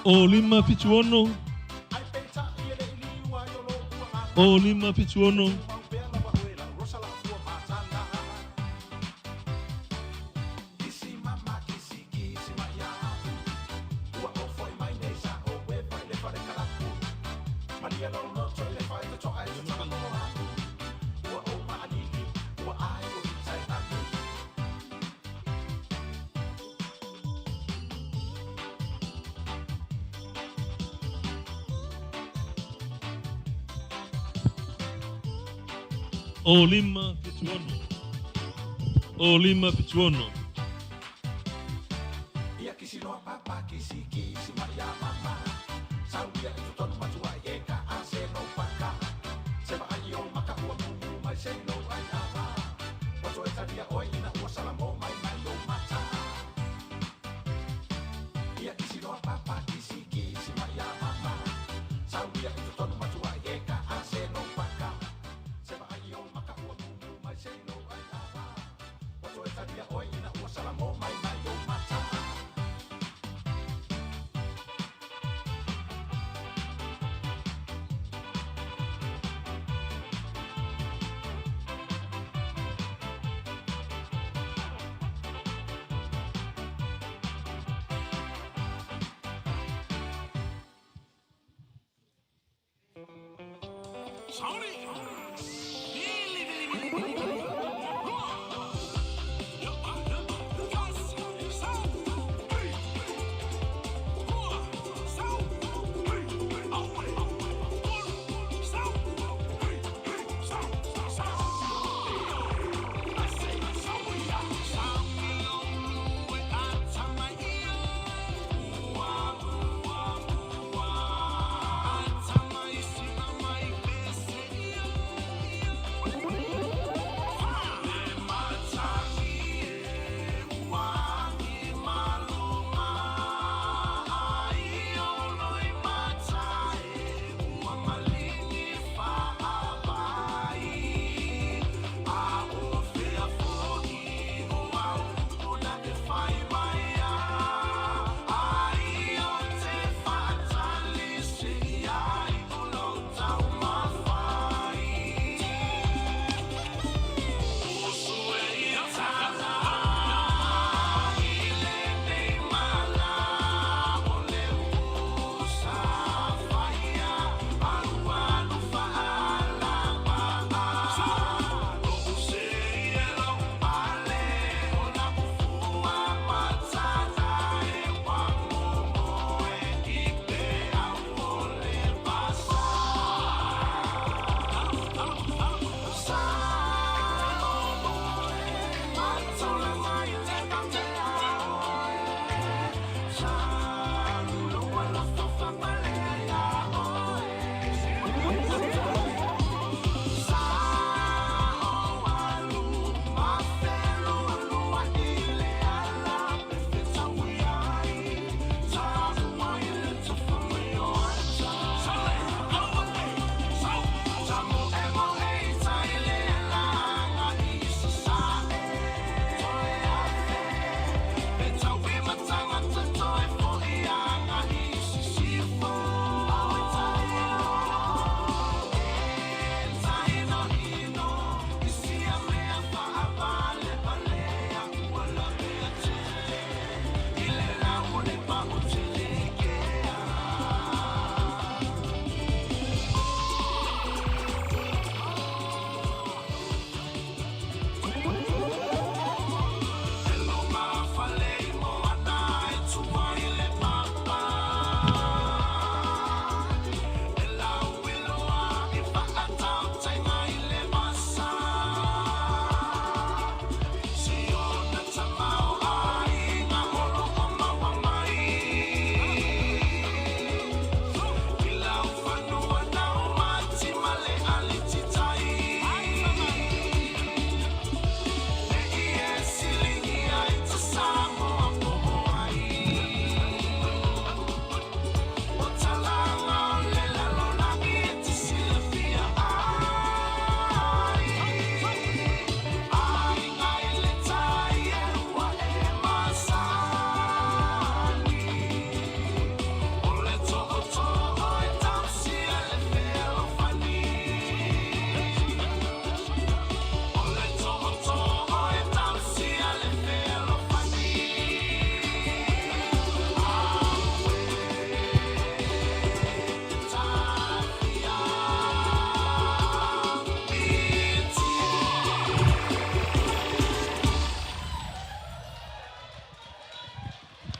O lima fituono. O lima fituono. O lima fituono. O lima fituono.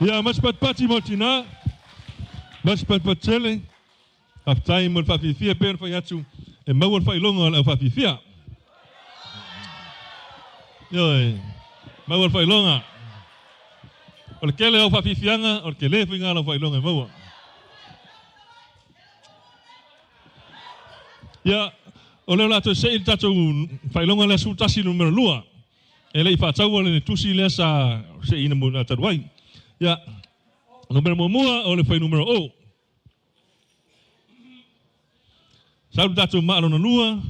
Ya mas pat motina. Mas pat chele. Aftai mo fafifia pe fa yatu. E mau fa ilonga la fafifia. Yo. Mau fa ilonga. O kele o fafifianga o kele finga la fa ilonga mau. Ya, oleh la tu sei tatu failonga la su tasi numero 2. Ele fa tau le tusi le sa sei ina mun atawai. Ya, numero mua oleh fai numero o. Sau tatu ma lo lua,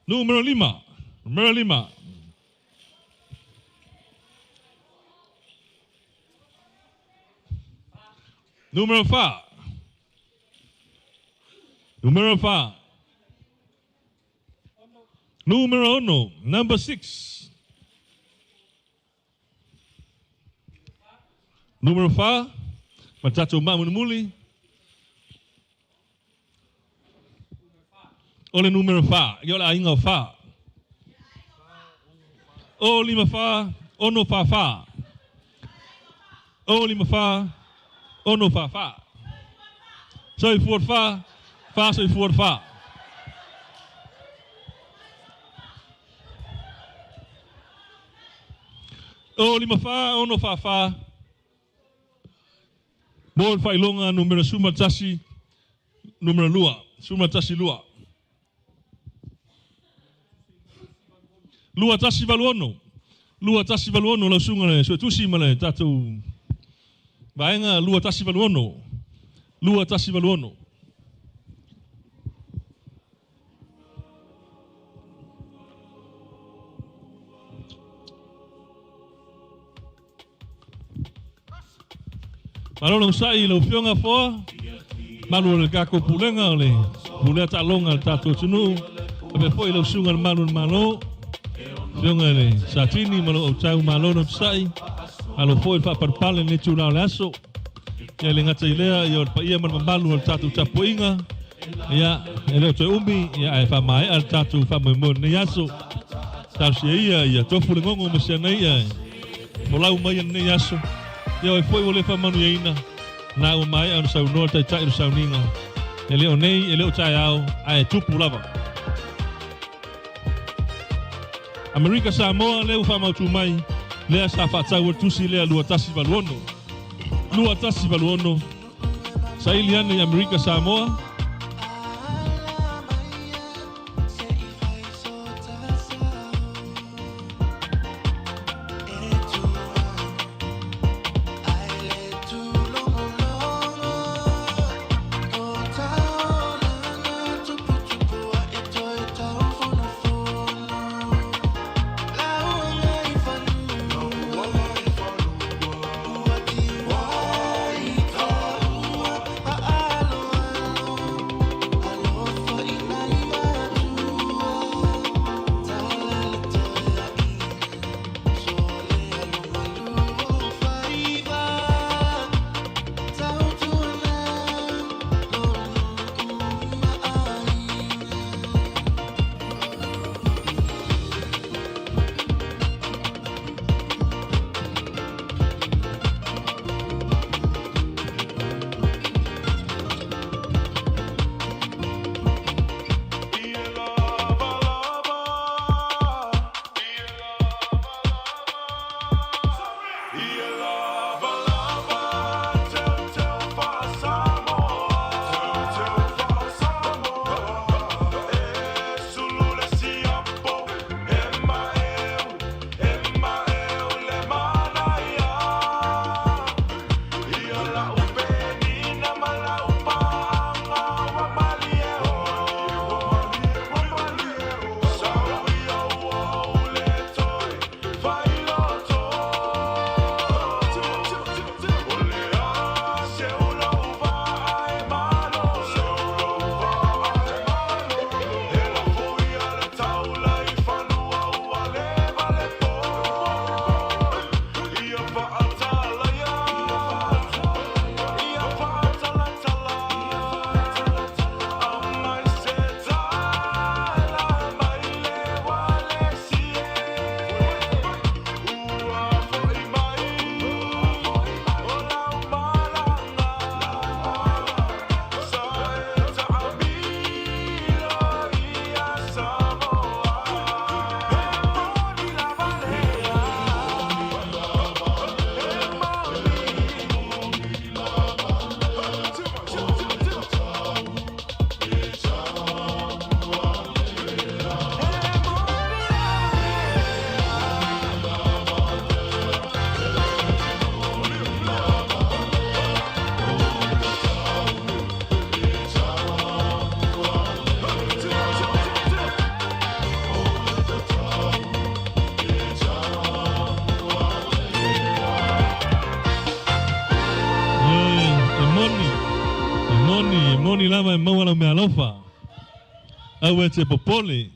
numero 5. Numero 5. Numero 5. Numero 5. Numero 1, number 6. Numero 5, matatu ma muli. Ole numero 5, yo la inga 5. O lima 5, ono 5. O lima 5, ono 5. Soy 4 5, soy 4 5. O lima 5, ono 5. Bol failonga numero suma tasi numero 2. Suma tasi 2. Lua tasi valuono. Lua tasi valuono la sunga le so tusi male tatu. Vaenga lua tasi valuono. Lua tasi valuono. Malolo sai lo fionga fo. Malu le kako pulenga le. Pule ta longa tatu tunu. Abe foi lo sunga malu malo. Fionga le satini malo o tau malo no sai. Alo foi fa parpale ne tula laso. Ya le ngata ilea yo pa ia man malu tatu tapuinga. Ya ele to umbi ya ai fa mai al tatu fa mo ne yaso. Tarsia ia tofu le ngongo mesiana ia. Molau mai ne yaso. Yo foi o le fa manu ina na o mai an sau no tai tai sau ninga ele o nei ele o tai au ai tupu lava America Samoa le fa mau tu mai le sa fa tau tusi le lua tasi valuono Sailia ni America Samoa Moni lama mawala me alofa. Awe te popole.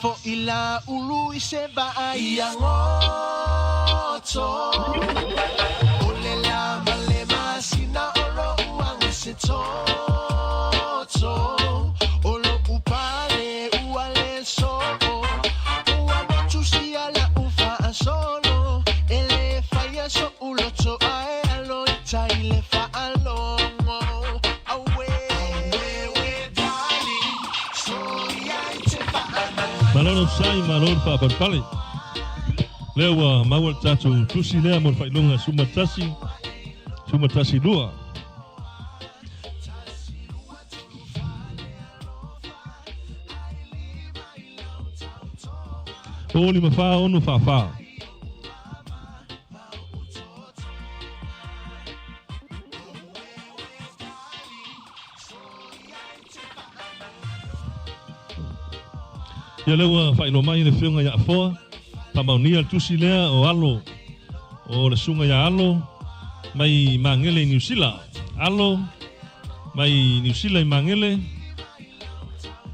Fo ila ulu se ba yang oto ole la male masina olo uang se to olo upale uale so ua motu si ala ufa solo ele faya so ulo to ai alo itaile fa alo Malon sai malon pa pali. Lewa mawal tatu tusi lea mo failunga sumatasi dua. Oli mafa onu fa. Ya lewa failo mai le fiunga ya foa pa maunia tusi lea o alo o le sunga ya alo mai mangele New Zealand alo mai New Zealand mangele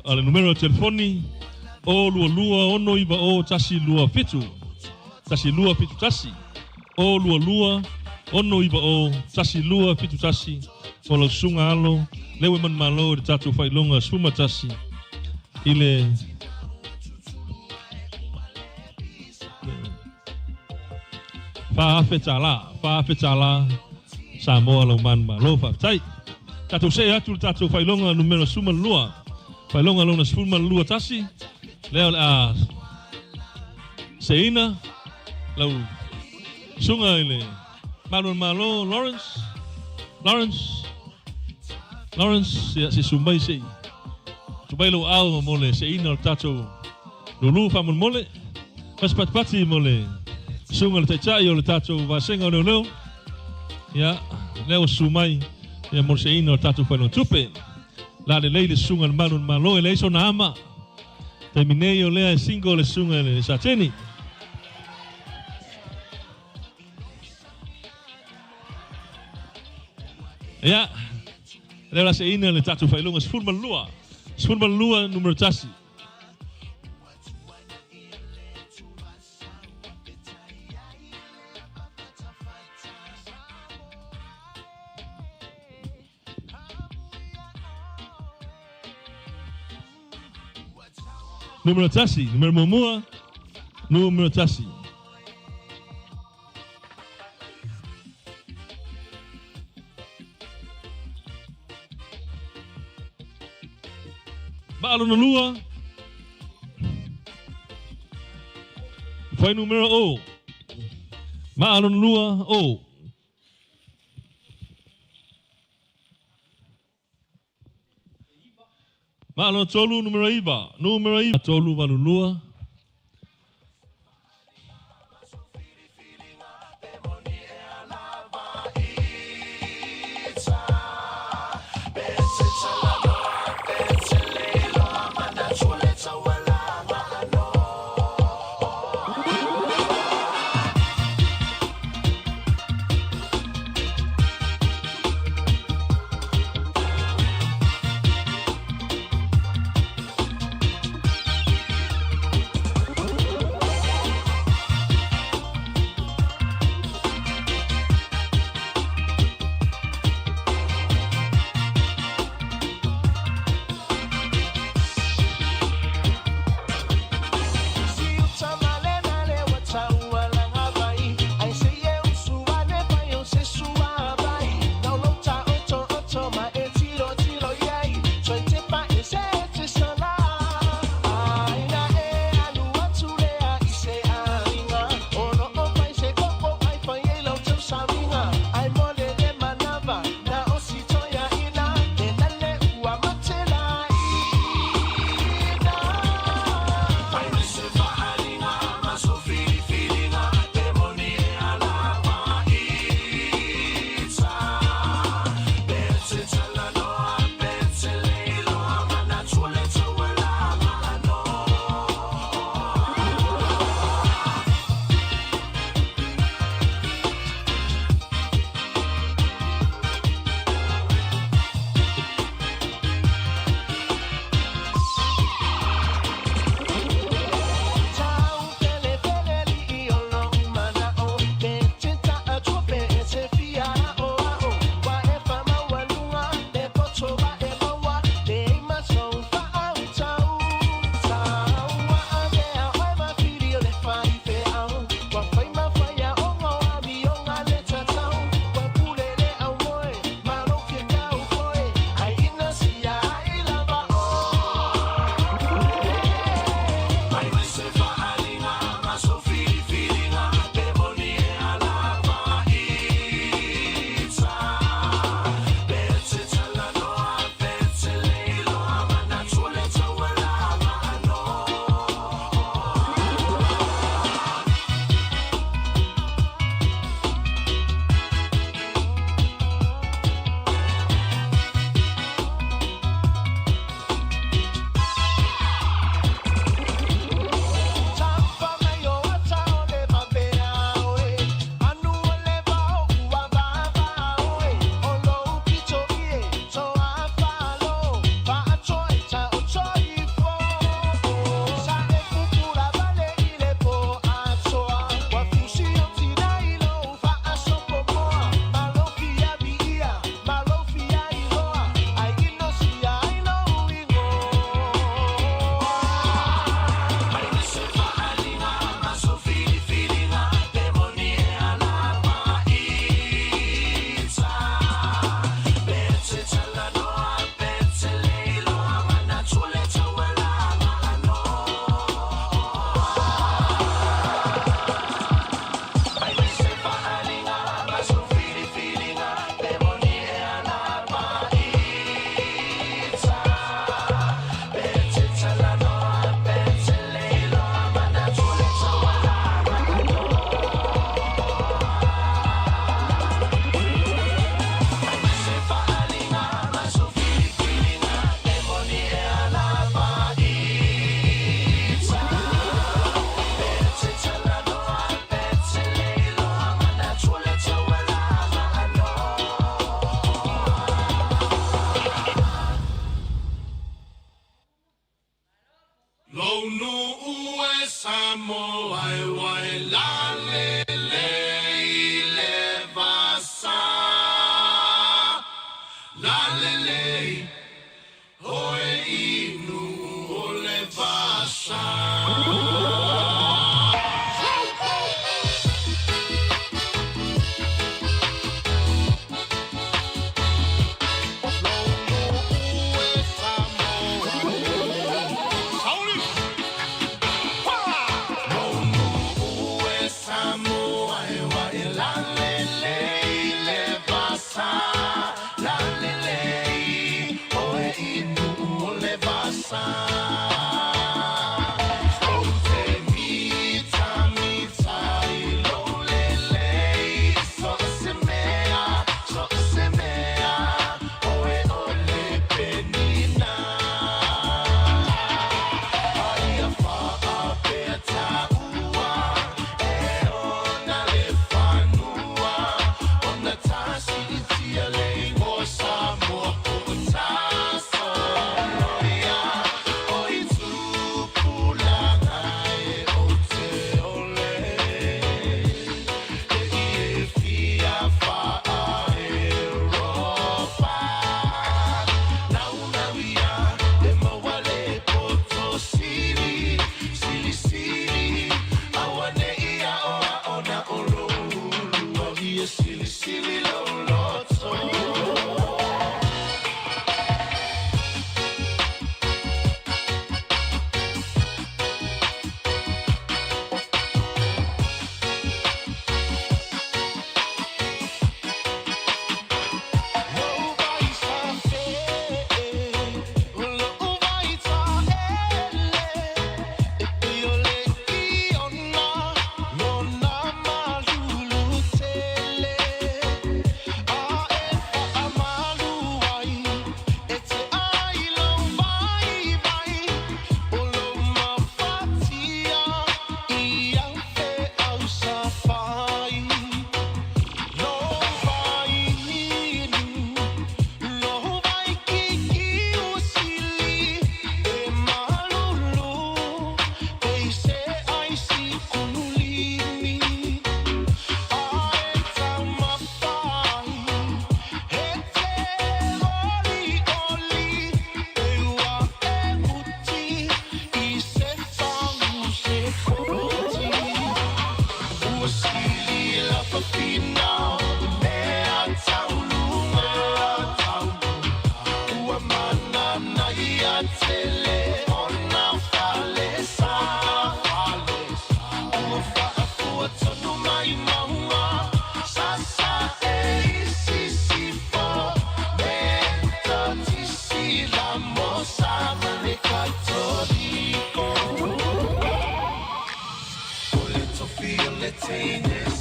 ale numero de telefoni o lua ono iba o tasi lua fitu tasi o lua ono iba o tasi lua fitu tasi o le sunga alo lewe man malo de tatu failonga suma tasi ile fa fetala Samoa lo man malo fa tai tatu se atu tatu failonga numero suma lua failonga lona suma lua tasi leo a seina lo sunga ile malo Lawrence ya si sumbai sei tubai lo au mole seina tatu Lulu fa mole pas pati mole sunga le tai o le tatu vasenga leo ya leo sumai ya morseino tatu fano tupe la le leile sunga le malo le so na ama terminei o le single le sunga le sateni ya leo la seina le tatu failunga sfurma lua numero tasi Numero tasi, numero momua, numero tasi. Balo na lua. Foi numero o. Balo na lua o. Malo tolu numero iba tolu balu lua. lalele, oe inu ole vasa.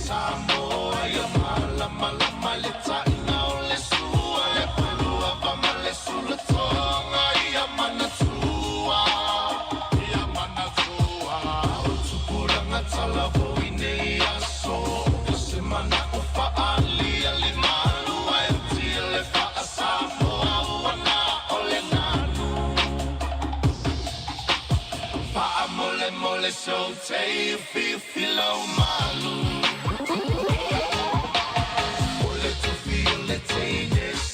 Samoa, ya mala mala maleta ina ole sua le palua va male sulla tonga ya manatua utupura ngatala voine ya so semana ufa ali ali malu enti le fa Samoa wana ole nanu fa mole mole so te filo malu.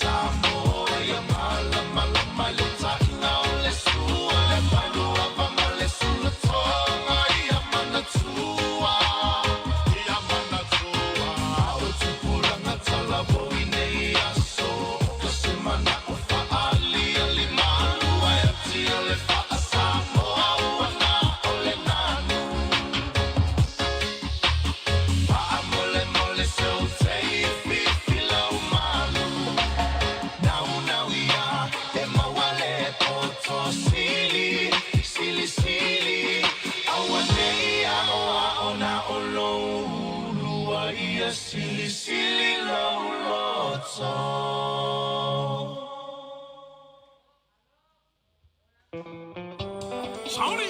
Samoa, ya mala mala maleta ina ole sua le palua va male sulla tonga ya manatua utupura ngatala voine ya so semana ufa ali ali malu enti ole fa Samoa wana ole nanu fa mole mole so te filo malu. Sili, awanea ona ololua ia sili lauloto. Sorry.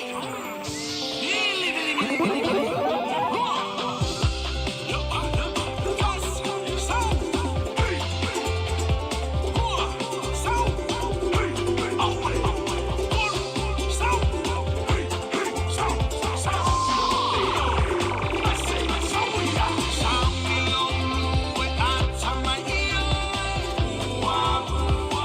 Wow.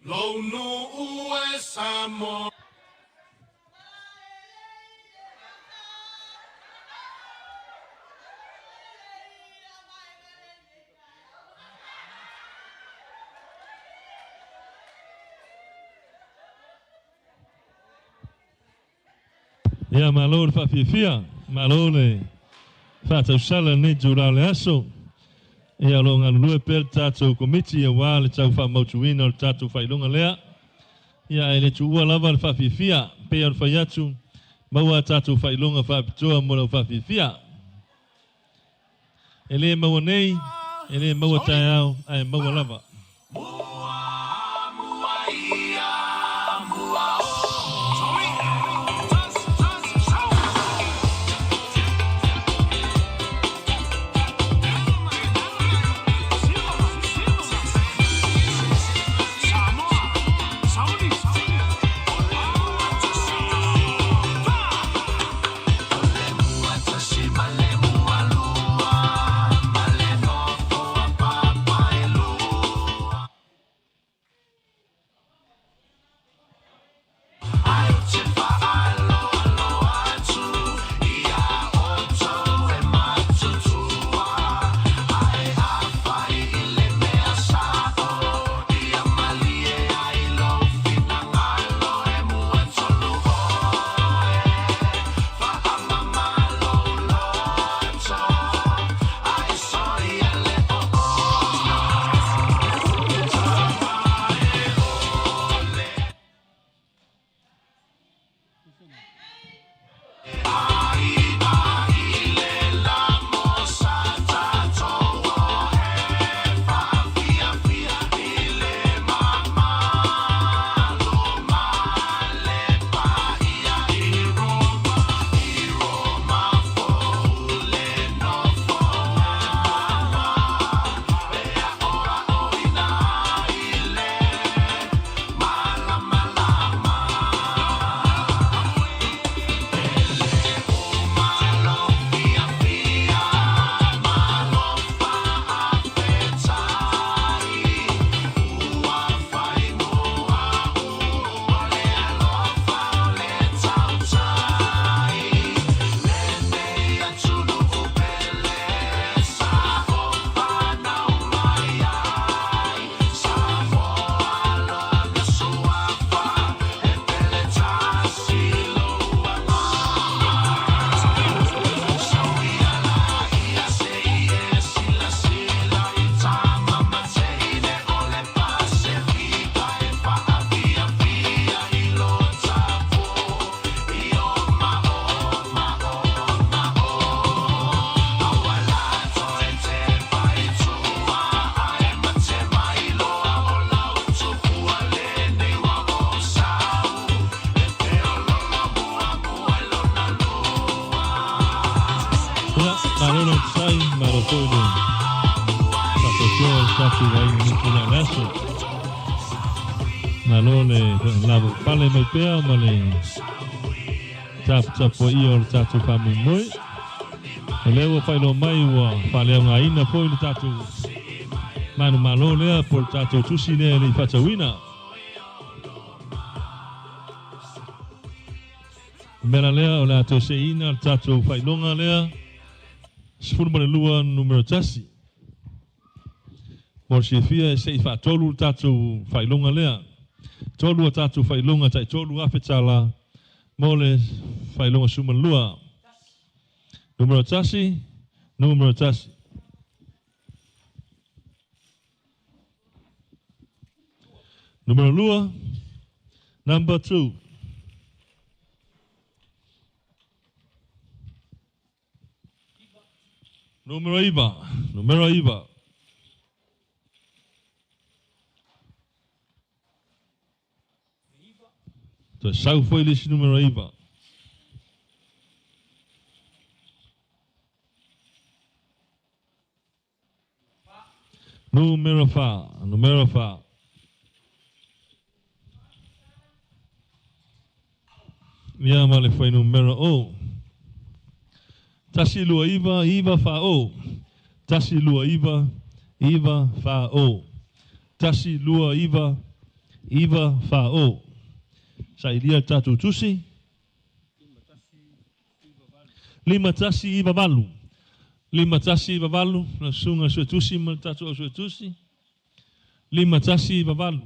Lulu ue Samoa. Ia malo le whawhiwhia, malo le whātau sala ne jura le aso. Ia lo ngā lue per tātou komiti ia wā le tau whamautuina o le tātou whailonga lea. Ia e le tuua lava le whawhiwhia, pea le whaiatu, maua tātou whailonga whapitoa mo le whawhiwhia. E le maua nei, e le maua tai au, ai maua lava. Pale mai pea ma le tapu i o le tatu whamumoi. E leo whailo mai ua whaleo ngā ina po i le tatu manu malo lea po le tatu tusi lea le i whatawina. Mera lea o le ato se ina le tatu whailonga lea sifuru mare lua numero tasi. Mor si fia e se i whatolu le tatu whailonga lea. Tolu tatu whailonga tai tolu awhetala mo le whailonga sumalua. Numero tasi, numero tasi. Numero lua, number 2. Numero iba, numero iba. To sau foi lesi numero iba. Numero fa, numero fa. Ia male foi numero o. Tasi lua iba, iba fa o. Tasi lua iba, iba fa o. Tasi lua iba, iwa fa'o. Sailia tatu tusi. 5 tasi iwa valu. 5 tasi iwa valu. Na sunga sue tusi ma tatu o sue tusi. 5 tasi iwa valu.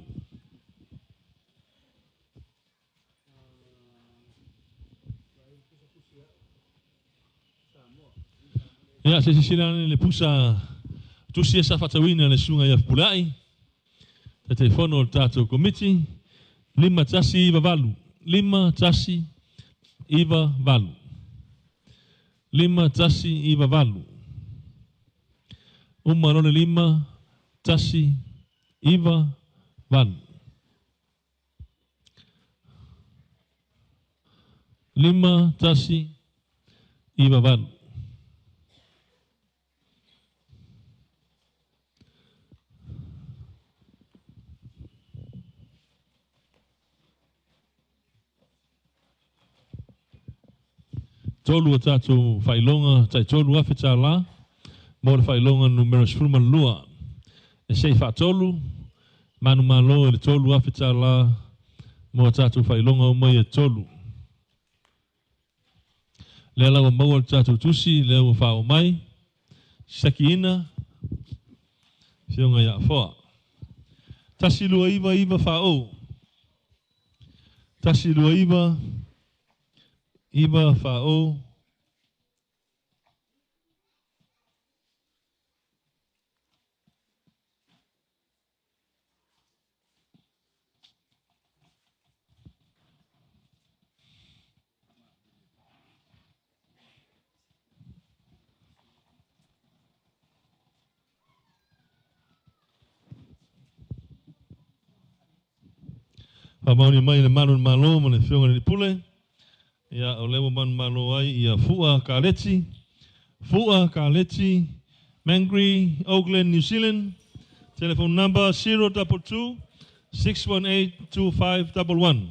Ya, se sila le pusa tusi sa fatawina le sunga ya pulai. Te telefono tato komiti. 5 tasi iwa valu. 5 tasi iwa valu. 5 tasi iwa valu. Umarone 5 tasi iwa valu. 5 tasi iwa valu. Tolu tato failonga tai tolu afeta la. Mo failonga numero 12. E sei fa tolu. Manu malo le tolu afeta la. Mo tato failonga o mai e tolu. Le la o mau tato tusi le o fa o mai. Sakiina. Fionga ya foa. Tasi lua iwa fa o. Tasi lua iwa fa o. Pamauni mai le manu malo mo le fionga le pule. Ya o lewo manu malo ai ia fua kaleti. Fua kaleti. Mangry, Auckland, New Zealand. Telephone number 022 618 2511.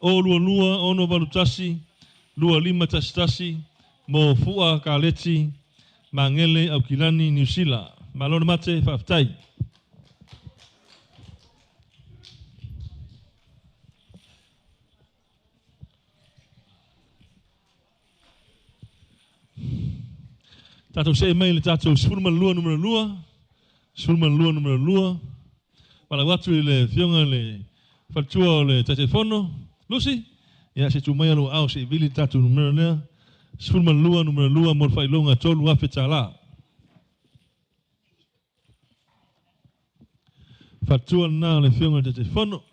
O lua lua ono valutasi. Lua 5 tasi mo fua kaleti. Mangele au kilani New Zealand. Malone mate faftai. Tato se mai le tato sulman lua numero lua. Sulman lua numero lua. Wala watu le fionga le fatua le telefono. Lucy? Ya se tu mai alo au se vili tato numero lea. Sulman lua numero lua mo failonga tolu afeta la. Fatua na le fionga le telefono.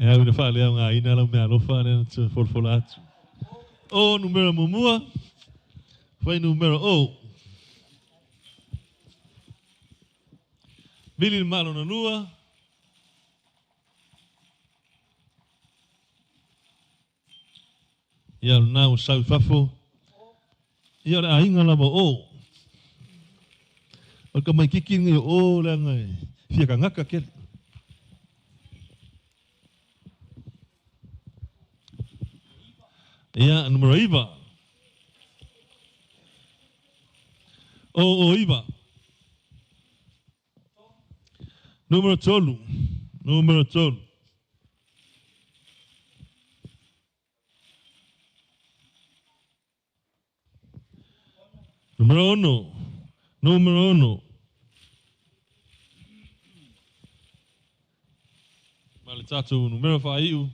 É o que falei, aí não me alofa, né? For folato. O número mumua foi número O. Billy malo na lua. E ao não sai fafo. E ao ainda lá o. O que mais kikin o lá ngai. Fica ngaka que ya número iba. O iba. Número tolu. Número tolu. Número uno. Número uno. Malitato número faiu.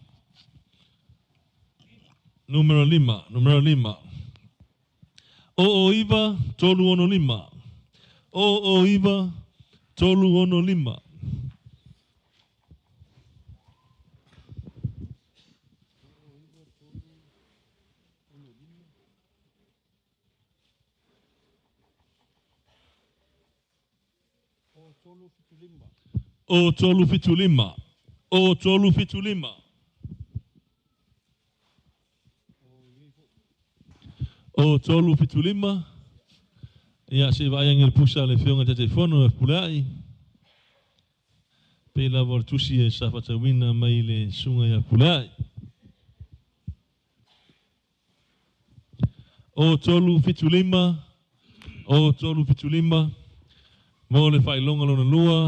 Número 5, número 5. O iba, tolu ono 5. O iba, tolu ono 5. O tolu fitu 5. O tolu fitu 5. O tolu fitu 5. Ia se vai ngel pusa le fionga te telefono e pulai. Pela vortusi e safatawina mai le sunga ia pulai. O tolu fitu lima. O tolu fitu lima. Mo le whailonga lona lua.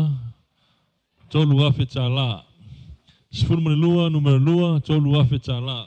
Tolu afe tā la. Sifuru mani lua, numero lua, tolu afe tā la.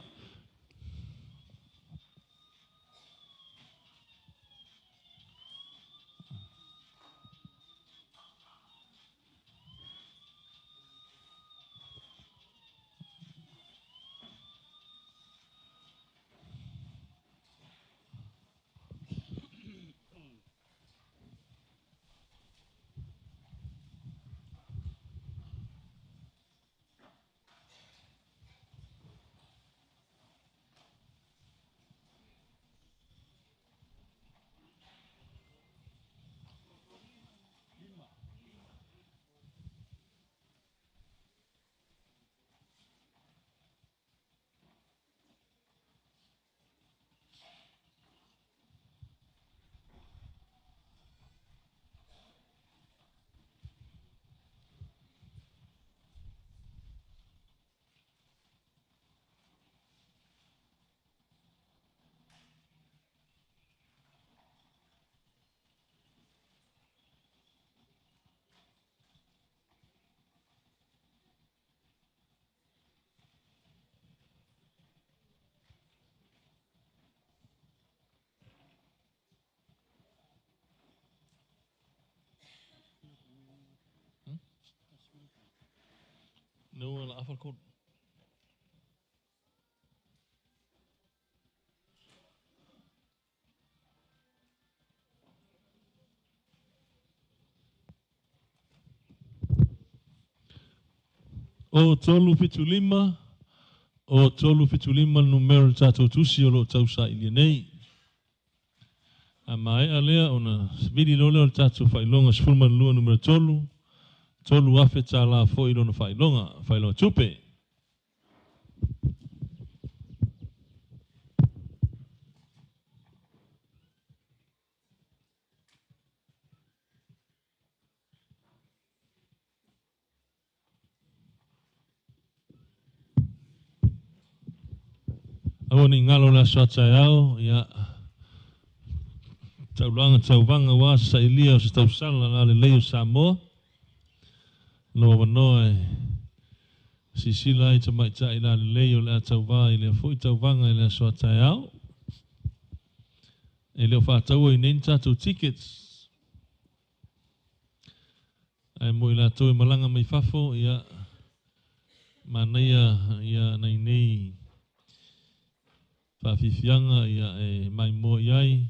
No, la afal kod. O tolu fitu lima. O tolu fitu lima numero tato tusi o lo tau Sailia nei. A mai alea ona vidi lole o tato whailonga sifuru mani lua numero tolu. Tolu afe tā la fo i lona whailonga tupe. Awa ni ngalo la soatai au, ia taulanga tauvanga wa Sailia o se tausala la le leo Samoa. Loa wanoa sisila i tamaitai la le leo le atauwa i le fui tauvanga i le soatai au. E leo whātaua i neni tātou tickets. Ai mo i la toi malanga mai fafo, ia manaia ia nei whawhiwhianga ia mai mo iai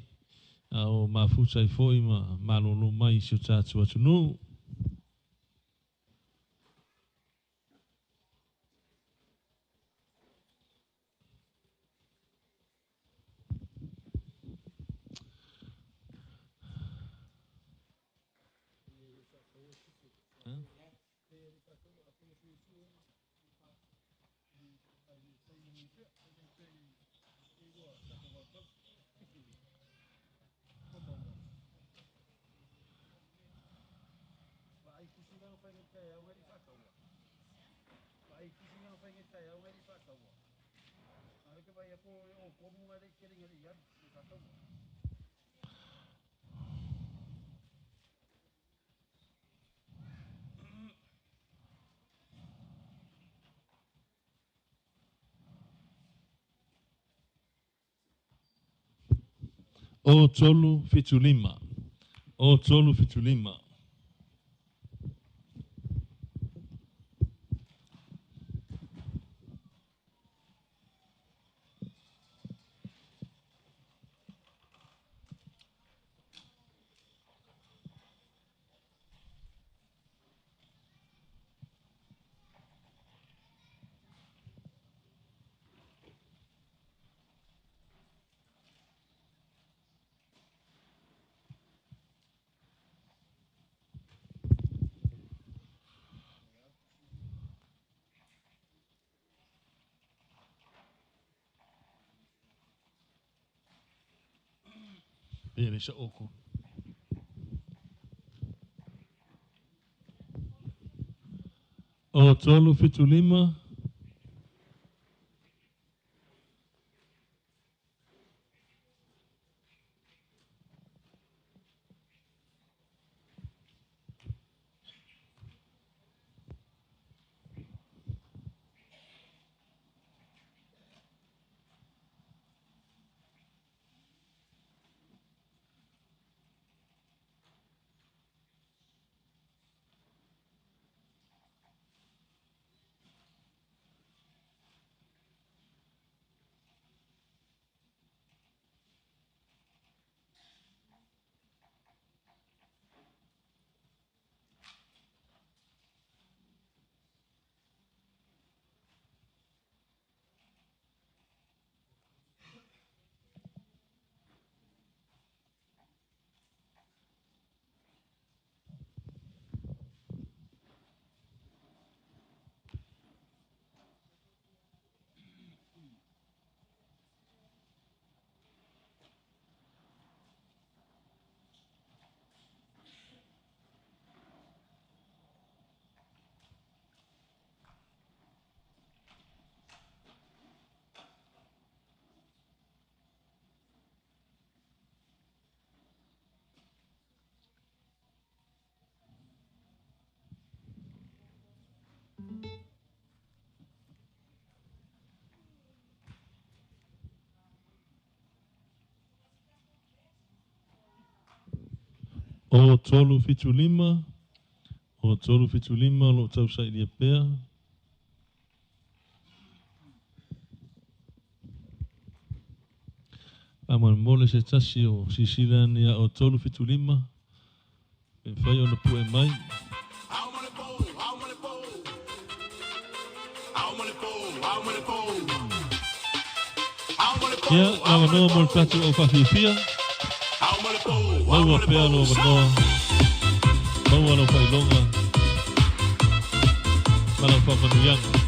au mafutai foi ma malolo mai si o tātou atunu. O tolu fitu lima. O tolu fitu lima. Ele sa oko. O tolu fitu lima. O tolu fitu lima lo tau Sailia pea. Aman mole se tasi o sisilan ia o tolu fitu lima. E whai o na pue mai. Ia, na wanoa mo tatu o whawhiwhia. Maua pea no wanoa. Maua no whailonga. Mana whamanuyanga.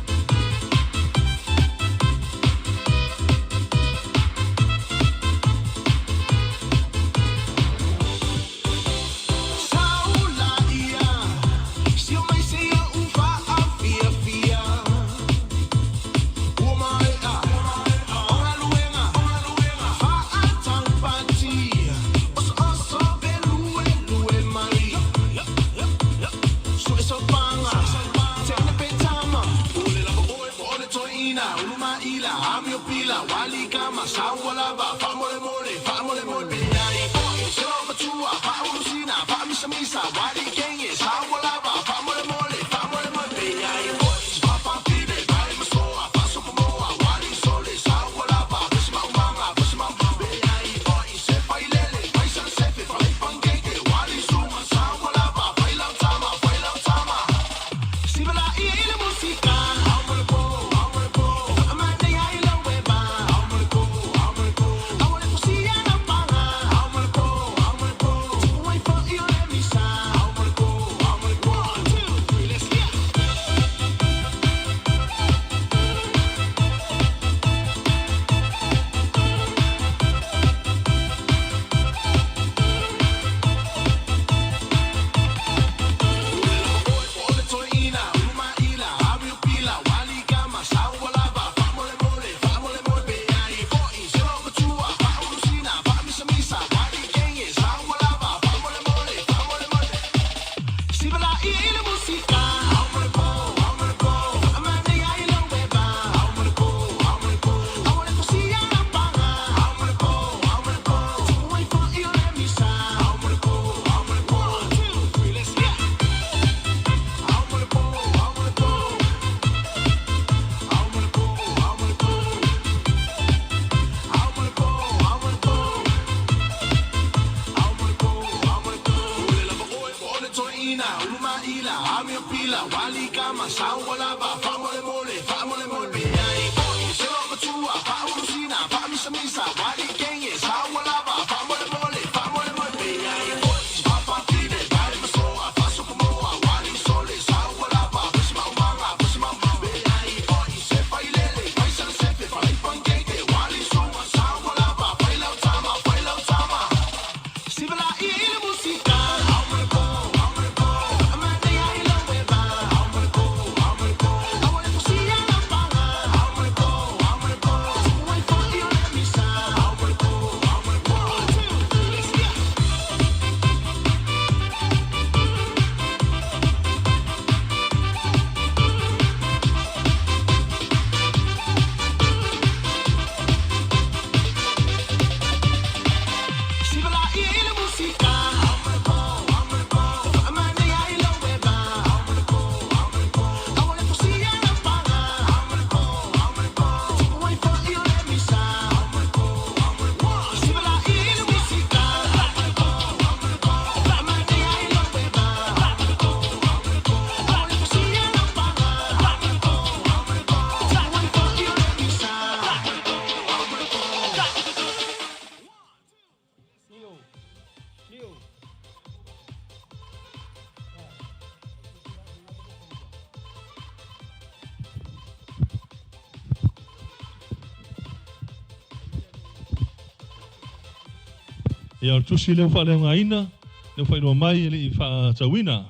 Ia o tusi leo wha leo ngaina, leo wha inoa mai ili i wha tawina.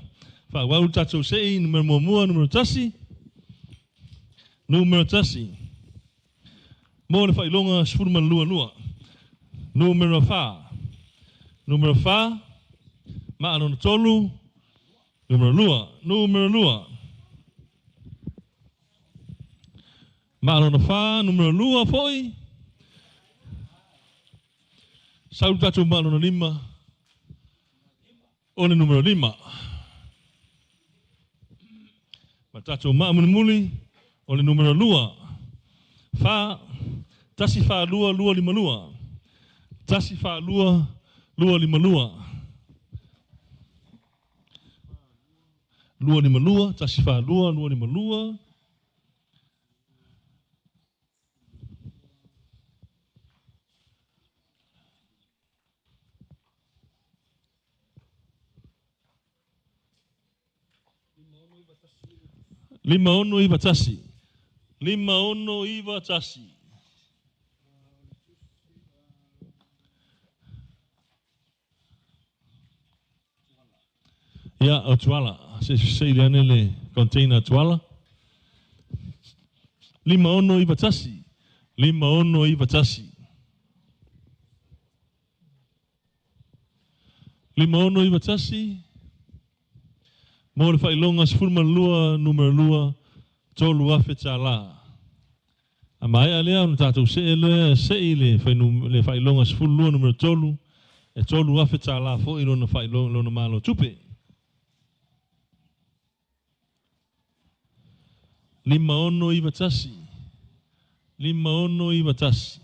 Wha wau tatou sei, numero mua, numero tasi. Numero tasi. Mo le wha ilonga sifurman lua. Numero wha. Numero wha. Maa no tolu. Numero lua. Malo na wha, numero lua foi. Sau tatu malo na 5. Ole numero 5. Matatu muli. Ole numero lua. Fa, tasi fa lua, lua lima lua. Tasi fa lua, lua lima lua. Lua lima lua, tasi fa lua, lua lima lua. Lima ono iwa tasi. Lima ono iwa tasi. Ya, o tuala. Se le container tuala. Lima ono iwa tasi. Lima ono iwa tasi. Lima ono iwa tasi. Mo le whailonga sifurma lua, numero lua, tolu afe tala. A mai alea, unu tātou se i le whailonga sifurma lua, numero tolu, e tolu afe tala fo i lona whailonga, lona malo tupe. Lima ono iwa tasi. Lima ono iwa tasi.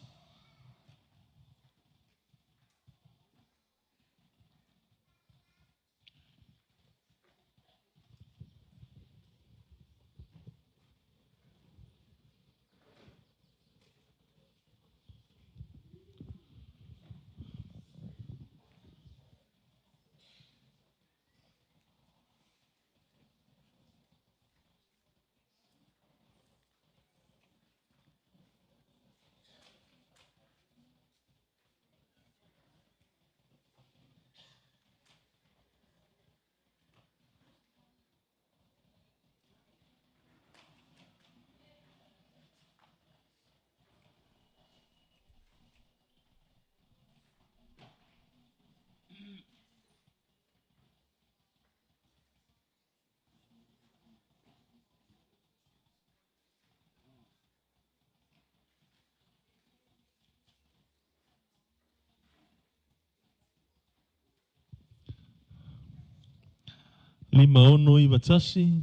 Lima ono iwa tasi.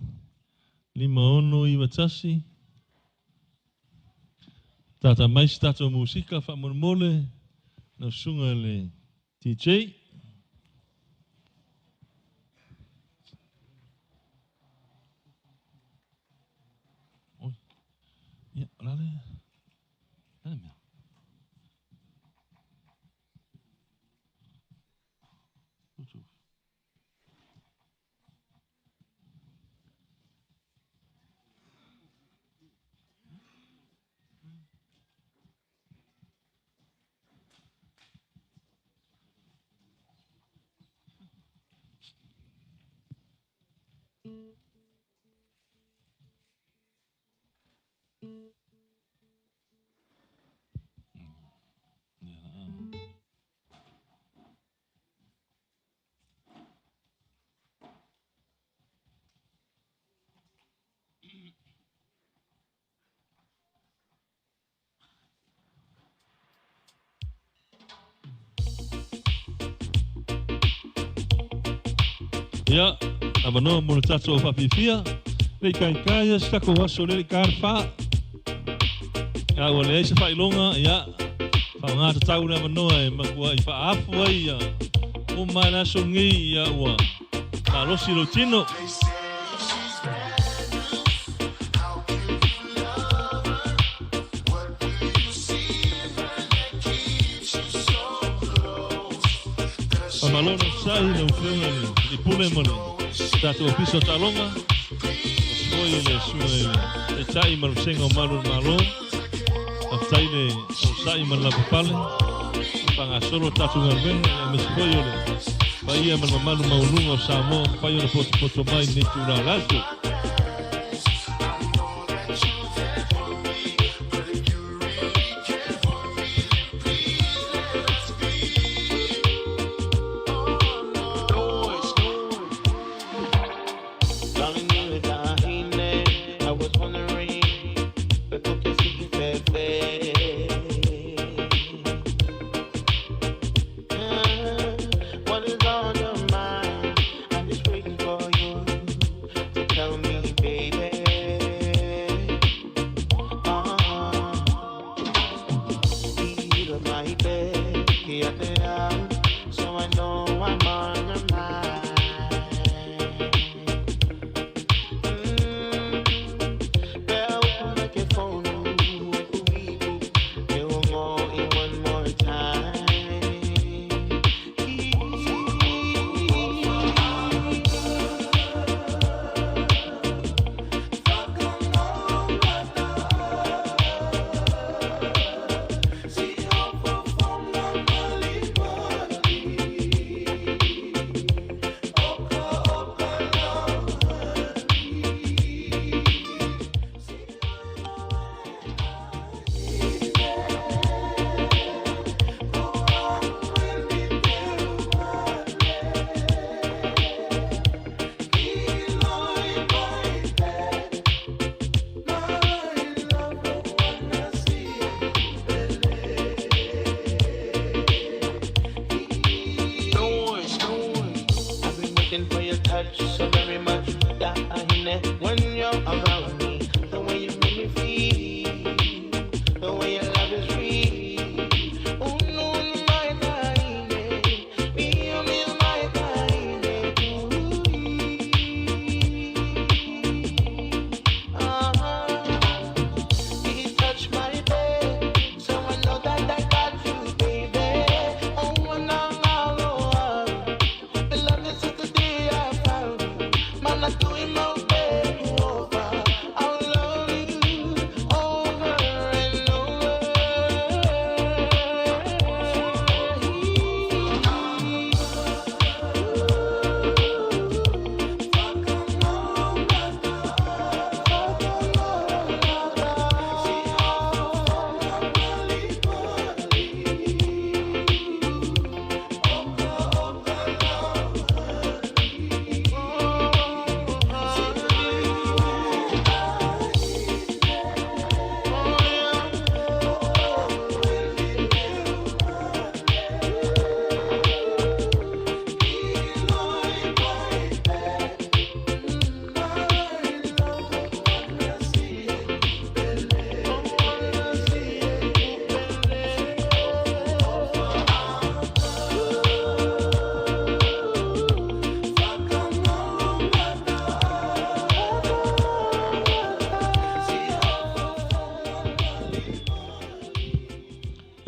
Lima ono iwa tasi. Tata mais tata musika fa mole na sunga le DJ. Oi. Ja, lale. Lale me. Ja, aber no mo tatu o papifia. Le kai sta ko waso le karfa. Ja, o le se fa ilonga, ja. Fa nga tau na no e makua I fa afu ai ya. O mai na songi ya wa. Ta lo si lo tino. Malona sai no flunga I pule mole tatu piso talonga foi le sue e tai mal sengo malo aftai le sai mal la pale panga solo tatu ngarben me foi le pai mal malo maulungo Samoa pai le poto mai natural alto. I was wondering, but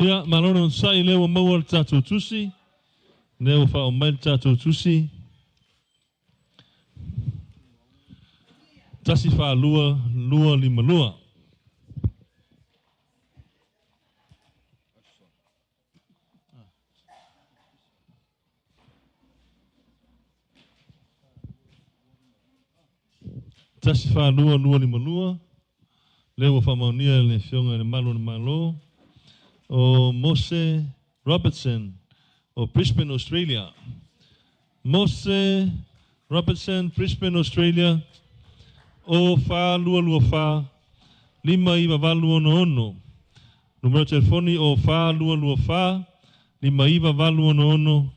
Ia, malona sai leo maua le tātou tusi. Leo wha o mai le tātou tusi. Tasi wha lua lima lua. Tasi wha lua lima lua. Leo wha maunia le fionga le malo. O Mose Robertson o Brisbane, Australia. Mose Robertson, Brisbane, Australia. O wha lua wha. Lima iwa walu ono. Numero telefoni o wha lua wha. Lima iwa walu ono.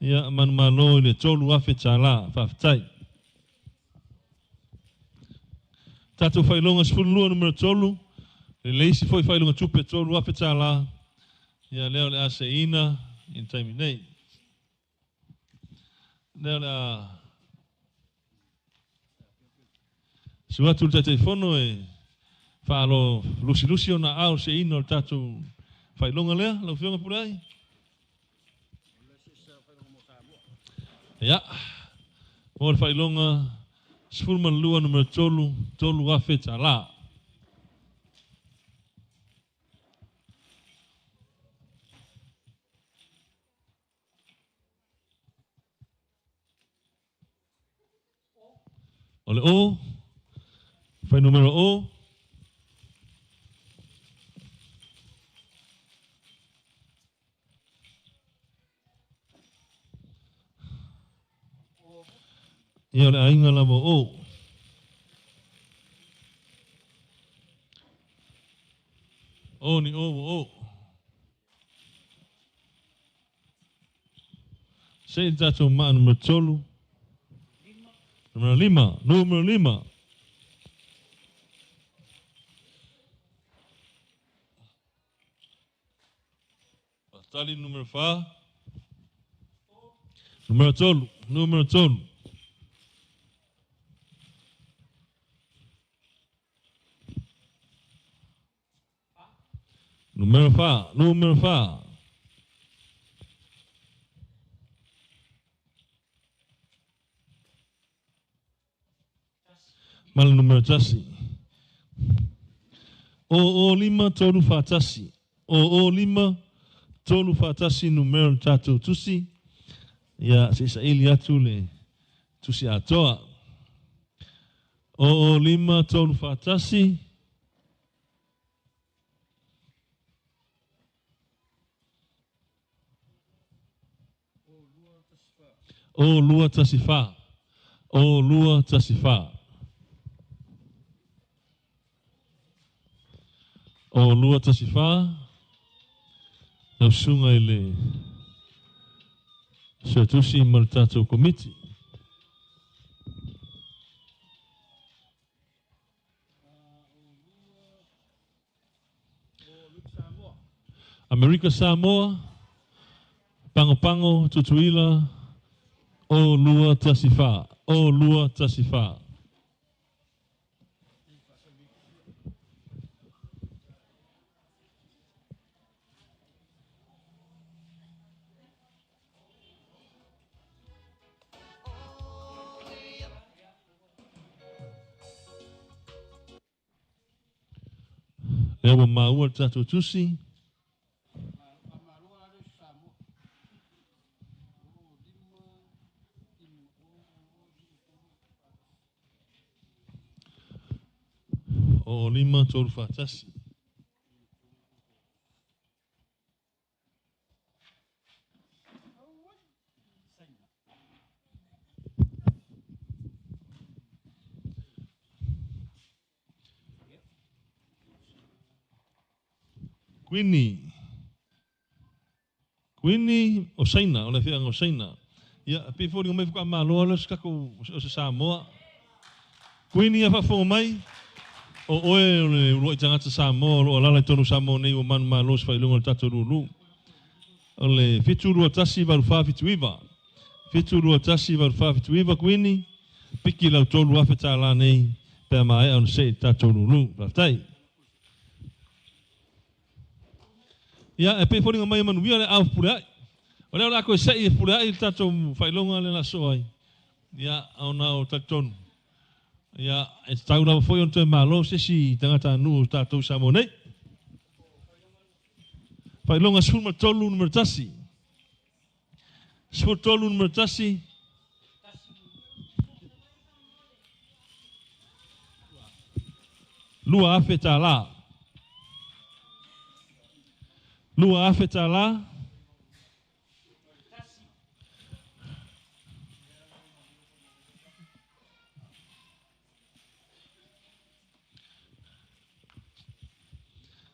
Ia manu malo le tolu afe tala. Whaftai. Tato whailonga sifuru lua numero tolu. Le leisi foi whailonga tupe tolu afe tala. Ia leo le ase ina. In time nei. Leo le suatu le telefono e whaalo lusi o na ao se ina o tatu whailonga lea. Lau whionga purai. Ia. Mo le whailonga sifuru man lua numero tolu afe tala. Ole o. Fai numero o. Ia ole ainga lava o. O ni o. Sei tato maa numero tolu. Numero lima. Tali numero fa. Numero tolu. Numero fa. Mal numero tasi. O lima tolu fa tasi. O lima tolu fa tasi numero tatu tusi. Ia se Sailia atu le tusi atoa. O lima tolu fa tasi. O lua tasi fa. O lua tasi fa. Nau sunga ile se tusi mal tatou komiti. Amerika Samoa. Pango tutuila. O lua tasi fa. Lewa maua tatou tusi. O lima tolu fa tasi. Queenie o Saina, o le whianga o Saina. Ia, pe fōri o mai whaka māloa la skako o se Samoa. Queenie a whafo mai. O oe o le uroi tangata Samoa, o lalai tonu Samoa nei o manu māloa se whailunga o tato Lulu. O le whituru o tasi varu whawhitu iwa. Whituru o tasi varu whawhitu iwa Queenie. Piki lau tolu awheta la nei. Pea mai au se tato Lulu. Raftai. Ia e pe fori mai manuia le au pura. O le ko sei pura i tato failonga le la soai. Ia ona o taton. Ia e taula foi on te malo se si tangata nu tato Samoa. Failonga suma tolu numero tasi. Suma tolu numero tasi. Lua afetala. Lua afetala.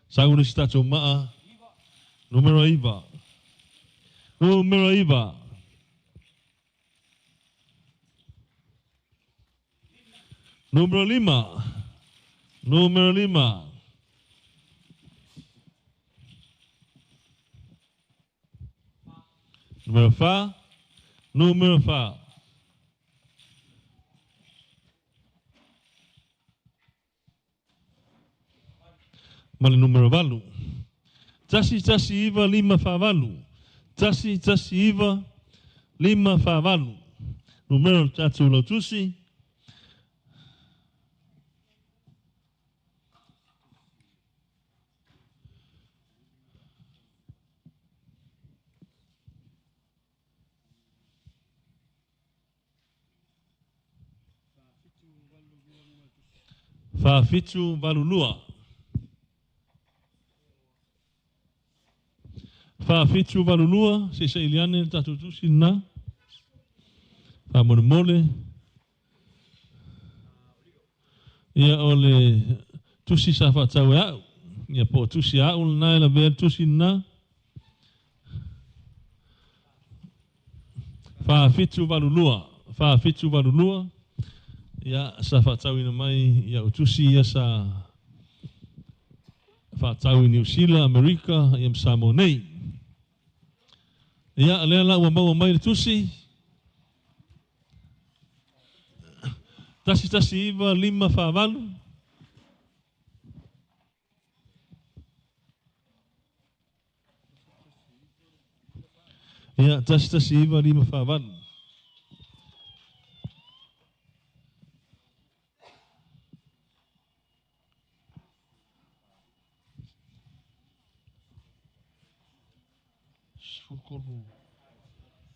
Saúde está maa. Número iva. Número iva. Número 5. Número 5. Número 5. Número 5. Mali número valu. Tasi iva 5 favalu. Tasi iva 5 favalu. Número tatu lotusi. Fafitu valulua. Fafitu valulua se Sailiane tatu tusi na. Fa mole. Ia ole tusi sa fa tau au. Ia po tusi au na la ver tusi na. Fafitu valulua. Fafitu valulua. Ia sa fa tau ina mai ia utusi ia sa fa tau New Zealand, Amerika, ia Samoa nei. Ia lela ua mau mai tusi. Tasi iva 5 favalu. Ia tasi iva 5 favalu.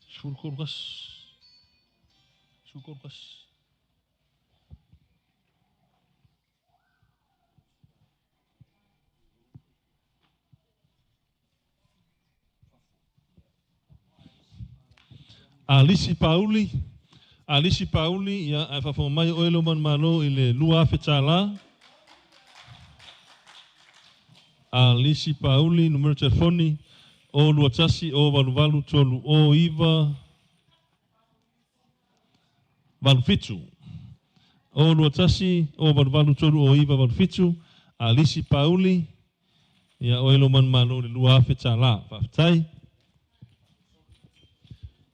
Syukur kas. Alisi Pauli ya fa mai oilo man malo ile lua fetala. Alisi Pauli numero telefoni o lua tasi o valu tolu o iva valfitu. O lua tasi o valu tolu o iva valfitu. Alisi Pauli ya oilo man malo ile lua fetala. Fatai.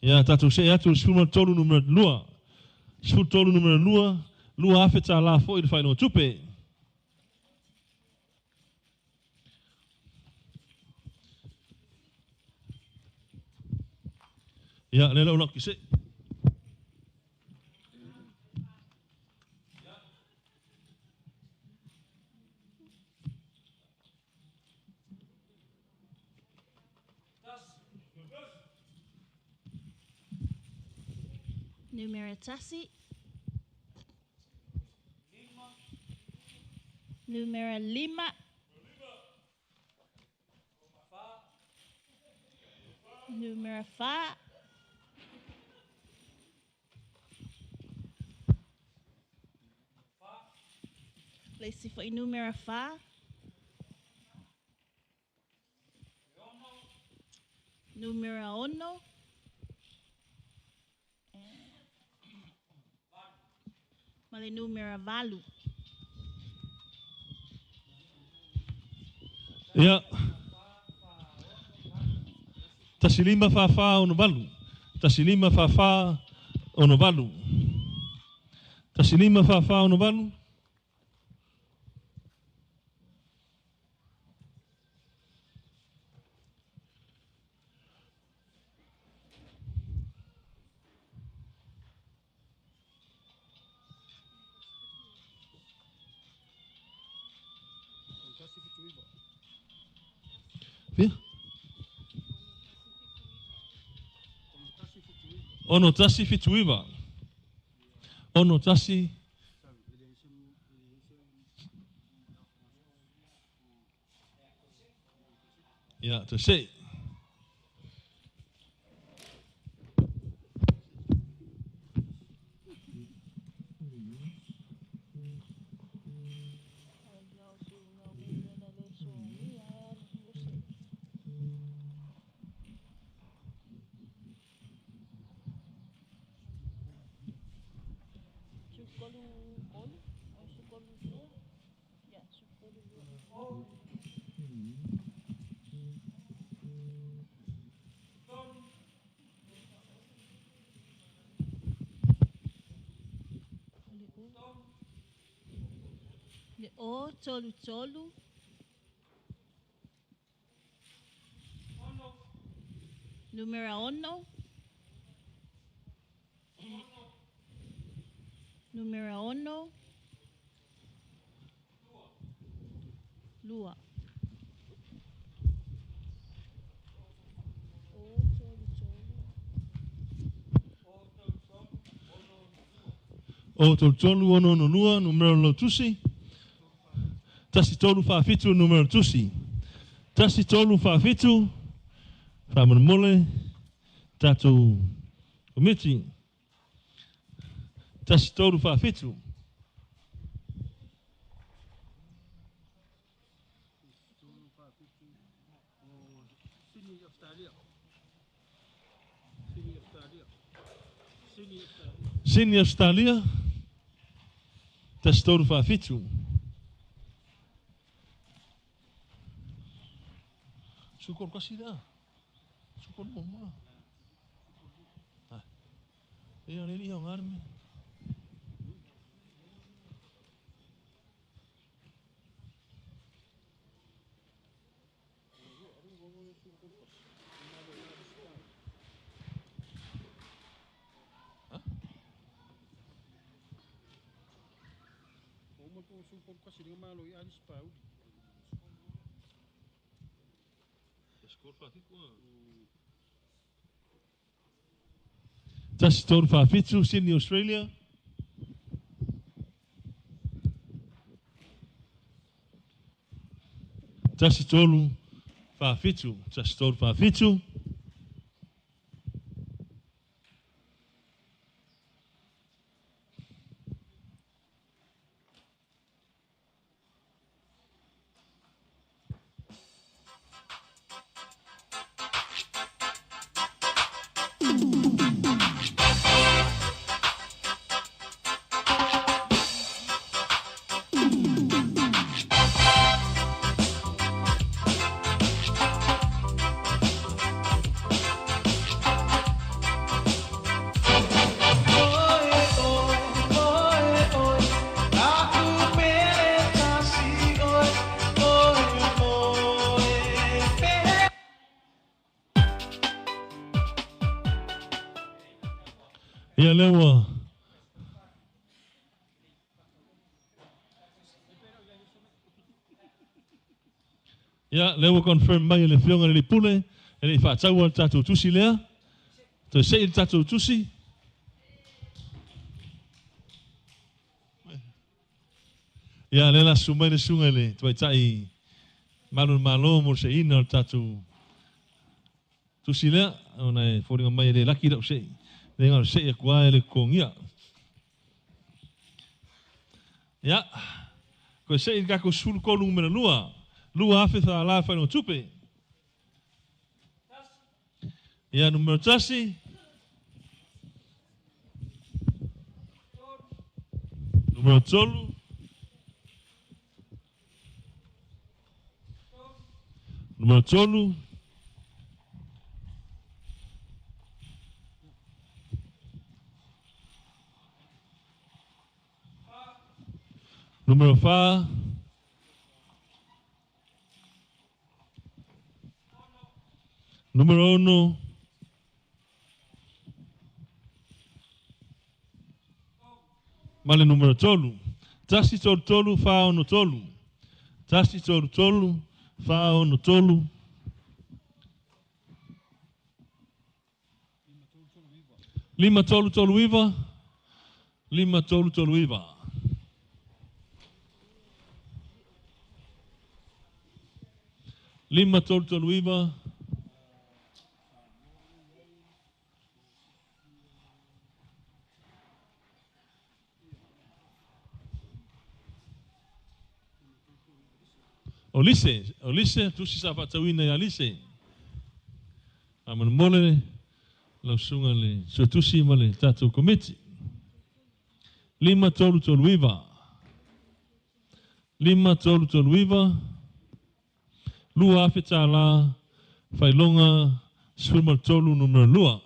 Ya tatu se atu suma tolu numero lua. Suma tolu numero lua. Lua afeta la fo il fai no tupe. Ya lela ulak kise. Numero tasi. Numero 5. Numero 5. Let's see for numero 5. Numero 1. Mali numero valu. Ya. Tasilima fafa ono valu. Tasilima fafa ono valu. Tasilima fafa ono valu. pia. Ono tasi fituiva. Ono tasi. Ja, te se. Le o tolu tolu. Numero uno. Numero uno. Lua. O tolu ono no lua, numero lo tusi. Tasi tolu fa fitu, numero tusi. Tasi tolu fa fitu. Fa mole. Tatu komiti. Tasi tolu fa fitu. Sailia Sailia. Tasi tolu fa fitu. Sukor kasi dah. Sukor mo mah. Ah. Iya ni yang army. Tasi tolu fa fitu, Sydney, Australia. Tasi tolu fa fitu, tasi tolu fa fitu. Ia lewa. Ia lewa confirm mai le fionga le pule, le fa tau al tatu tusi lea. Te sei il tatu tusi. Ia le la sumai le sunga le, tuai tai malun malo mo se ina al tatu tusi lea, ona e fōringa mai le laki rau sei. Dengan saya kuai le kongia. Ya, ko sei ka ko sul ko numero lua. Lua afe fa la fa no tupe. Ya numero tasi. Numero tolu. Numero tolu. Número fa. Número uno. Male número tolu. Tasi tolu tolu fa ono tolu. Tasi tolu tolu fa ono tolu. Lima tolu tolu iwa. Lima tolu tolu iwa. Lima tolu tolu iwa. Olise, tu si sa fatawina ya Olise. Aman mole lau sunga le suatusi male tatu komiti. Lima tolu tolu iwa. Lima tolu tolu iwa. Lua afeta la failonga swimmer tolu numero lua.